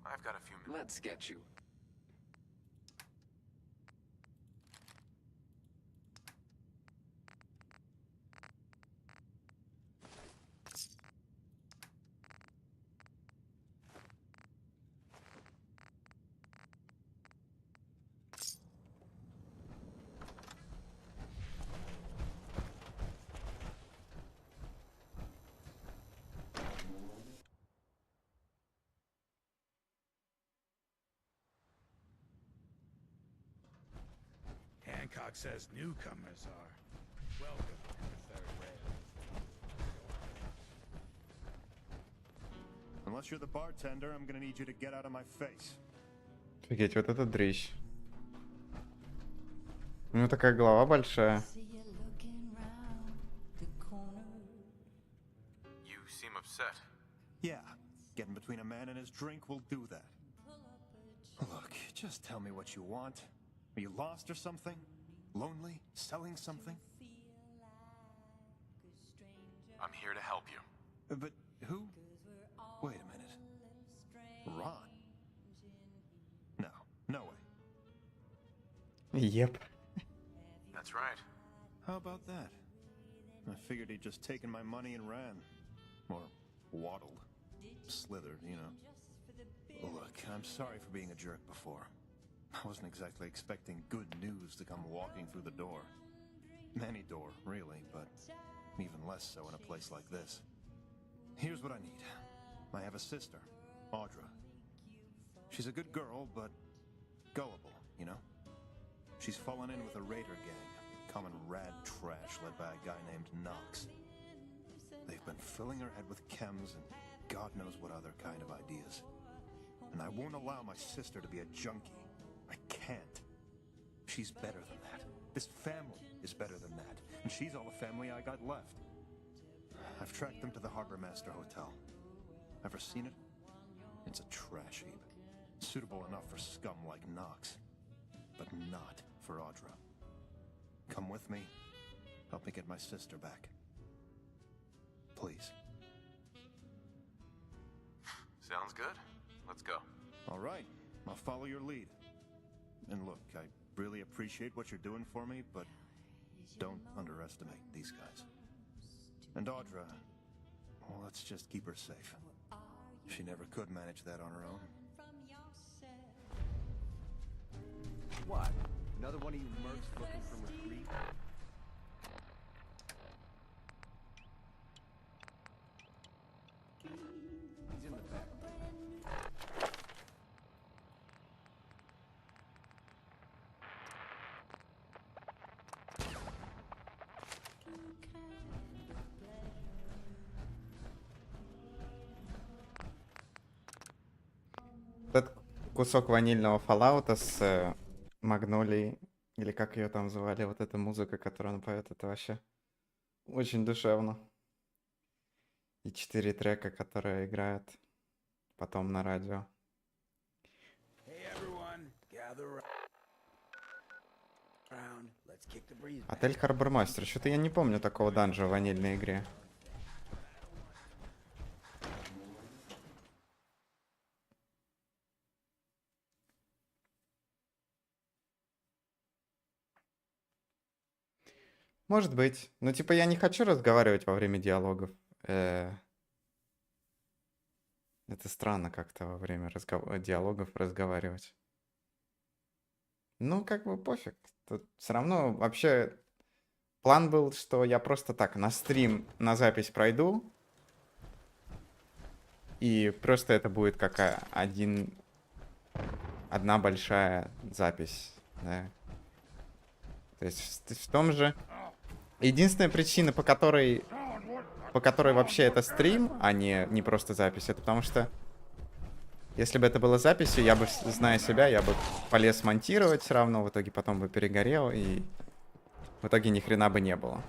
I've got a few minutes. Let's get you. Hancock says newcomers are welcome to the third rail. Unless you're the bartender, I'm gonna need you to get out of my face. Офигеть, вот это дрищ. У него такая голова большая. You seem upset. Yeah, getting between a man and his drink will do that. Look, just tell me what you want. Are you lost or something? Lonely? Selling something? I'm here to help you. But who? Wait a minute. Ron? No, no way. Yep. That's right. How about that? I figured he'd just taken my money and ran. Or waddled. Slithered, you know. Look, I'm sorry for being a jerk before. I wasn't exactly expecting good news to come walking through the door. Any door, really, but even less so in a place like this. Here's what I need. I have a sister, Audra. She's a good girl, but gullible, you know? She's fallen in with a raider gang, common rad trash led by a guy named Knox. They've been filling her head with chems and God knows what other kind of ideas. And I won't allow my sister to be a junkie. I can't. She's better than that. This family is better than that. And she's all the family I got left. I've tracked them to the Harbor Master Hotel. Ever seen it? It's a trash heap. Suitable enough for scum like Knox. But not for Audra. Come with me. Help me get my sister back. Please. Sounds good. Let's go. All right. I'll follow your lead. And look, I really appreciate what you're doing for me, but don't underestimate these guys. And Audra, well, let's just keep her safe. She never could manage that on her own. What? Another one of you mercs looking for reprieve? He's in the back. Этот кусок ванильного фоллаута с Магнолией, или как ее там звали, вот эта музыка, которую он поет, это вообще очень душевно. И 4 трека, которые играют потом на радио. Отель Харбормастер. Что-то я не помню такого данжа в ванильной игре. Может быть. Но типа я не хочу разговаривать во время диалогов. Это странно как-то во время диалогов разговаривать. Ну, как бы пофиг. Тут все равно вообще план был, что я просто так на стрим, на запись пройду. И просто это будет как одна большая запись. Да? То есть в том же... Единственная причина, по которой вообще это стрим, а не просто запись, это потому что если бы это было записью, я бы, зная себя, я бы полез монтировать все равно, в итоге потом бы перегорел, и в итоге ни хрена бы не было.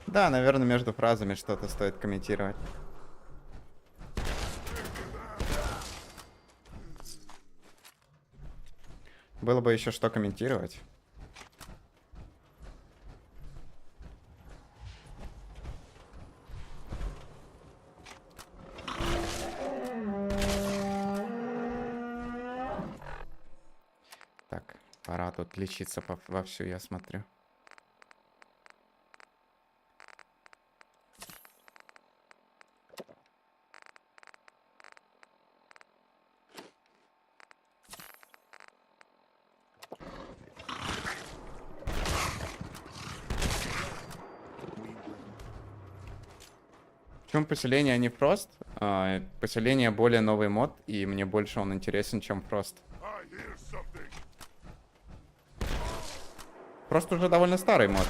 Да, наверное, между фразами что-то стоит комментировать. Было бы еще что комментировать. Так, пора тут лечиться вовсю, я смотрю. Почему поселение, а не Фрост? Поселение более новый мод, и мне больше он интересен, чем Фрост. Фрост уже довольно старый мод.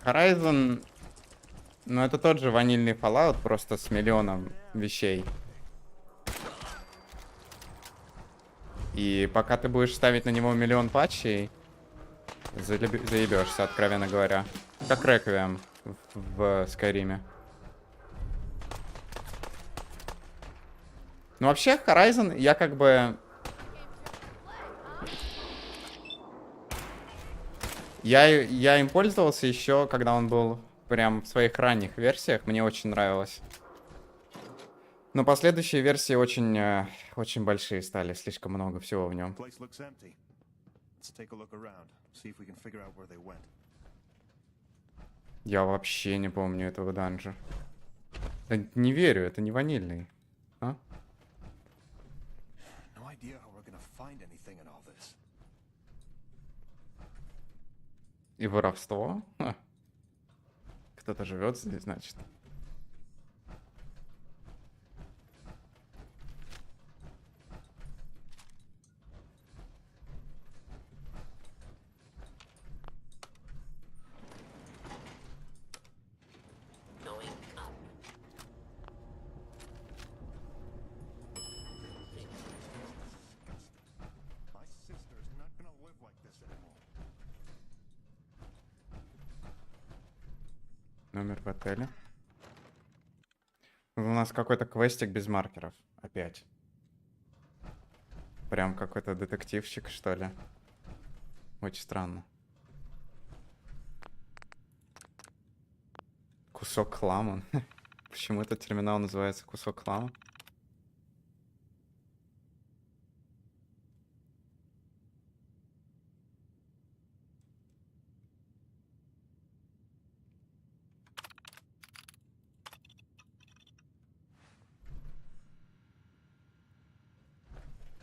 Horizon, ну это тот же ванильный Fallout, просто с миллионом вещей. И пока ты будешь ставить на него миллион патчей, заебешься, откровенно говоря. Как Реквием в Скайриме. Ну вообще, Horizon, я как бы... Я им пользовался еще, когда он был прям в своих ранних версиях. Мне очень нравилось. Но последующие версии очень большие стали. Слишком много всего в нем. Я вообще не помню этого данжа. Да не верю, это не ванильный. А? И воровство? Кто-то живет здесь, значит. Номер в отеле. У нас какой-то квестик без маркеров. Опять. Прям какой-то детективчик, что ли. Очень странно. Кусок хлама. Почему этот терминал называется кусок хлама?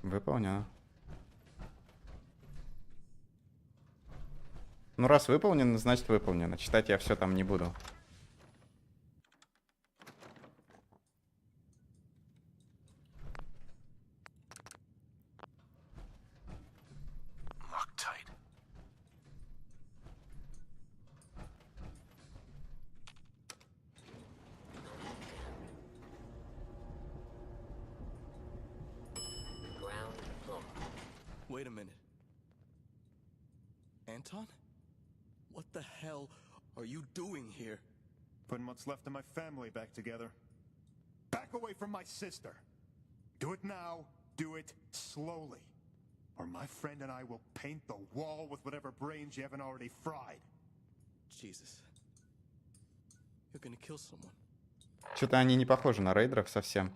Выполнено. Ну, раз выполнено, значит выполнено. Читать я все там не буду. Wait a minute. Anton? What the hell are you doing here? Putting what's left of my family back together. Back away from my sister. Do it now. Do it slowly. Or my friend and I will paint the wall with whatever brains you haven't already fried. Jesus. You're gonna kill someone. Что-то они не похожи на рейдеров совсем.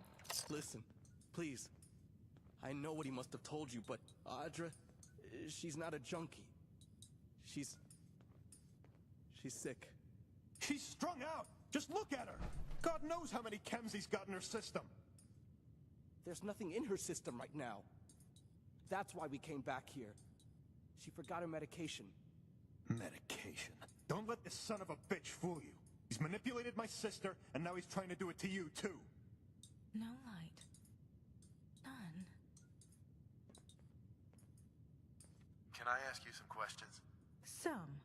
Listen, please. I know what he must have told you, but Audra, she's not a junkie. She's sick. She's strung out. Just look at her. God knows how many chems he's got in her system. There's nothing in her system right now. That's why we came back here. She forgot her medication. Medication? Don't let this son of a bitch fool you. He's manipulated my sister, and now he's trying to do it to you, too. No light. None. Can I ask you some questions? Some.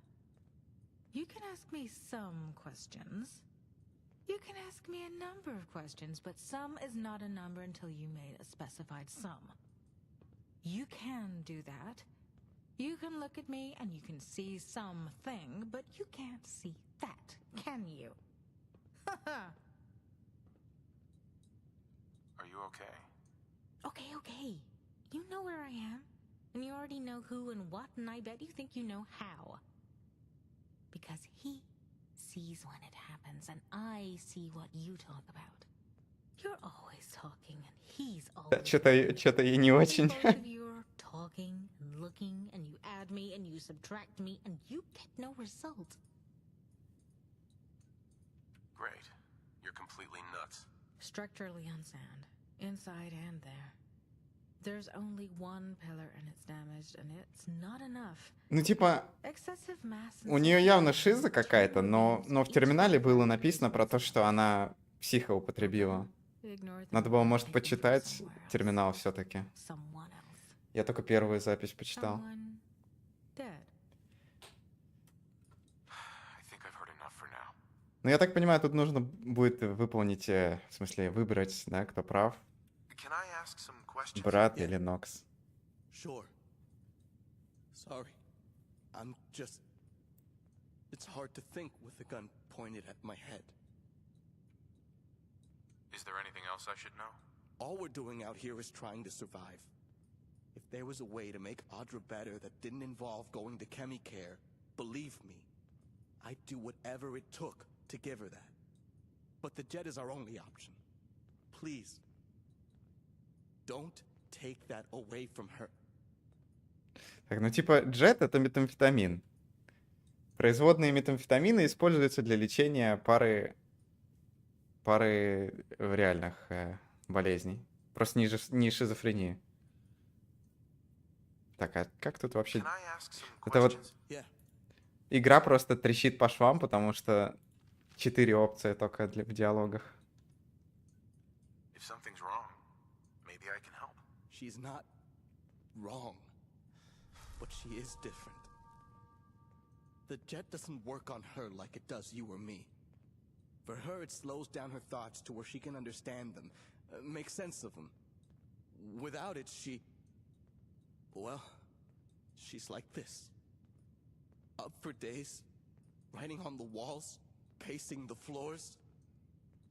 You can ask me some questions. You can ask me a number of questions, but some is not a number until you made a specified sum. You can do that. You can look at me and you can see something, but you can't see that, can you? Are you okay? Okay. You know where I am. And you already know who and what, and I bet you think you know how. Because he sees when it happens, and I see what you talk about. You're always talking, and he's always... Что-то и не очень. Both of you are talking and looking, and you add me, and you subtract me, and you get no result. Great. You're completely nuts. Structurally unsound, inside and there. There's only one pillar and it's damaged, and it's not enough. Ну, типа, Excessive mass у нее явно шиза какая-то, но в терминале было написано про то, что она психо употребила. Надо было, может, почитать терминал все-таки. Я только первую запись почитал. Ну, я так понимаю, тут нужно будет выполнить, в смысле, выбрать, да, кто прав. Брат или Нокс. Sure. Sorry. I'm just... It's hard to think with the gun pointed at my head. Is there anything else I should know? All we're doing out here is trying to survive. If there was a way to make Audra better that didn't involve going to Chemicare, believe me, I'd do whatever it took to give her that. But the jet is our only option. Please, don't take that away from her. Так, ну типа джет это метамфетамин. Производные метамфетамина используются для лечения пары реальных болезней. Просто не шизофрении. Так, а как тут вообще... Это вот... Игра просто трещит по швам, потому что 4 опции только в диалогах. She's not wrong, but she is different. The jet doesn't work on her like it does you or me. For her, it slows down her thoughts to where she can understand them, make sense of them. Without it, well, she's like this. Up for days, writing on the walls, pacing the floors.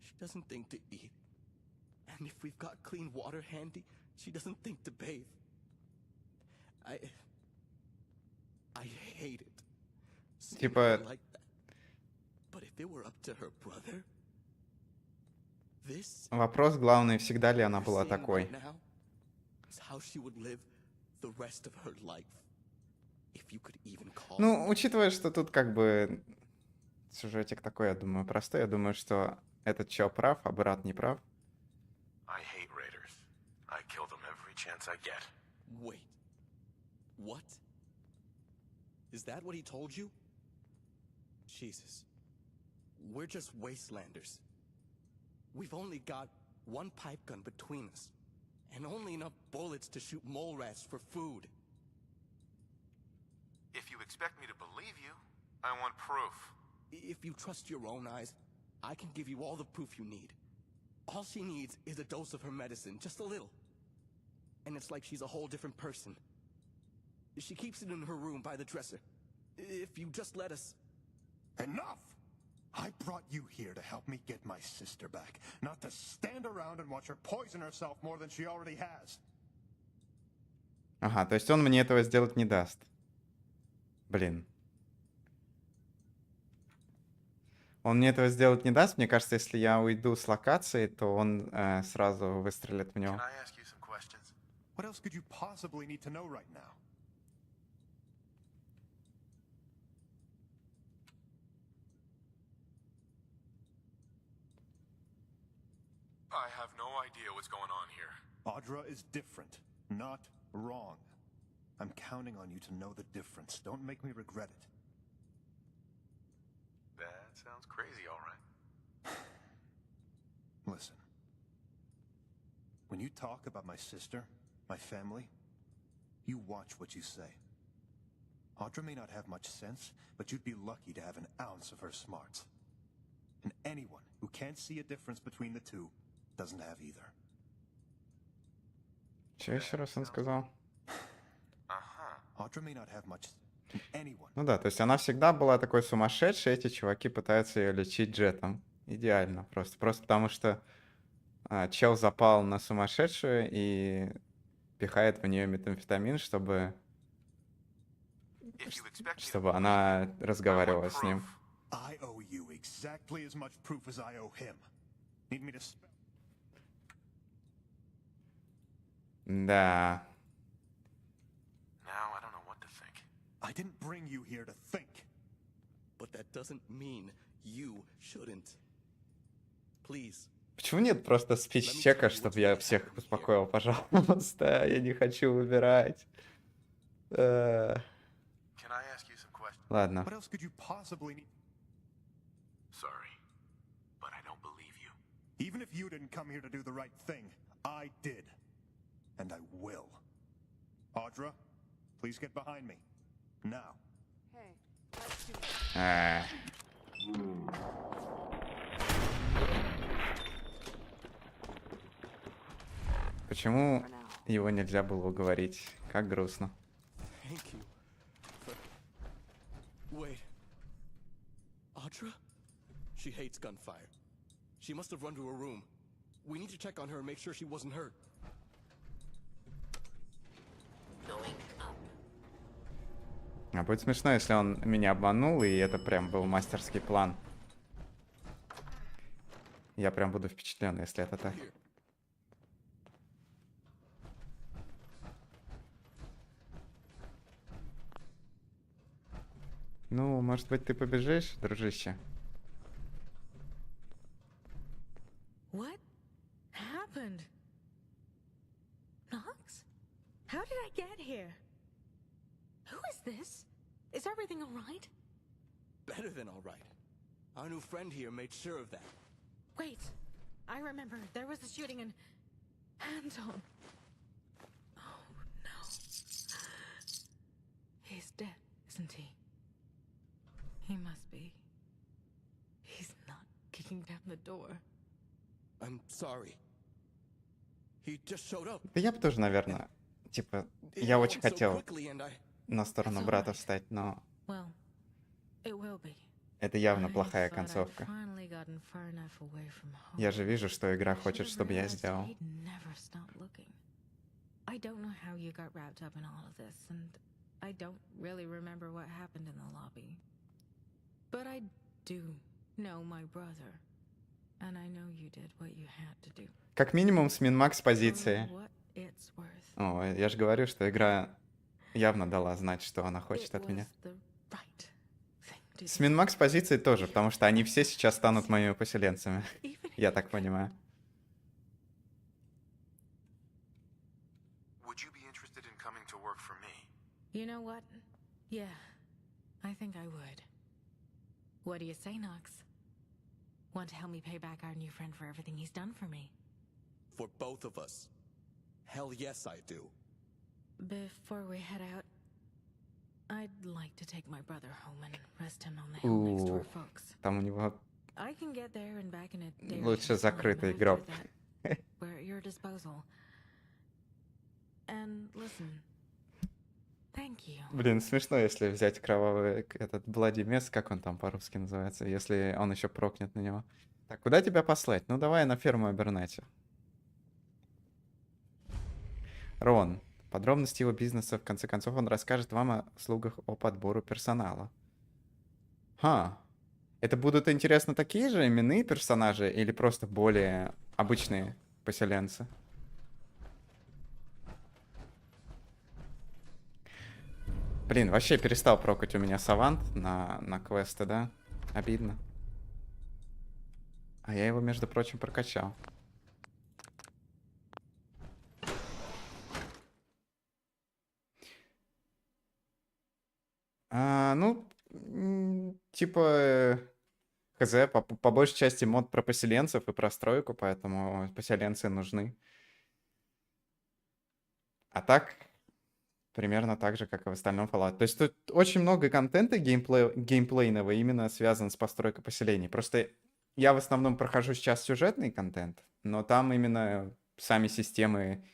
She doesn't think to eat. And if we've got clean water handy, she doesn't think to bathe. I hate it. Типа... Like that. But if it were up to her brother, this... Вопрос главный, всегда ли она была такой? Is how she would live the rest of her life. If you could even call... Ну, учитывая, что тут как бы сюжетик такой, я думаю, простой. Я думаю, что этот чел прав, а брат не прав. I hate raiders. I kill them every chance I get. Wait. What? Is that what he told you? Jesus. We're just wastelanders. We've only got one pipe gun between us, and only enough bullets to shoot mole rats for food. If you expect me to believe you, I want proof. If you trust your own eyes, I can give you all the proof you need. All she needs is a dose of her medicine, just a little. And it's like she's a whole different person. She keeps it in her room by the dresser. If you just let us... Enough! I brought you here to help me get my sister back, not to stand around and watch her poison herself more than she already has. Ага, то есть он мне этого сделать не даст. Блин. Он мне этого сделать не даст. Мне кажется, если я уйду с локации, то он сразу выстрелит в него. What else could you possibly need to know right now? I have no idea what's going on here. Audra is different, not wrong. I'm counting on you to know the difference. Don't make me regret it. That sounds crazy, all right. Listen. When you talk about my sister, my family, you watch what you say. Audra may not have much sense, but you'd be lucky to have an ounce of her smarts. And anyone who can't see a difference between the two doesn't have either. Что еще раз он сказал? Audra may not have much. Anyone. Ну да, то есть она всегда была такой сумасшедшей, эти чуваки пытаются ее лечить джетом. Идеально просто. Просто потому что чел запал на сумасшедшую, и пихает в нее метамфетамин, чтобы она разговаривала с ним. I owe you exactly as much proof as I owe him. Need me to Да. Now I don't know what to think. I didn't bring you here to think. But that doesn't mean you shouldn't. Please. Почему нет просто спич-чека, чтобы я всех успокоил, пожалуйста? Я не хочу выбирать. Can I ask you some questions? Ладно. What else could you possibly need? Sorry, but I don't believe you. Even if you didn't come here to do the right thing, I did. And I will. Audra, please get behind me. Now. Hey, let's do it. Почему его нельзя было уговорить? Как грустно. Thank you. Wait. Audra? She hates gunfire. She must have run to her room. We need to check on her and make sure she wasn't hurt. А будет смешно, если он меня обманул, и это прям был мастерский план. Я прям буду впечатлен, если это так. Ну, может быть, ты побежишь, дружище? What happened? Knox? How did I get here? Who is this? Is everything all right? Better than all right. Our new friend here made sure of that. Wait, I remember there was a shooting in Anton. Oh no. He's dead, isn't he? He must be. He's not kicking down the door. I'm sorry. He just showed up. Да я бы тоже, наверное, типа, я очень хотел на сторону брата встать, но Well, it will be. это явно плохая концовка. Я же вижу, что игра хочет, чтобы я сделал. I don't know how you got wrapped up in all of this, and I don't really remember what happened in the lobby. But I do know my brother, and I know you did what you had to do. Как минимум с min-max позиции. О, я же говорю, что игра явно дала знать, что она хочет от меня. С min-max позиции тоже, потому что они все сейчас станут моими поселенцами. Я так понимаю. Would you be interested in coming to work for me? You know what? Yeah, I think I would. What do you say, Knox? Want to help me pay back our new friend for everything he's done for me? For both of us. Hell yes, I do. Before we head out, I'd like to take my brother home and rest him on the hill next to our folks. Там у него I can get there and back in a day or лучше two, закрытый after гроб. that. We're at your disposal. And listen, thank you. Блин, смешно, если взять кровавый этот Bloody Mess, как он там по-русски называется, если он еще прокнет на него. Так, куда тебя послать? Ну давай на ферму Абернати. Рон. Подробности его бизнеса, в конце концов, он расскажет вам о услугах о подбору персонала. Это будут, интересно, такие же именные персонажи или просто более обычные поселенцы? Блин, вообще перестал прокать у меня савант на квесты, да? Обидно. А я его, между прочим, прокачал. Типа, хз, по большей части мод про поселенцев и про стройку, поэтому поселенцы нужны. А так, примерно так же, как и в остальном Fallout. То есть тут очень много контента геймплейного именно связан с постройкой поселений. Просто я в основном прохожу сейчас сюжетный контент, но там именно сами системы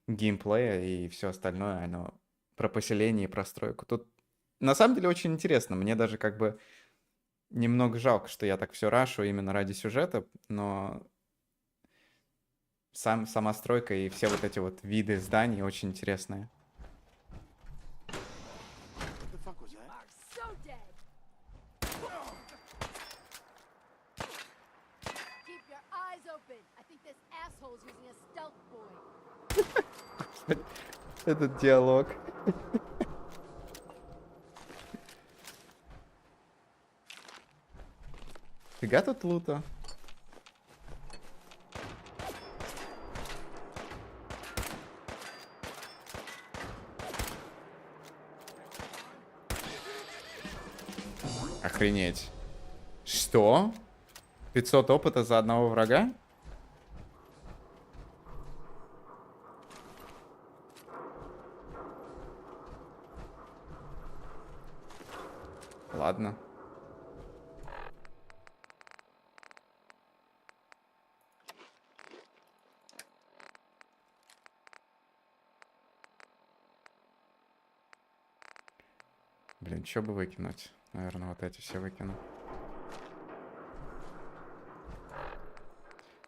геймплея и все остальное, оно про поселение и про стройку. Тут на самом деле очень интересно. Мне даже как бы немного жалко, что я так все рашу именно ради сюжета, но сама стройка и все вот эти вот виды зданий очень интересные. Этот диалог. Фига тут лута. Охренеть. Что? 500 опыта за одного врага? Ладно. Блин, что бы выкинуть? Наверное, вот эти все выкину.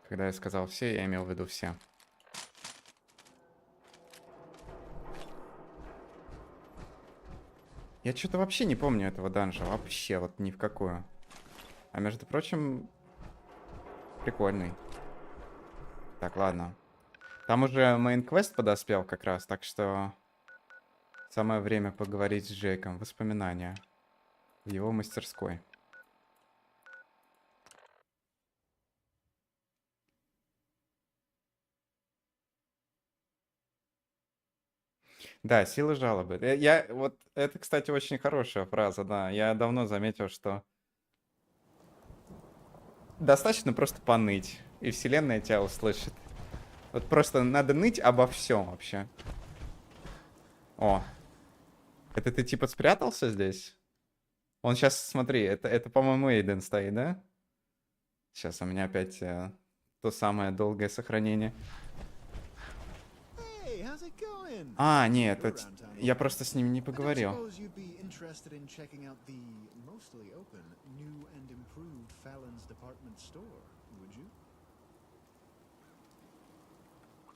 Когда я сказал все, я имел в виду все. Я что-то вообще не помню этого данжа. Вообще, вот ни в какую. А между прочим, прикольный. Так, ладно. Там уже мейн-квест подоспел как раз, так что самое время поговорить с Джейком. Воспоминания в его мастерской. Да, сила жалобы. Вот это, кстати, очень хорошая фраза, да. Я давно заметил, что достаточно просто поныть, и вселенная тебя услышит. Вот просто надо ныть обо всем вообще. О, это ты типа спрятался здесь? Он сейчас, смотри, это по-моему, Эйден стоит, да? Сейчас у меня опять то самое долгое сохранение. А, нет, я просто с ним не поговорил. What's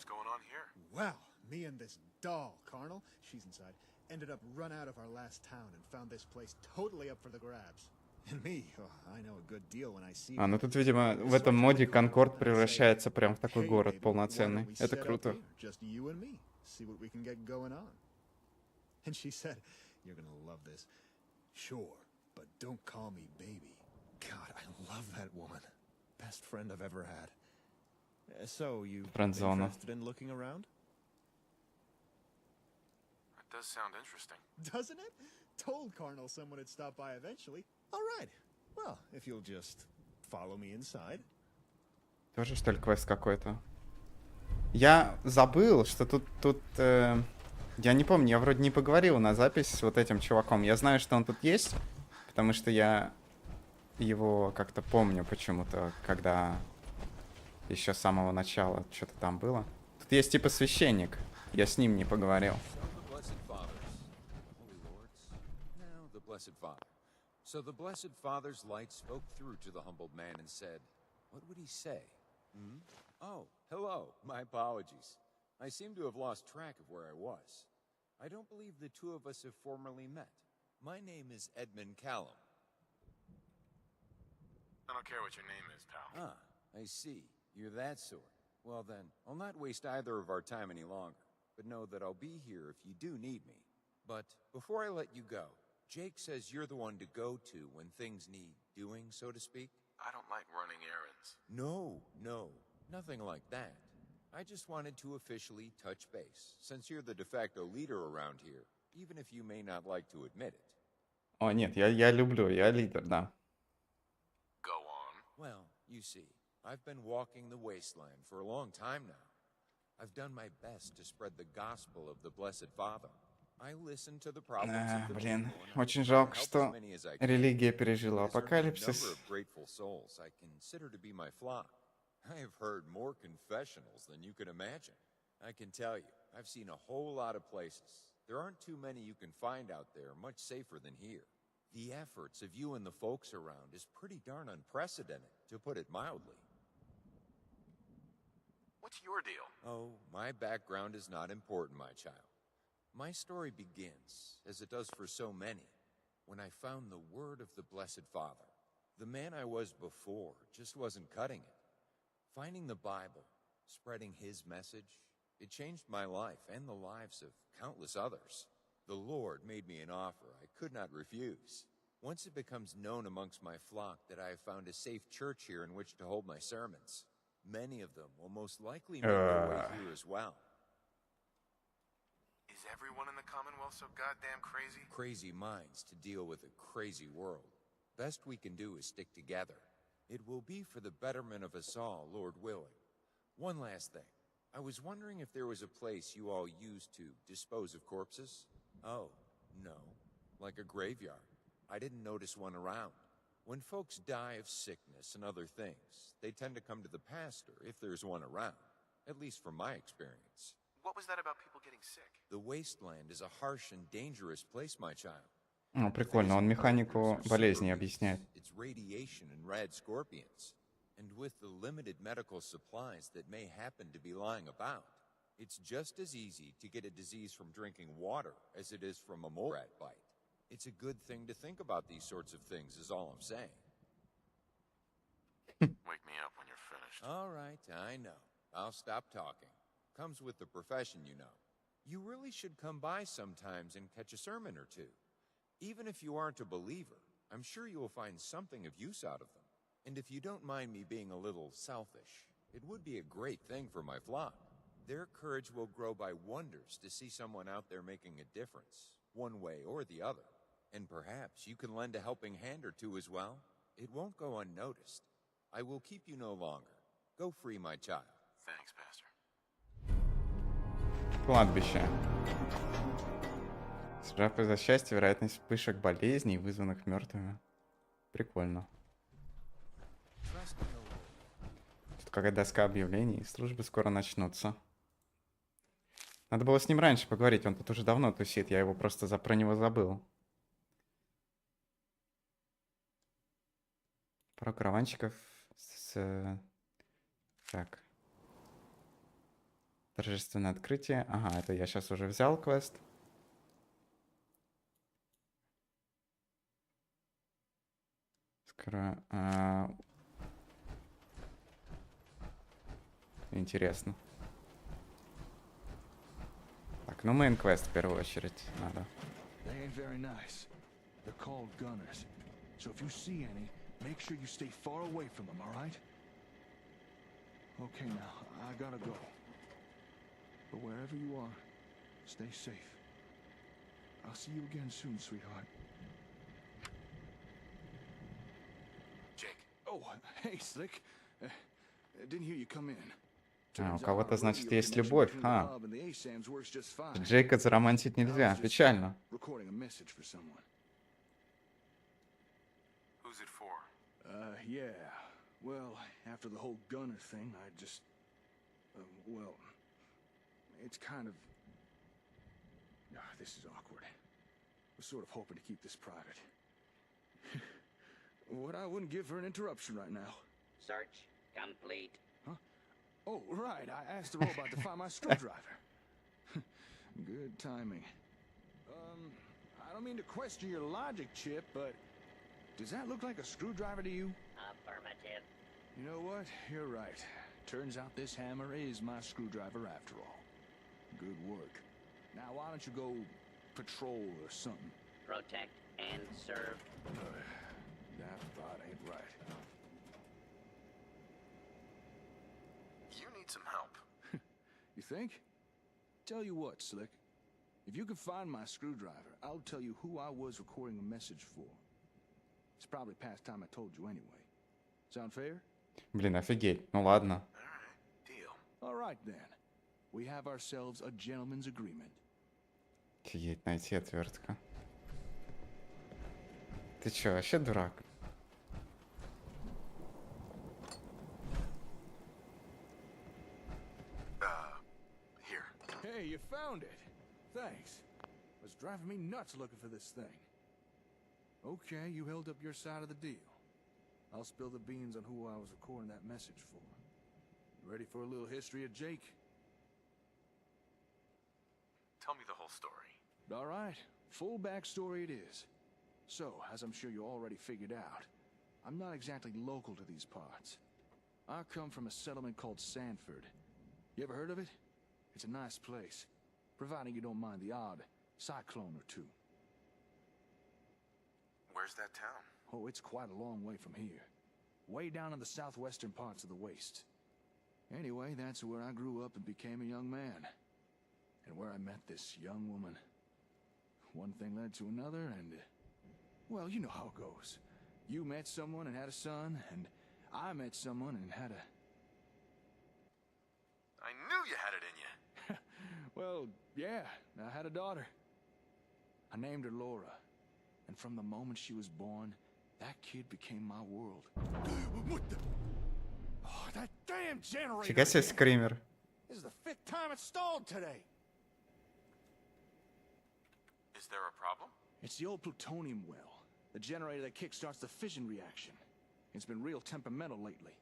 going on here? Well, me and this doll, Carnal, she's inside, ended up run out of our last town and found this place totally up for the grabs. And me, oh, I know a good deal when I see. А, ну тут, видимо, в этом моде Конкорд превращается прям в такой город полноценный. Это круто. See what we can get going on. And she said, "You're gonna love this. Sure, but don't call me baby." God, I love that woman. Best friend I've ever had. So you interested in looking around? That does sound interesting. Doesn't it? Told Carnal someone would stop by eventually. All right. Well, if you'll just follow me inside. Тоже, что ли, квест какой-то? Я забыл, что тут я не помню, я вроде не поговорил на запись с вот этим чуваком. Я знаю, что он тут есть, потому что я его как-то помню почему-то, когда еще с самого начала что-то там было. Тут есть типа священник, я с ним не поговорил. So the Blessed Father's light spoke through to the humbled man and said, what would he say? Hmm? Oh, hello. My apologies. I seem to have lost track of where I was. I don't believe the two of us have formerly met. My name is Edmund Callum. I don't care what your name is, pal. Ah, I see. You're that sort. Well then, I'll not waste either of our time any longer, but know that I'll be here if you do need me. But before I let you go, Jake says you're the one to go to when things need doing, so to speak. I don't like running errands. No, nothing like that. I just wanted to officially touch base, since you're the de facto leader around here, even if you may not like to admit it. О, нет, я люблю, я лидер, да. Go on. Well, you see, I've been walking the wasteland for a long time now. I've done my best to spread the gospel of the Blessed Father. I listen to the problems of the Блин, people, очень жалко, что религия пережила апокалипсис. I consider to be my flock. I have heard more confessionals than you can imagine. I can tell you, I've seen a whole lot of places. There aren't too many you can find out there much safer than here. The efforts of you and the folks around is pretty darn unprecedented, to put it mildly. What's your deal? Oh, my background is not important, my child. My story begins, as it does for so many, when I found the word of the Blessed Father. The man I was before just wasn't cutting it. Finding the Bible, spreading his message, it changed my life and the lives of countless others. The Lord made me an offer I could not refuse. Once it becomes known amongst my flock that I have found a safe church here in which to hold my sermons, many of them will most likely make their way here as well. Is everyone in the Commonwealth so goddamn crazy? Crazy minds to deal with a crazy world. Best we can do is stick together. It will be for the betterment of us all, Lord willing. One last thing. I was wondering if there was a place you all used to dispose of corpses? Oh, no. Like a graveyard. I didn't notice one around. When folks die of sickness and other things, they tend to come to the pastor if there's one around. At least from my experience. What was that about people getting sick? The wasteland is a harsh and dangerous place, my child. Ну, прикольно, он механику болезни объясняет. It's radiation and rad scorpions. And with the limited medical supplies that may happen to be lying about, it's just as easy to get a disease from drinking water as it is from a mole rat bite. It's a good thing to think about these sorts of things, is all I'm saying. Wake me up when you're finished. All right, I know. I'll stop talking. Comes with the profession, you know. You really should come by sometimes and catch a sermon or two. Even if you aren't a believer, I'm sure you will find something of use out of them. And if you don't mind me being a little selfish, it would be a great thing for my flock. Their courage will grow by wonders to see someone out there making a difference, one way or the other. And perhaps you can lend a helping hand or two as well. It won't go unnoticed. I will keep you no longer. Go free, my child. Thanks, Pastor. Кладбище. Жертвы за счастье, вероятность вспышек болезней, вызванных мертвыми. Прикольно. Тут какая доска объявлений. Службы скоро начнутся. Надо было с ним раньше поговорить. Он тут уже давно тусит. Я его просто про него забыл. Про караванщиков с... Так. Торжественное открытие. Ага, это я сейчас уже взял квест. Скоро... Интересно. Так, ну мейн квест в первую очередь надо. Make sure you stay far away from them, all right? Okay, now, I gotta go. But wherever you are, stay safe. I'll see you again soon, sweetheart. Jake. Oh, hey, Slick. Didn't hear you come in. А, у кого-то, значит, есть любовь, а? Джейка заромантить нельзя, печально. Who's it for? Yeah. Well, after the whole gunner thing, I just... well... It's kind of... this is awkward. We're sort of hoping to keep this private. What I wouldn't give for an interruption right now. Search complete. Huh? Oh, right. I asked the robot to find my screwdriver. Good timing. I don't mean to question your logic, Chip, but... Does that look like a screwdriver to you? Affirmative. You know what? You're right. Turns out this hammer is my screwdriver after all. Good work. Now why don't you go patrol or something? Protect and serve. That thought ain't right. You need some help. You think? Tell you what, Slick. If you can find my screwdriver, I'll tell you who I was recording a message for. It's probably past time I told you anyway. Sound fair? Блин, офигеть. Ну ладно. All right then. We have ourselves a gentleman's agreement. Офигеть, найти отвертка. Ты чё, вообще дурак? Here. Hey, you found it. Thanks. It was driving me nuts looking for this thing. Okay, you held up your side of the deal. I'll spill the beans on who I was recording that message for. Ready for a little history of Jake? Tell me the whole story. All right, full backstory it is. So, as I'm sure you already figured out, I'm not exactly local to these parts. I come from a settlement called Sanford. You ever heard of it? It's a nice place, providing you don't mind the odd cyclone or two. Where's that town? Oh, it's quite a long way from here. Way down in the southwestern parts of the waste. Anyway, that's where I grew up and became a young man. And where I met this young woman. One thing led to another, and... well, you know how it goes. You met someone and had a son, and I met someone and had a... I knew you had it in you. Well, yeah, I had a daughter. I named her Laura. And from the moment she was born, that kid became my world. What the... oh, that damn generator! Фига себе скример. This is the 5th time it's stalled today. Is there a problem? It's the old plutonium well. The generator that kickstarts the fission reaction. It's been real temperamental lately.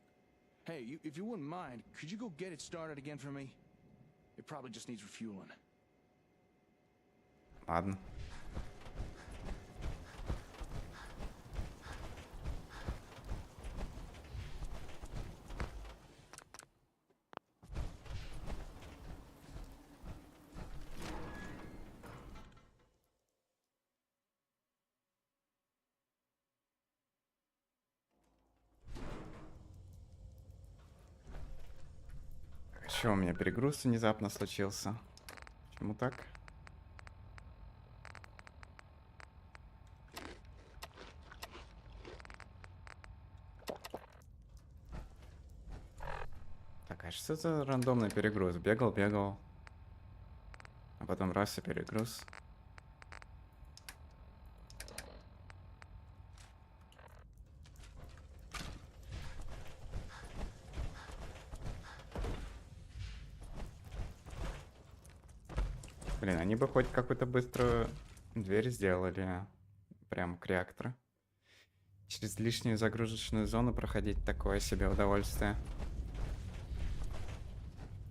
Hey, if you wouldn't mind, could you go get it started again for me? It probably just needs refueling. Ладно. Чего у меня перегруз внезапно случился? Почему так? Так, а что за рандомный перегруз? Бегал, бегал. А потом раз и перегруз. Блин, они бы хоть какую-то быструю дверь сделали. Прям к реактору. Через лишнюю загрузочную зону проходить такое себе удовольствие.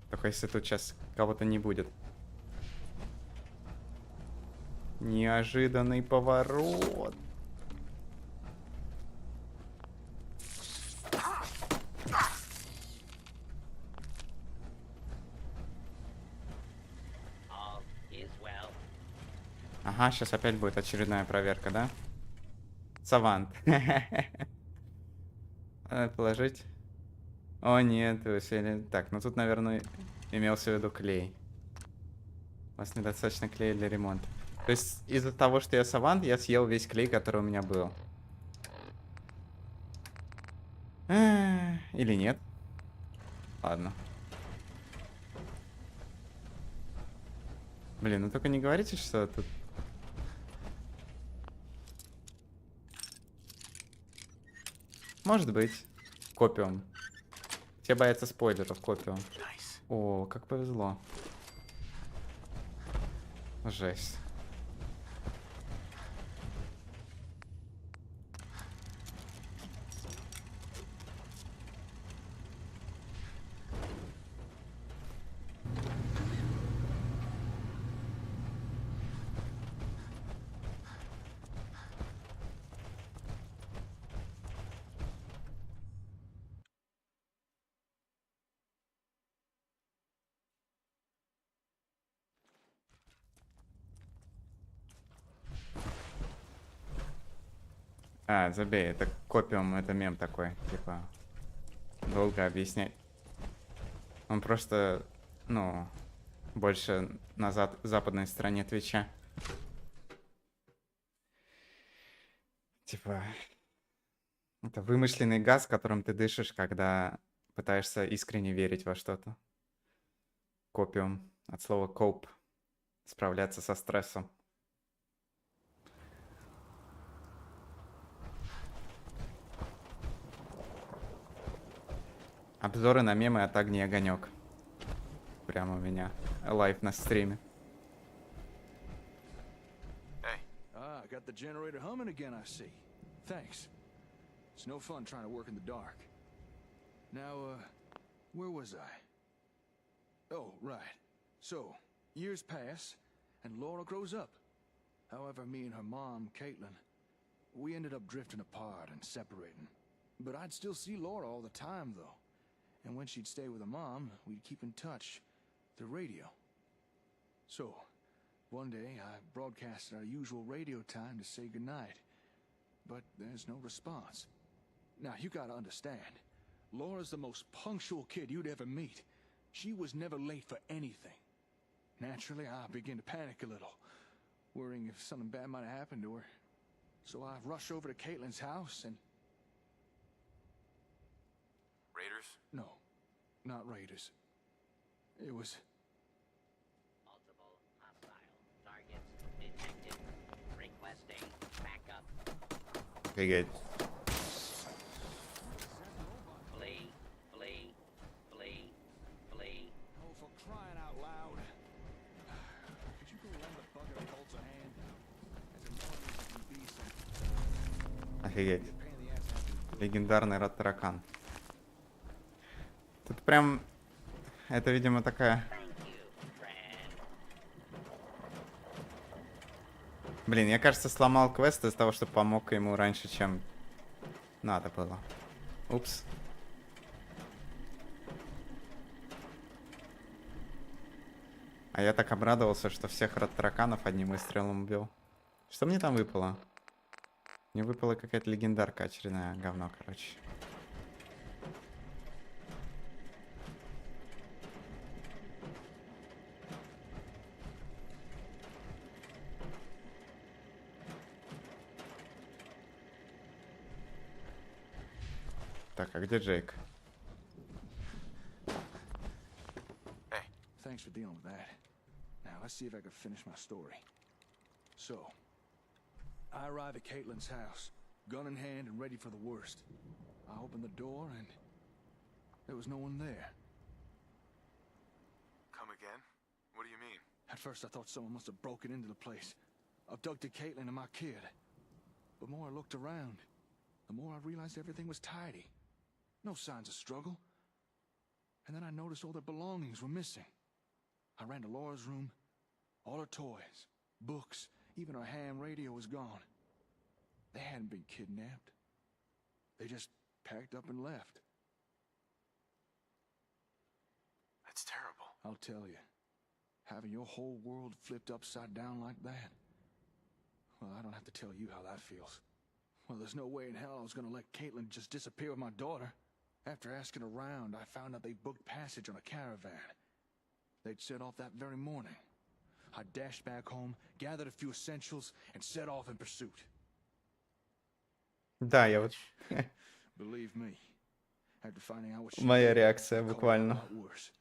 Только если тут сейчас кого-то не будет. Неожиданный поворот. Ага, сейчас опять будет очередная проверка, да? Савант. Положить. О, нет, усилие. Так, ну тут, наверное, имелся в виду клей. У вас недостаточно клея для ремонта. То есть из-за того, что я савант, я съел весь клей, который у меня был. Или нет? Ладно. Блин, ну только не говорите, что тут... Может быть. Копиум. Все боятся спойлеров, копиум. О, как повезло. Жесть. А, забей, это копиум, это мем такой, типа, долго объяснять. Он просто, ну, больше на западной стороне Твича. Типа, это вымышленный газ, которым ты дышишь, когда пытаешься искренне верить во что-то. Копиум, от слова cope, справляться со стрессом. Обзоры на мемы от Агни Огонек. Прямо у меня лайв на стриме. Hey. Ah, got the generator humming again, I see. Thanks. It's no fun trying to work in the dark. Now, where was I? Oh, right. So, years pass, and Laura grows up. However, me and her mom, Caitlin, we ended up drifting apart and separating. But I'd still see Laura all the time, though. And when she'd stay with her mom, we'd keep in touch through radio. So, one day, I broadcasted our usual radio time to say goodnight. But there's no response. Now, you gotta understand, Laura's the most punctual kid you'd ever meet. She was never late for anything. Naturally, I began to panic a little, worrying if something bad might have happened to her. So I rushed over to Caitlin's house and... Raiders? No, not raiders. It was... Multiple hostile targets detected. Requesting backup. Офигеть. Flee, flee, flee, flee. Oh, for crying out loud. Could you go lend the bugger a Colt's a hand? As annoying as it can be sometimes. Офигеть. Легендарный рад-таракан. Тут прям... Это, видимо, такая... Блин, я, кажется, сломал квест из-за того, что помог ему раньше, чем надо было. Упс. А я так обрадовался, что всех рад-тараканов одним выстрелом убил. Что мне там выпало? Мне выпала какая-то легендарка очередная. Говно, короче. Так, а где Джейк? Thanks for dealing with that. Now, let's see if I can finish my story. So, I arrive at Caitlin's house, gun in hand and ready for the worst. I open the door and there was no one there. Come again? What do you mean? At first, I thought someone must have broken into the place, abducted Caitlin and my kid. But the more I looked around, the more I realized everything was tidy. No signs of struggle. And then I noticed all their belongings were missing. I ran to Laura's room. All her toys, books, even her ham radio was gone. They hadn't been kidnapped. They just packed up and left. That's terrible. I'll tell you, having your whole world flipped upside down like that, well, I don't have to tell you how that feels. Well, there's no way in hell I was gonna let Caitlin just disappear with my daughter. After asking around, I found out they booked passage on a caravan. They'd set off that very morning. I dashed back home, gathered a few essentials, and set off in pursuit. Да, я вот... Believe me, after finding out what she Моя did, реакция it caught буквально. a lot worse.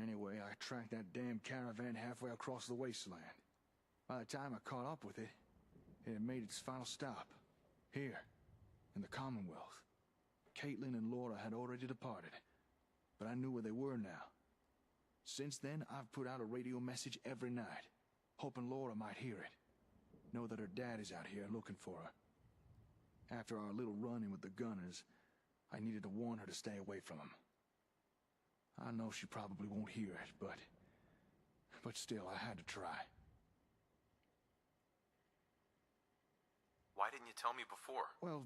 Anyway, I tracked that damn caravan halfway across the wasteland. By the time I caught up with it, it had made its final stop. Here, in the Commonwealth. Caitlin and Laura had already departed, but I knew where they were now. Since then, I've put out a radio message every night, hoping Laura might hear it. Know that her dad is out here looking for her. After our little run-in with the gunners, I needed to warn her to stay away from them. I know she probably won't hear it, but still, I had to try. Why didn't you tell me before? Well,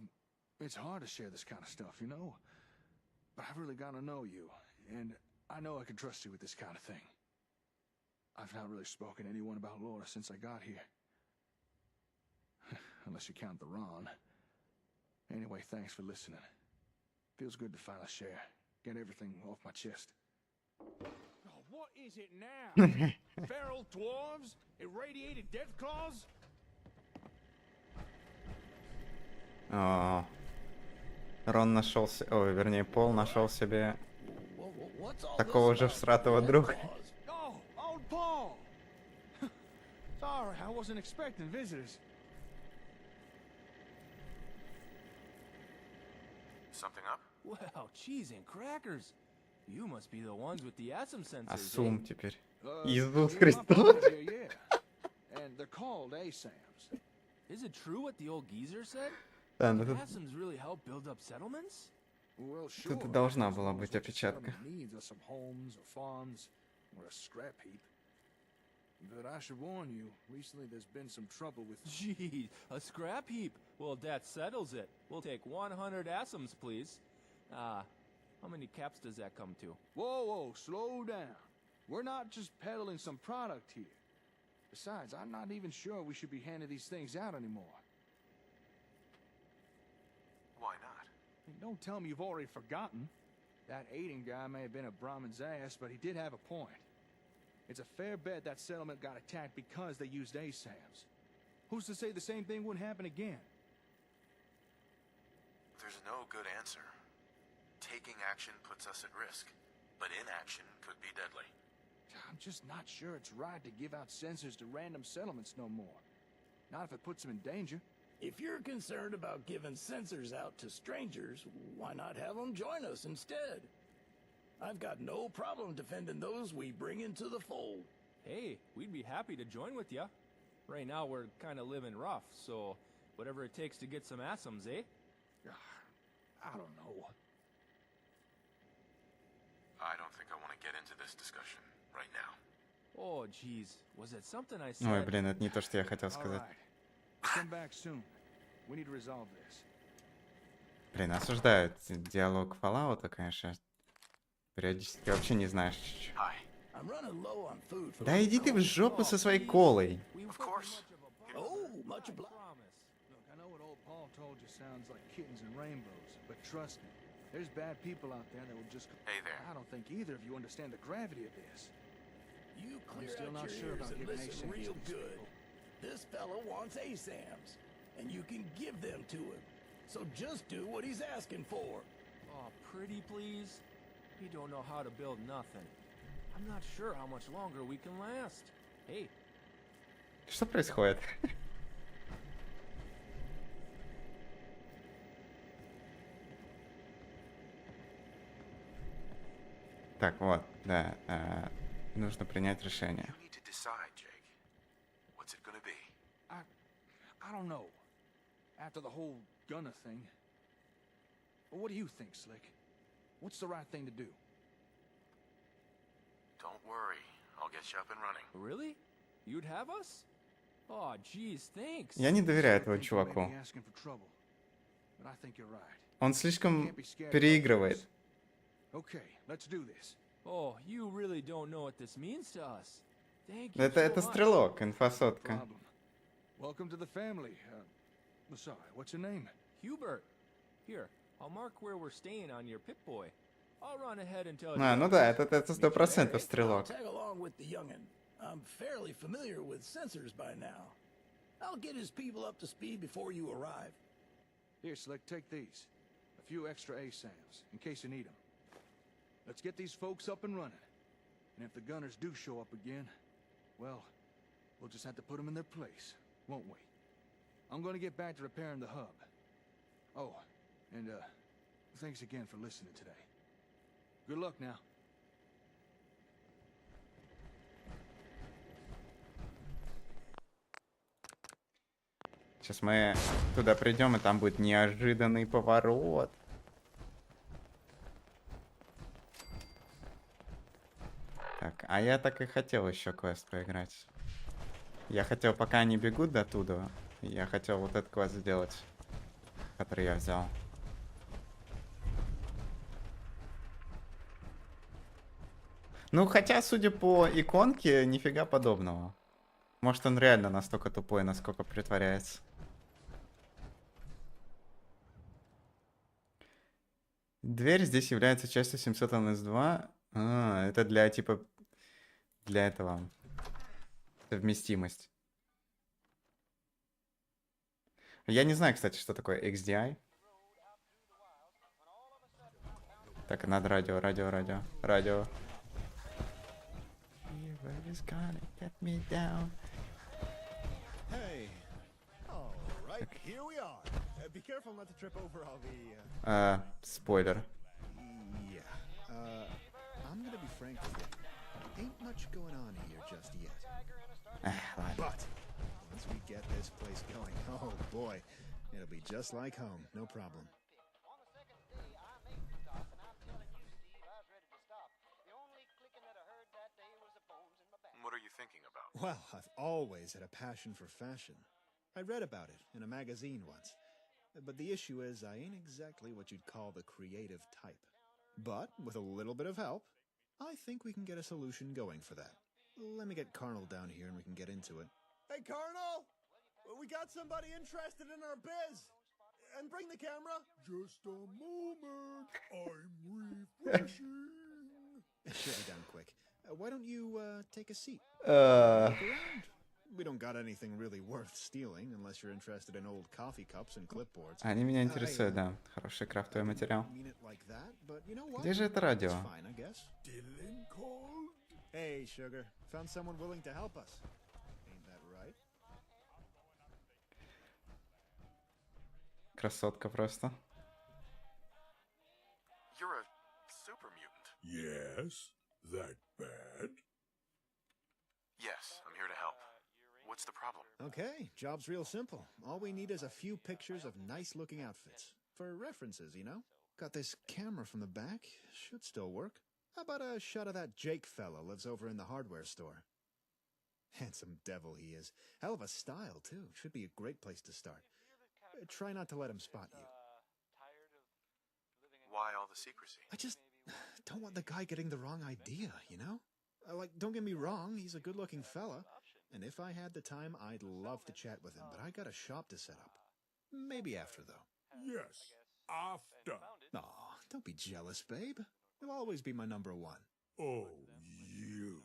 it's hard to share this kind of stuff, you know? But I've really got to know you, and I know I can trust you with this kind of thing. I've not really spoken to anyone about Laura since I got here. Unless you count the Ron. Anyway, thanks for listening. Feels good to finally share. Get everything off my chest. Oh, what is it now? Feral dwarves? Irradiated death claws? О, Рон нашел... Ой, вернее, Пол нашел себе такого же всратого друга. Oh, old Paul! Sorry, I wasn't expecting visitors. Something up? Well, cheese and crackers. You must be the ones with the Sim sensors. А Сум теперь. Yeah, Иисус my Христос. father's here, yeah. And they're called ASAMs. Is it true what the old geezer said? Да, ну The тут... Sims really help build up settlements? Well, Тут sure, должна as была long as быть what your опечатка. settlement needs are some homes or farms or a scrap heap. But I should warn you, recently there's been some trouble with... Gee, a scrap heap. Well, that settles it. We'll take 100 ASMs, please. How many caps does that come to? Whoa, whoa, slow down. We're not just peddling some product here. Besides, I'm not even sure we should be handing these things out anymore. Why not? Don't tell me you've already forgotten. That Aiden guy may have been a Brahmin's ass, but he did have a point. It's a fair bet that settlement got attacked because they used ASAMs. Who's to say the same thing wouldn't happen again? There's no good answer. Taking action puts us at risk, but inaction could be deadly. I'm just not sure it's right to give out sensors to random settlements no more. Not if it puts them in danger. If you're concerned about giving sensors out to strangers, why not have them join us instead? I've got no problem defending those we bring into the fold. Hey, we'd be happy to join with ya. Right now we're kind of living rough, so whatever it takes to get some ASMs, eh? I don't know. I don't think I want to get into this discussion right now. Oh, jeez. Was it something I said? Ой, блин, это не то, что я хотел сказать. Come back soon. We need to resolve this. Блин, осуждают диалог Fallout, конечно. Периодически вообще не знаешь. I'm running low on food for Да иди ты в жопу со своей колой. Of course. Oh, much obliged. Look, I know what old Paul told you sounds like kittens and rainbows, but trust me, there's bad people out there that will just... Hey there. I don't think either of you understand the gravity of this. You I'm clear still out not your sure ears about and giving listen ASAMs to real these good. people. This fella wants ASAMs, and you can give them to him. So just do what he's asking for. Oh, pretty please? You don't know how to build nothing. I'm not sure how much longer we can last. Hey. Что происходит? Так, вот, да. Нужно принять решение. You need to decide, Jake. What's it gonna be? I don't know. After the whole Gunner thing. But what do you think, Slick? What's the right thing to do? Don't worry. I'll get you up and running. Really? You'd have us? Oh, jeez, thanks. Я не доверяю этому чуваку. Он слишком переигрывает. Okay, let's do this. Oh, you really don't know what this means to us. Thank you Это so much. стрелок, инфосотка. Welcome to the family. Sorry, what's your name? Hubert. Here, I'll mark where we're staying on your Pip-Boy. I'll run ahead and tell you. Ну да, это 100% стрелок. Tag along with the youngin'. I'm fairly familiar with sensors by now. I'll get his people up to speed before you arrive. Here, Slick, take these. A few extra ASAMs, in case you need them. Let's get these folks up and running. And if the gunners do show up again, well, we'll just have to put them in their place, won't we? I'm gonna get back to repairing the hub. Oh, and thanks again for listening today. Good luck now. Сейчас мы туда придем, и там будет неожиданный поворот. Так, а я так и хотел еще квест поиграть. Я хотел, пока они бегут до туда, я хотел вот этот квест сделать, который я взял. Ну, хотя, судя по иконке, нифига подобного. Может, он реально настолько тупой, насколько притворяется. Дверь здесь является частью Sim Settlements 2. Это для, типа, для этого. Совместимость. Я не знаю, кстати, что такое XDI. Так, надо радио. Hey. All right, here we are. Be careful not to trip over all the... Спойлер. Yeah. I'm gonna be frank with you. Ain't much going on here just yet. But once we get this place going, oh boy, it'll be just like home, no problem. Well, I've always had a passion for fashion. I read about it in a magazine once. But the issue is I ain't exactly what you'd call the creative type. But with a little bit of help, I think we can get a solution going for that. Let me get Carnal down here and we can get into it. Hey, Carnal! We got somebody interested in our biz! And bring the camera! Just a moment, I'm refreshing! Shut it down quick. Why don't you take a seat? Look around. We don't got anything really worth stealing, unless you're interested in old coffee cups and clipboards. Они меня интересуют, да. Хороший крафтовый материал. Где же это радио? Hey, sugar. Found someone willing to help us. Ain't that right? Красотка просто. You're a super mutant. Yes? That bad? Yes, I'm here to help. What's the problem? Okay, job's real simple. All we need is a few pictures of nice-looking outfits. For references, you know? Got this camera from the back. Should still work. How about a shot of that Jake fella lives over in the hardware store? Handsome devil he is. Hell of a style, too. Should be a great place to start. Try not to let him spot you. Why all the secrecy? I just don't want the guy getting the wrong idea, you know? Like, don't get me wrong, he's a good-looking fella. And if I had the time, I'd love to chat with him, but I got a shop to set up. Maybe after, though. Yes, after. Aw, don't be jealous, babe. You'll always be my number one. Oh, you.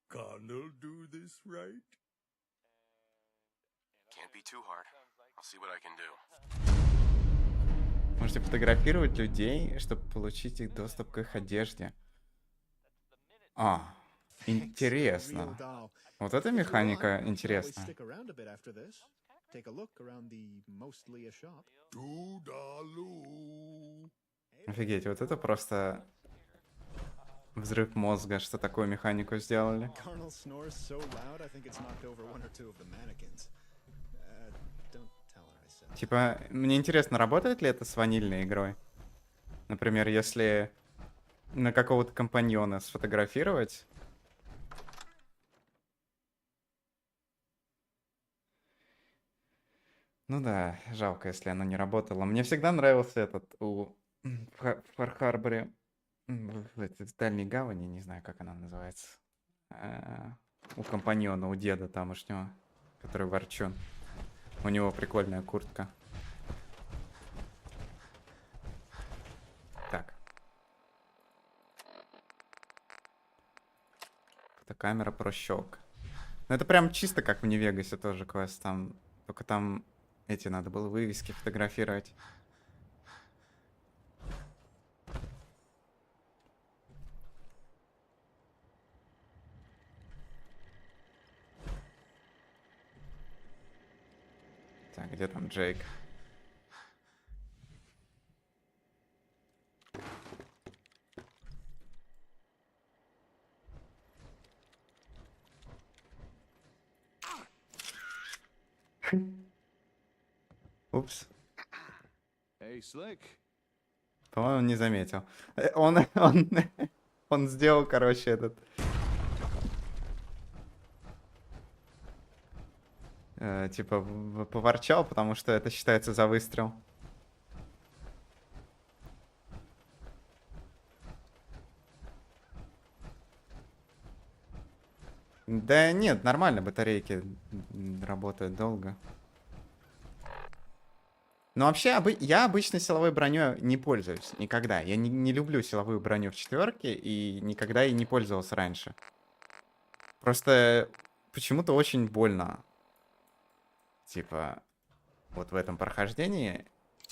Carnal do this right? Can't be too hard. I'll see what I can do. Можете фотографировать людей, чтобы получить их доступ к их одежде. А, интересно. Вот эта механика интересная. Офигеть, вот это просто взрыв мозга, что такую механику сделали. Типа, мне интересно, работает ли это с ванильной игрой? Например, если на какого-то компаньона сфотографировать. Ну да, жалко, если оно не работало. Мне всегда нравился этот в Фар-Харборе, в Дальней Гавани, не знаю, как она называется. У компаньона, у деда тамошнего, который ворчун. У него прикольная куртка. Так. Фотокамера прощелка. Ну это прям чисто как в Нью-Вегасе тоже квест. Там, только там эти надо было вывески фотографировать. Так, где там Джейк? Упс. Hey, Slick. По-моему, не заметил. Он сделал, короче, этот... типа, поворчал, потому что это считается за выстрел. Да нет, нормально, батарейки работают долго. Но вообще, я обычно силовой броней не пользуюсь. Никогда. Я не люблю силовую броню в четверке и никогда ей не пользовался раньше. Просто почему-то очень больно. Типа, вот в этом прохождении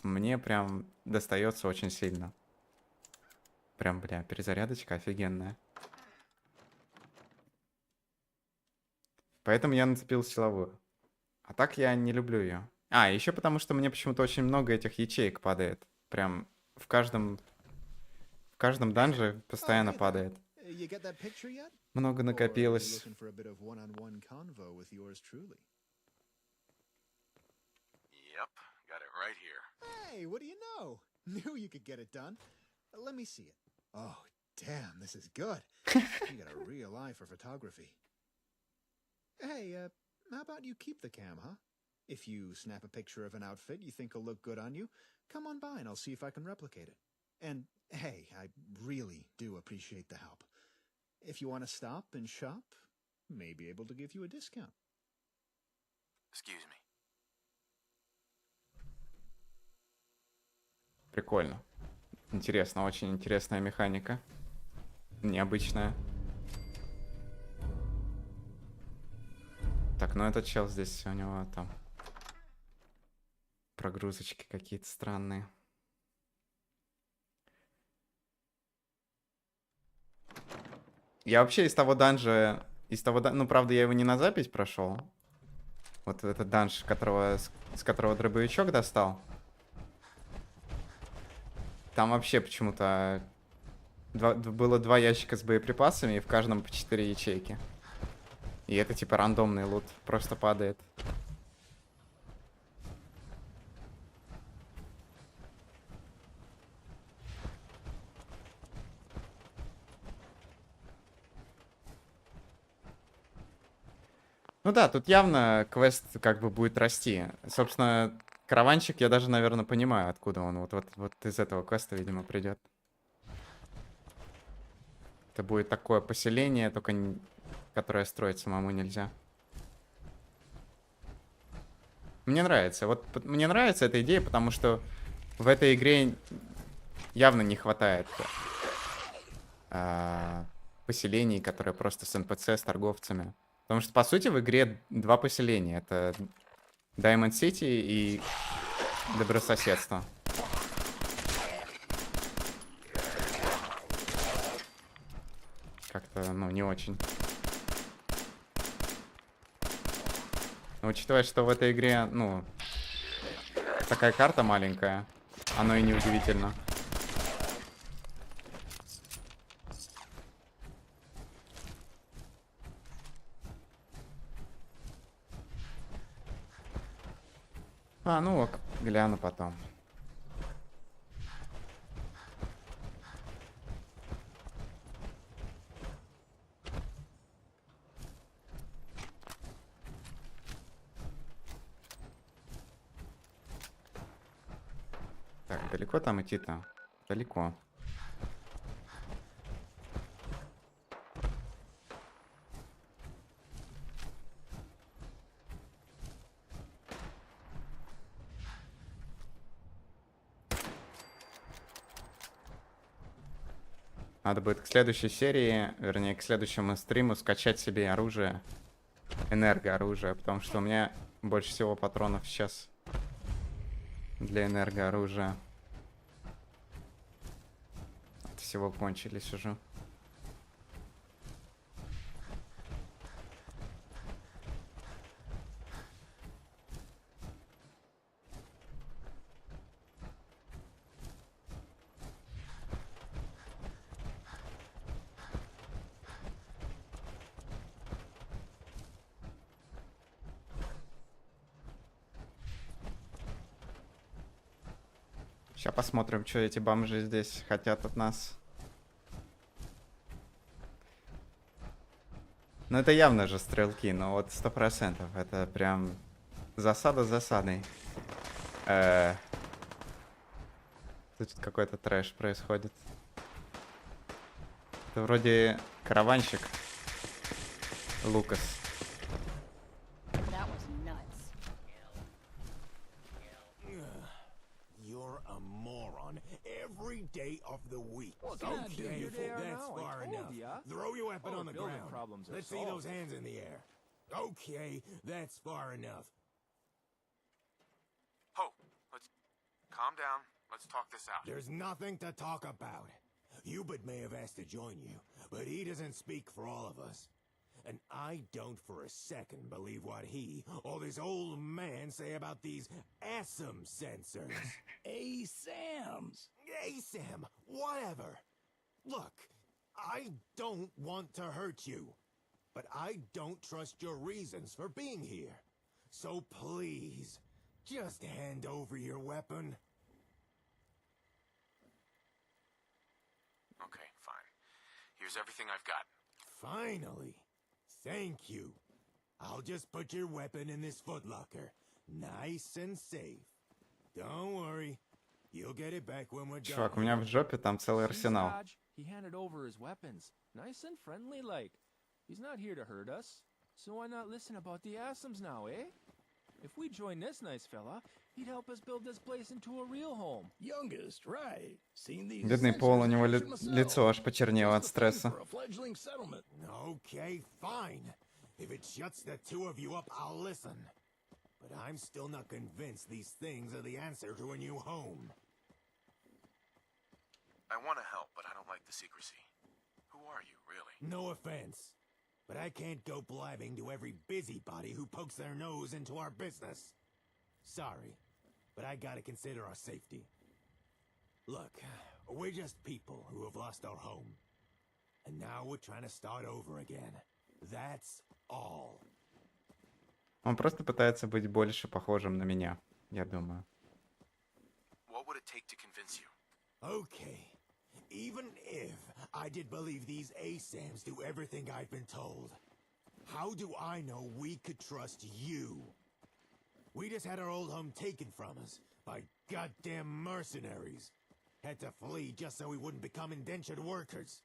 мне прям достается очень сильно. Прям, бля, перезарядочка офигенная. Поэтому я нацепил силовую. А так я не люблю ее. А, еще потому что мне почему-то очень много этих ячеек падает. Прям в каждом данже постоянно падает. Много накопилось. Yep, got it right here. Hey, what do you know? Knew you could get it done. Let me see it. Oh, damn, this is good. You got a real eye for photography. Hey, how about you keep the cam, huh? If you snap a picture of an outfit you think will look good on you, come on by and I'll see if I can replicate it. And hey, I really do appreciate the help. If you want to stop and shop, may be able to give you a discount. Excuse me. Прикольно. Интересно, очень интересная механика. Необычная. Так, ну этот чел здесь, у него там прогрузочки какие-то странные. Я вообще из того данжа, ну, правда, я его не на запись прошел. Вот этот данж, с которого дробовичок достал. Там вообще почему-то было 2 ящика с боеприпасами, и в каждом по 4 ячейки. И это типа рандомный лут, просто падает. Ну да, тут явно квест как бы будет расти. Собственно, караванчик я даже, наверное, понимаю, откуда он. Вот из этого квеста, видимо, придет. Это будет такое поселение, только которое строить самому нельзя. Мне нравится. Вот мне нравится эта идея, потому что в этой игре явно не хватает поселений, которые просто с НПЦ, с торговцами. Потому что, по сути, в игре 2 поселения. Это Diamond City и Добрососедство. Как-то, ну, не очень. Но учитывая, что в этой игре, ну, такая карта маленькая, оно и не удивительно. Ну ок, гляну потом. Так, далеко там идти-то? Далеко. Надо будет к следующей серии, вернее, к следующему стриму скачать себе оружие. Энергооружие, потому что у меня больше всего патронов сейчас для энергооружия. От всего кончились уже. Сейчас посмотрим, что эти бомжи здесь хотят от нас. Ну, это явно же стрелки, но вот 100%. Это прям засада засадой. Тут какой-то трэш происходит. Это вроде караванщик. Лукас. Day of the week. What can I do? Your day are That's now, far I told enough. ya. Throw your weapon All on the building ground. problems are Let's see solved. those hands in the air. Okay, that's far enough. Ho, let's calm down. Let's talk this out. There's nothing to talk about. Hubert may have asked to join you, but he doesn't speak for all of us. And I don't for a second believe what he or this old man say about these ASM sensors. ASAMs. ASAM, whatever. Look, I don't want to hurt you, but I don't trust your reasons for being here. So please, just hand over your weapon. Okay, fine. Here's everything I've got. Finally. Thank you. I'll just put your weapon in this footlocker. Nice and safe. Don't worry. You'll get it back when we're done. Чувак, у меня в жопе там целый арсенал. He handed over his weapons. Nice and friendly like. He's not here to hurt us. So why not listen about the Asams now, eh? If we join this nice fella, he'd help us build this place into a real home. Youngest, right? Seen these Бедный Пол, у него лицо аж почернело от стресса. Okay, fine. If it shuts the two of you up, I'll listen. But I'm still not convinced these things are the answer to a new home. I want to help, but I don't like the secrecy. Who are you, really? No offense, but I can't go blabbing to every busybody who pokes their nose into our business. Sorry, but I gotta consider our safety. Look, we're just people who have lost our home. And now we're trying to start over again. That's all. Он просто пытается быть больше похожим на меня, я думаю. What would it take to convince you? Okay. Even if I did believe these ASAMs do everything I've been told, how do I know we could trust you? We just had our old home taken from us by goddamn mercenaries. Had to flee just so we wouldn't become indentured workers.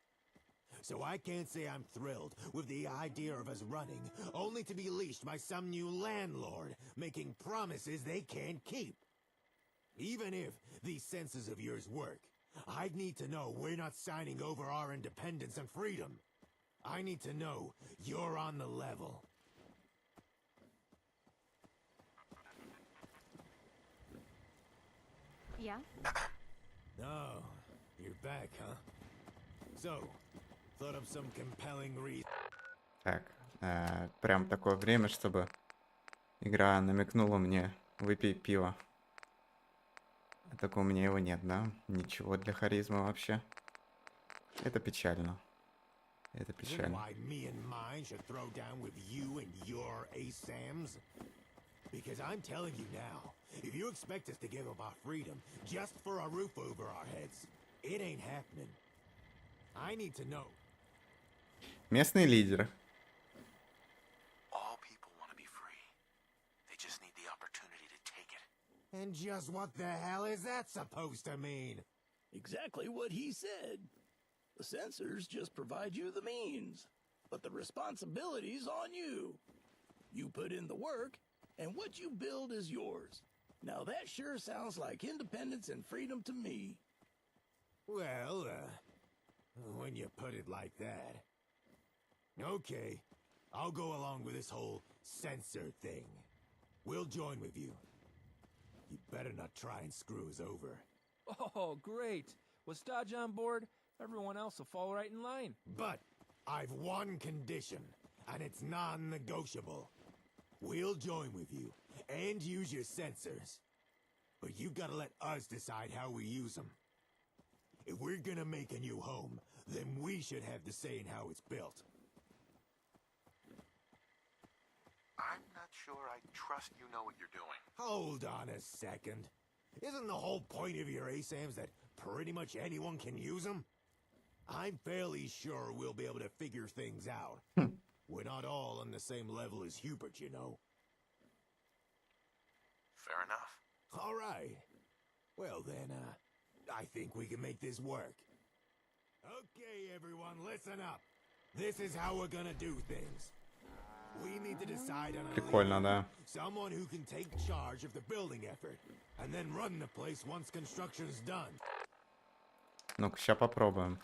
So I can't say I'm thrilled with the idea of us running, only to be leashed by some new landlord, making promises they can't keep. Even if these senses of yours work, I'd need to know we're not signing over our independence and freedom. I need to know you're on the level. Yeah? Oh, you're back, huh? So, thought of some compelling reason. Так, прям такое время, чтобы игра намекнула мне: выпей пиво. Только у меня его нет, да? Ничего для харизмы вообще. Это печально. Это печально. Why me and mine should throw down with you and your ASAMs? Because I'm telling you now, if you expect us to give up our freedom just for a roof over our heads, it ain't happening. I need to know. Местный лидер. All people want to be free. They just need the opportunity to take it. And just what the hell is that supposed to mean? Exactly what he said. The sensors just provide you the means, but the responsibility's on you. You put in the work, and what you build is yours. Now that sure sounds like independence and freedom to me. Well, when you put it like that. Okay, I'll go along with this whole sensor thing. We'll join with you. You better not try and screw us over. Oh, great. Was Dodge on board? Everyone else will fall right in line. But I've one condition, and it's non-negotiable. We'll join with you, and use your sensors. But you gotta let us decide how we use them. If we're gonna make a new home, then we should have the say in how it's built. I'm not sure I trust you know what you're doing. Hold on a second. Isn't the whole point of your ASAMs that pretty much anyone can use them? I'm fairly sure we'll be able to figure things out. We're not all on the same level as Hubert, you know. Fair enough. All right. Well then, I think we can make this work. Okay, everyone, listen up. This is how we're gonna do things. We need to decide on a Прикольно, да. someone who can take charge of the building effort, and then run the place once construction's done. Ну-ка, сейчас попробуем.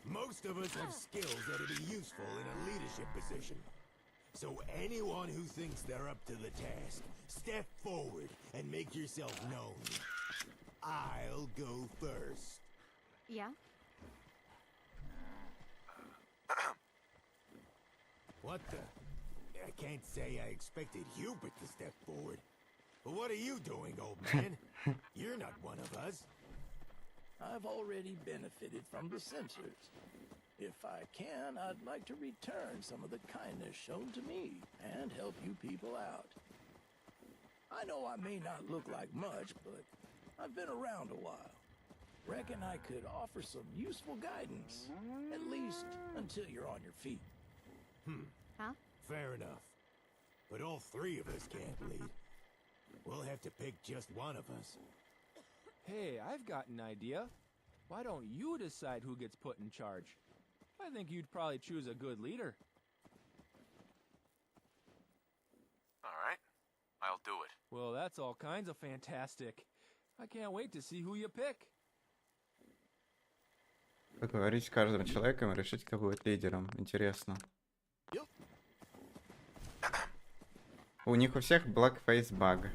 Most of us have skills that'll be useful in a leadership position. So anyone who thinks they're up to the task, step forward and make yourself known. I'll go first. Yeah? What the? I can't say I expected Hubert to step forward. But what are you doing, old man? You're not one of us. I've already benefited from the sensors. If I can, I'd like to return some of the kindness shown to me and help you people out. I know I may not look like much, but I've been around a while. Reckon I could offer some useful guidance, at least until you're on your feet. Huh? Fair enough. but all three of us can't lead. We'll have to pick just one of us. Hey, I've got an idea. Why don't you decide who gets put in charge? I think you'd probably choose a good leader. All right, I'll do it. Well, that's all kinds of fantastic. I can't wait to see who you pick. Поговорить с каждым человеком и решить, кто будет лидером. Интересно. У них у всех blackface bug.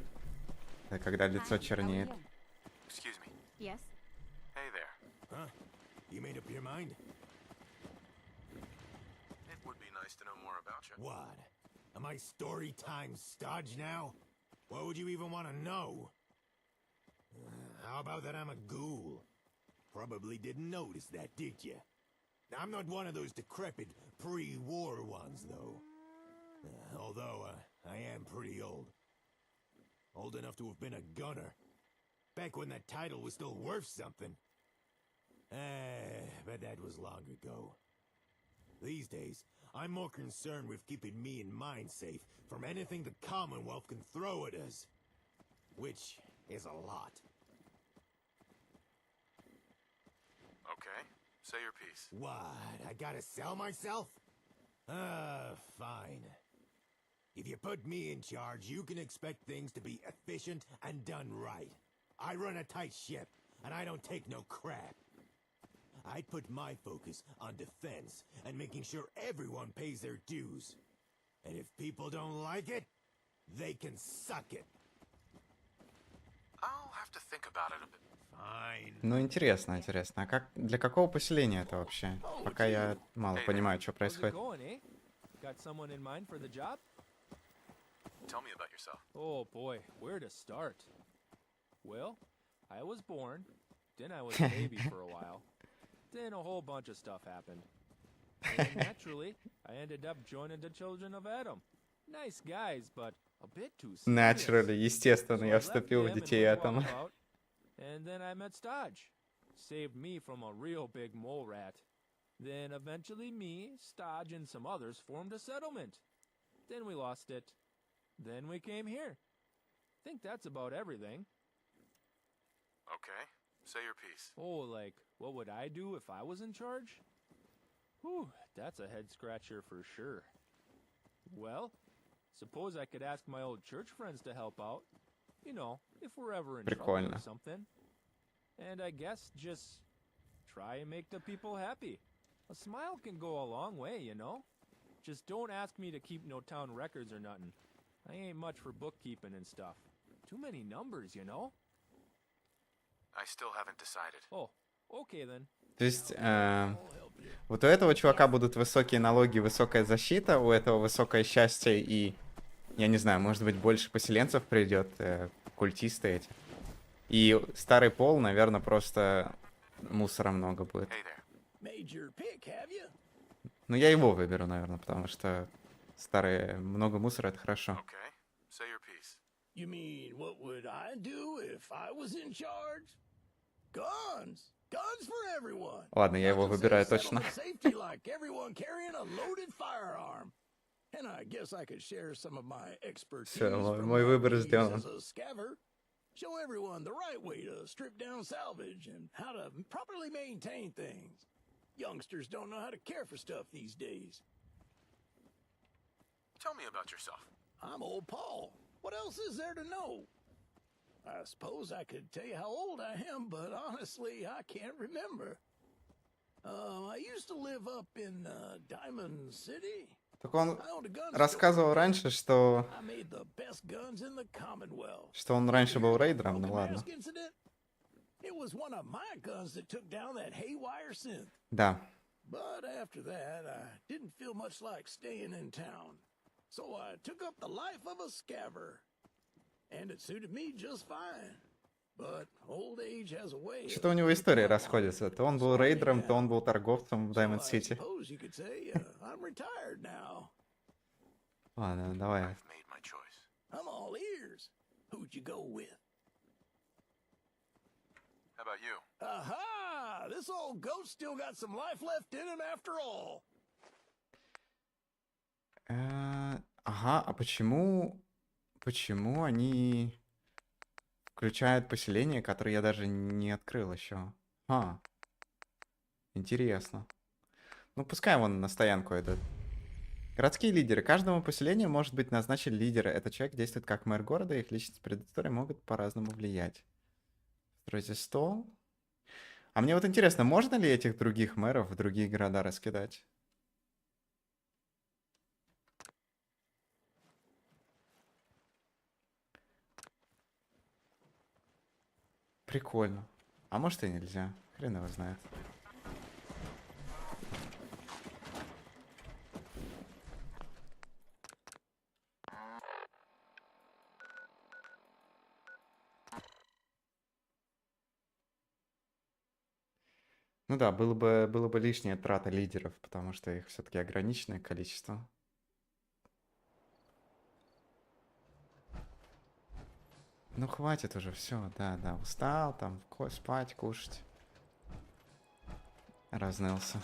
Это когда лицо чернеет. Excuse me. Yes? Hey there. Huh? You made up your mind? It would be nice to know more about you. What? Am I story time stodge now? What would you even want to know? How about that I'm a ghoul? Probably didn't notice that, did you? I'm not one of those decrepit pre-war ones, though. Although, I am pretty old. Old enough to have been a gunner. Back when that title was still worth something. But that was long ago. These days, I'm more concerned with keeping me and mine safe from anything the Commonwealth can throw at us. Which is a lot. Okay, say your piece. What? I gotta sell myself? Fine. If you put me in charge, you can expect things to be efficient and done right. I run a tight ship, and I don't take no crap. I'd put my focus on defense and making sure everyone pays their dues. And if people don't like it, they can suck it. I'll have to think about it a bit. Fine. Ну, интересно, интересно. А как, для какого поселения это вообще? Пока я мало понимаю, что происходит. Got someone in mind for the job? Tell me about yourself. Oh boy, where to start? Well, I was born, then I was a baby for a while, then a whole bunch of stuff happened. And naturally, I ended up joining the children of Adam. Nice guys, but a bit too serious. Naturally, естественно, я вступил в детей Атома. And then I met Stodge. Saved me from a real big mole rat. Then eventually me, Stodge, and some others formed a settlement. Then we lost it. Then we came here. Think that's about everything. Okay, say your piece. Oh, like, what would I do if I was in charge? Whew, that's a head scratcher for sure. Well, suppose I could ask my old church friends to help out. You know, if we're ever in trouble or something. And I guess just try and make the people happy. A smile can go a long way, you know? Just don't ask me to keep no town records or nothing. I ain't much for bookkeeping and stuff. Too many numbers, you know? I still haven't decided. Oh, okay then. То есть, вот у этого чувака будут высокие налоги, высокая защита, у этого высокое счастье и, я не знаю, может быть, больше поселенцев придет, культисты эти. И старый пол, наверное, просто мусора много будет. Ну, я его выберу, наверное, потому что старые, много мусора — это хорошо. Okay, say your piece. You mean, what would I do if I was in charge? Guns! Guns for everyone! Ладно, я его выбираю точно. Safety like everyone carrying a loaded firearm. And I guess I could share some of my expertise Все, from мой my выбор days сделан. as a scaver. Show everyone the right way to strip down salvage and how to properly maintain things. Youngsters don't know how to care for stuff these days. Tell me about yourself. I'm old Paul. What else is there to know? I suppose I could tell you how old I am, but honestly, I can't remember. I used to live up in Diamond City. Так он рассказывал раньше, что он раньше был рейдером, ну ладно. Да. But after that, I didn't feel much like staying in town. So I took up the life of a scaver. And it suited me just fine. But old age has a way. Что-то у него истории расходятся. То он был рейдером, то он был торговцем в Diamond City. Ладно, давай. I'm all ears. Who'd you go with? How about you? Aha! This old goat still got some life left in him after all. Ага, а почему они включают поселение, которое я даже не открыл еще? А, интересно. Ну, пускай вон на стоянку идут. Городские лидеры. Каждому поселению может быть назначен лидер. Этот человек действует как мэр города, их личность и предыстория могут по-разному влиять. Стройте стол. А мне вот интересно, можно ли этих других мэров в другие города раскидать? Прикольно. А может и нельзя. Хрен его знает. Ну да, было бы лишняя трата лидеров, потому что их все-таки ограниченное количество. Ну хватит уже, все, да, устал, там, спать, кушать. Разнылся.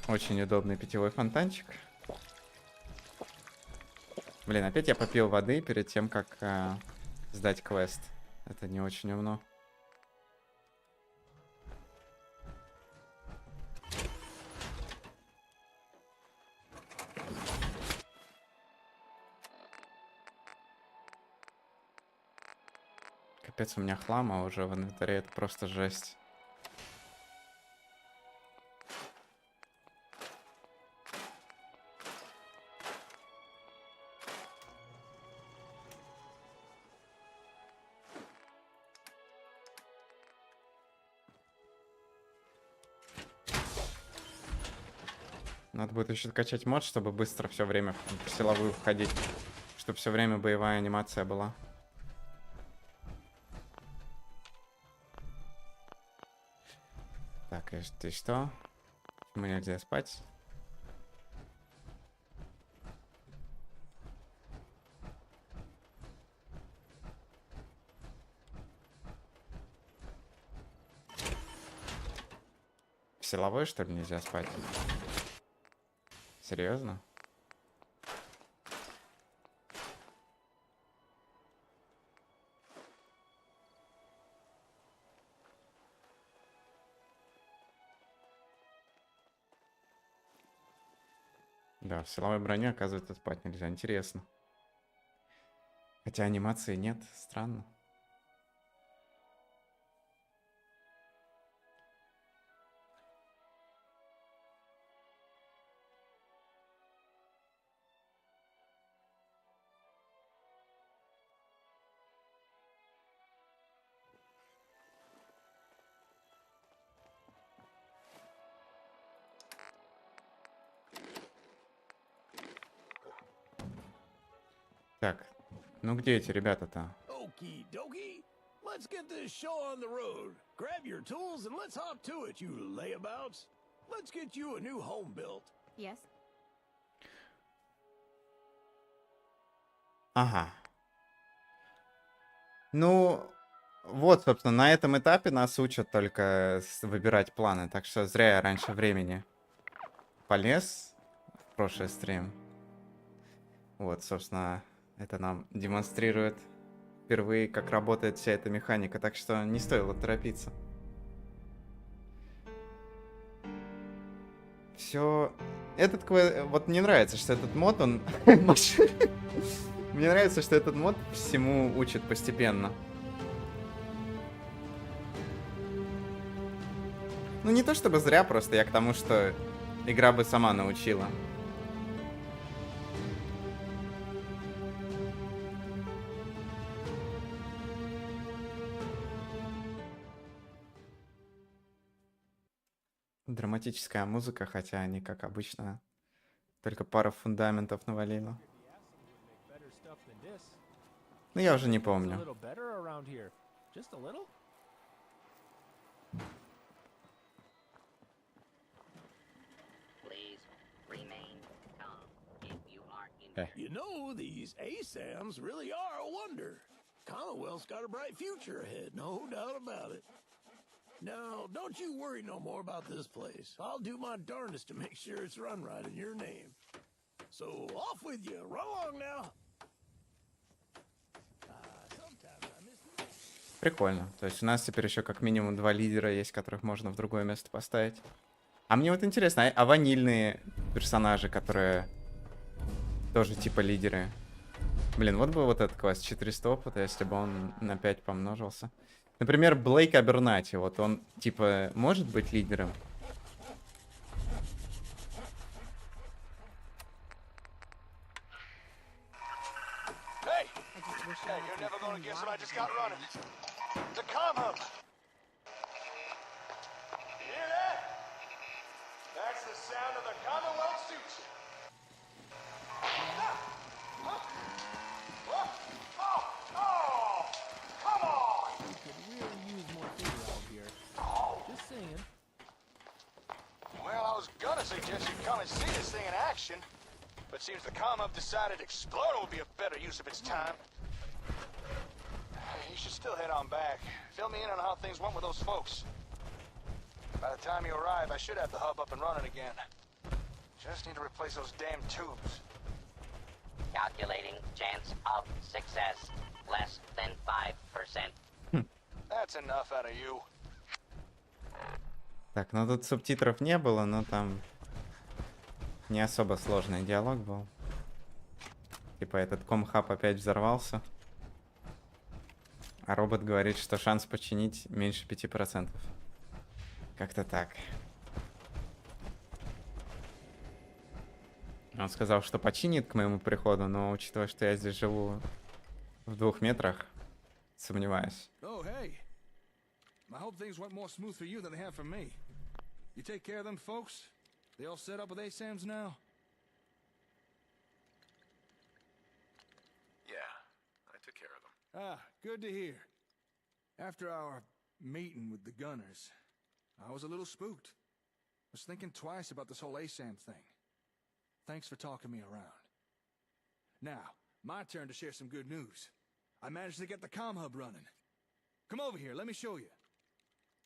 Очень удобный питьевой фонтанчик. Блин, опять я попил воды перед тем, как сдать квест. Это не очень умно. Капец, у меня хлама уже в инвентаре, это просто жесть. Надо будет еще качать мод, чтобы быстро все время в силовую входить. Чтобы все время боевая анимация была. Так, и ты что? Почему нельзя спать? В силовой, что ли, нельзя спать? Серьезно? Да, в силовой броне, оказывается, спать нельзя. Интересно. Хотя анимации нет. Странно. Так, ну где эти ребята-то? Okie dokie. Let's get this show on the road. Grab your tools and let's hop to it, you layabouts. Let's get you a new home built. Yes? Ага. Ну, вот, собственно, на этом этапе нас учат только выбирать планы. Так что зря я раньше времени полез в прошлый стрим. Вот, собственно, это нам демонстрирует впервые, как работает вся эта механика. Так что не стоило торопиться. Все. Этот квест... Вот мне нравится, что этот мод, он... Мне нравится, что этот мод всему учит постепенно. Ну, не то чтобы зря, просто я к тому, что игра бы сама научила. Драматическая музыка, хотя они, как обычно, только пару фундаментов навалила. Ну, я уже не помню. You know, these ASAMs really are a wonder. Commonwealth's got a bright future ahead, no doubt about it. Now, don't you worry no more about this place. I'll do my darndest to make sure it's run right in your name. So, off with you. Run along now. Прикольно. То есть у нас теперь еще как минимум 2 лидера есть, которых можно в другое место поставить. А мне вот интересно, а ванильные персонажи, которые тоже типа лидеры? Блин, вот бы вот этот квест 400 опыта, если бы он на 5 помножился. Например, Блейк Абернати, вот он типа может быть лидером? Hey! Hey, you're never gonna guess what I just got running. The comm hub! You hear that? That's the sound of the Commonwealth's future. Ah! Huh? What? Oh! Come on! We could really use more figure out here. Just saying. Well, I was gonna suggest you come and see this thing in action, but seems the comm hub decided exploring would be a better use of its time. You should still head on back. Fill me in on how things went with those folks. By the time you arrive, I should have the hub up and running again. Just need to replace those damn tubes. Calculating chance of success. Less than 5%. That's enough out of you. Так, ну тут субтитров не было, но там не особо сложный диалог был. Типа этот комхаб опять взорвался. А робот говорит, что шанс починить меньше 5%. Как-то так. Он сказал, что починит к моему приходу, но учитывая, что я здесь живу в 2 метрах, сомневаюсь. Oh, hey. I hope things went more smooth for you than they have for me. You take care of them folks? They all set up with ASAMs now? Yeah, I took care of them. Ah, good to hear. After our meeting with the gunners, I was a little spooked. Was thinking twice about this whole ASAM thing. Thanks for talking me around. Now, my turn to share some good news. I managed to get the comm hub running. Come over here, let me show you.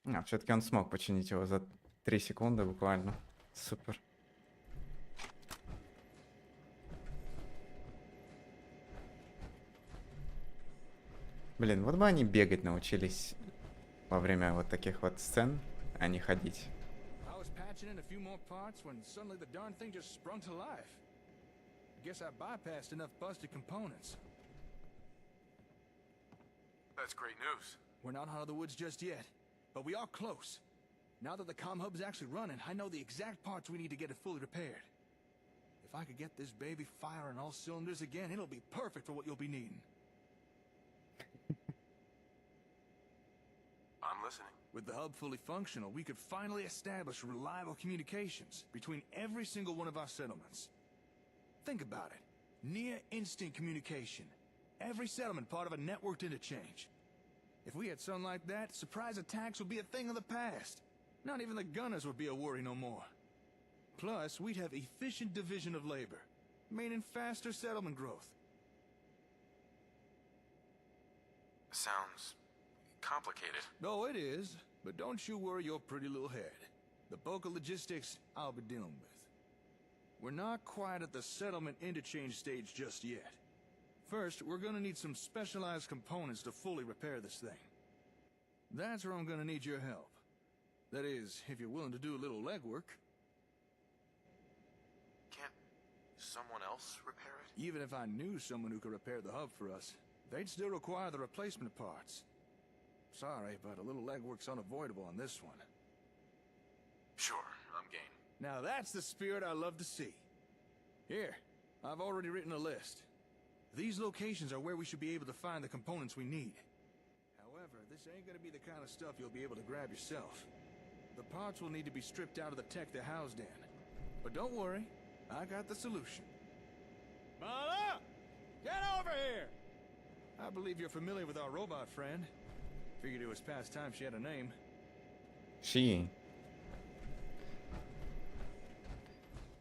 А, все-таки он смог починить его за 3 секунды буквально. Супер. Блин, вот бы они бегать научились во время вот таких вот сцен, а не ходить. I was patching in a few more parts when suddenly the darn thing just sprung to life. Guess I bypassed enough busted components. That's great news. We're not out of the woods just yet, but we are close. Now that the comm hub's actually running, I know the exact parts we need to get it fully repaired. If I could get this baby firing all cylinders again, it'll be perfect for what you'll be needing. I'm listening. With the hub fully functional, we could finally establish reliable communications between every single one of our settlements. Think about it. Near instant communication. Every settlement part of a networked interchange. If we had something like that, surprise attacks would be a thing of the past. Not even the gunners would be a worry no more. Plus, we'd have efficient division of labor, meaning faster settlement growth. Sounds complicated. No, it is, but don't you worry your pretty little head. The bulk of logistics I'll be dealing with. We're not quite at the settlement interchange stage just yet. First, we're gonna need some specialized components to fully repair this thing. That's where I'm gonna need your help. That is, if you're willing to do a little legwork. Can't someone else repair it? Even if I knew someone who could repair the hub for us, they'd still require the replacement parts. Sorry, but a little legwork's unavoidable on this one. Sure, I'm game. Now that's the spirit I love to see. Here, I've already written a list. These locations are where we should be able to find the components we need. However, this ain't gonna be the kind of stuff you'll be able to grab yourself. The parts will need to be stripped out of the tech they're housed in. But don't worry, I got the solution. Mala! Get over here! I believe you're familiar with our robot friend. Figured it was past time she had a name. She.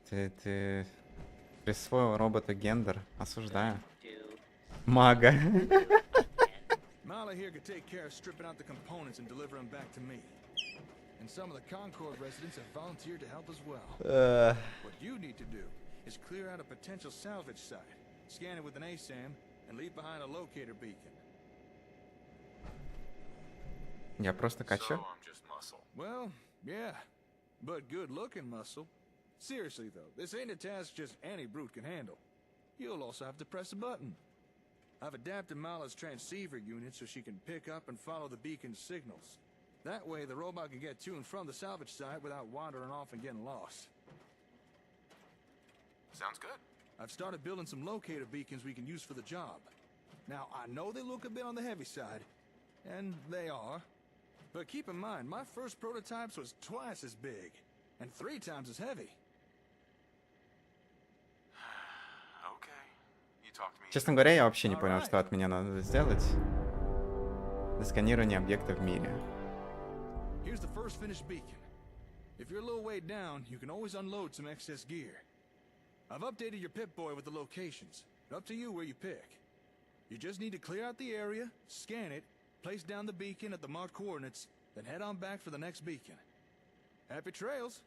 Ты присвоил роботу гендер. Осуждаю. Мага. Mala here could take care of stripping out the components and deliver them back to me. And some of the Concord residents have volunteered to help as well. What you need to do is clear out a potential salvage site, scan it with an ASAM, and leave behind a locator beacon. Я просто качу. Well, yeah, but good-looking muscle. Seriously, though, this ain't a task just any brute can handle. You'll also have to press a button. I've adapted Mala's transceiver unit so she can pick up and follow the beacon's signals. That way, the robot can get to and from the salvage site without wandering off and getting lost. Sounds good. I've started building some locator beacons we can use for the job. Now, I know they look a bit on the heavy side, and they are. But keep in mind, my first prototypes was twice as big, and 3 times as heavy. Честно говоря, я вообще не понял, что от меня надо сделать. Досканирование объекта в мире. Here's the first finished beacon. If you're a little way down, you can always unload some excess gear. I've updated your Pip-Boy with the locations. Up to you where you pick. You just need to clear out the area, scan it, place down the beacon at the marked coordinates, then head on back for the next beacon. Happy trails,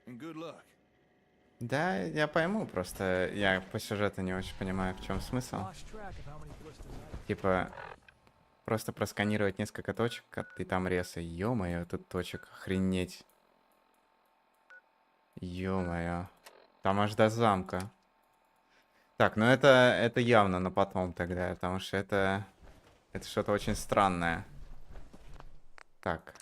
and good luck. Да, я пойму, просто я по сюжету не очень понимаю, в чем смысл. Типа, просто просканировать несколько точек, и там ресы. Ё-моё, тут точек, охренеть. Ё-моё. Там аж до замка. Так, ну это явно на потом тогда, потому что это что-то очень странное. Так.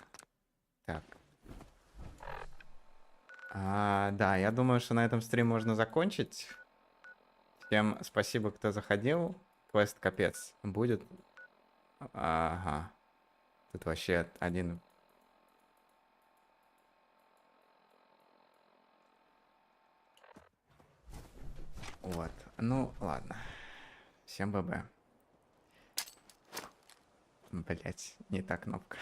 Да, я думаю, что на этом стрим можно закончить. Всем спасибо, кто заходил. Квест капец будет. Ага. Тут вообще один... Вот. Ну, ладно. Всем ББ. Блять, не та кнопка.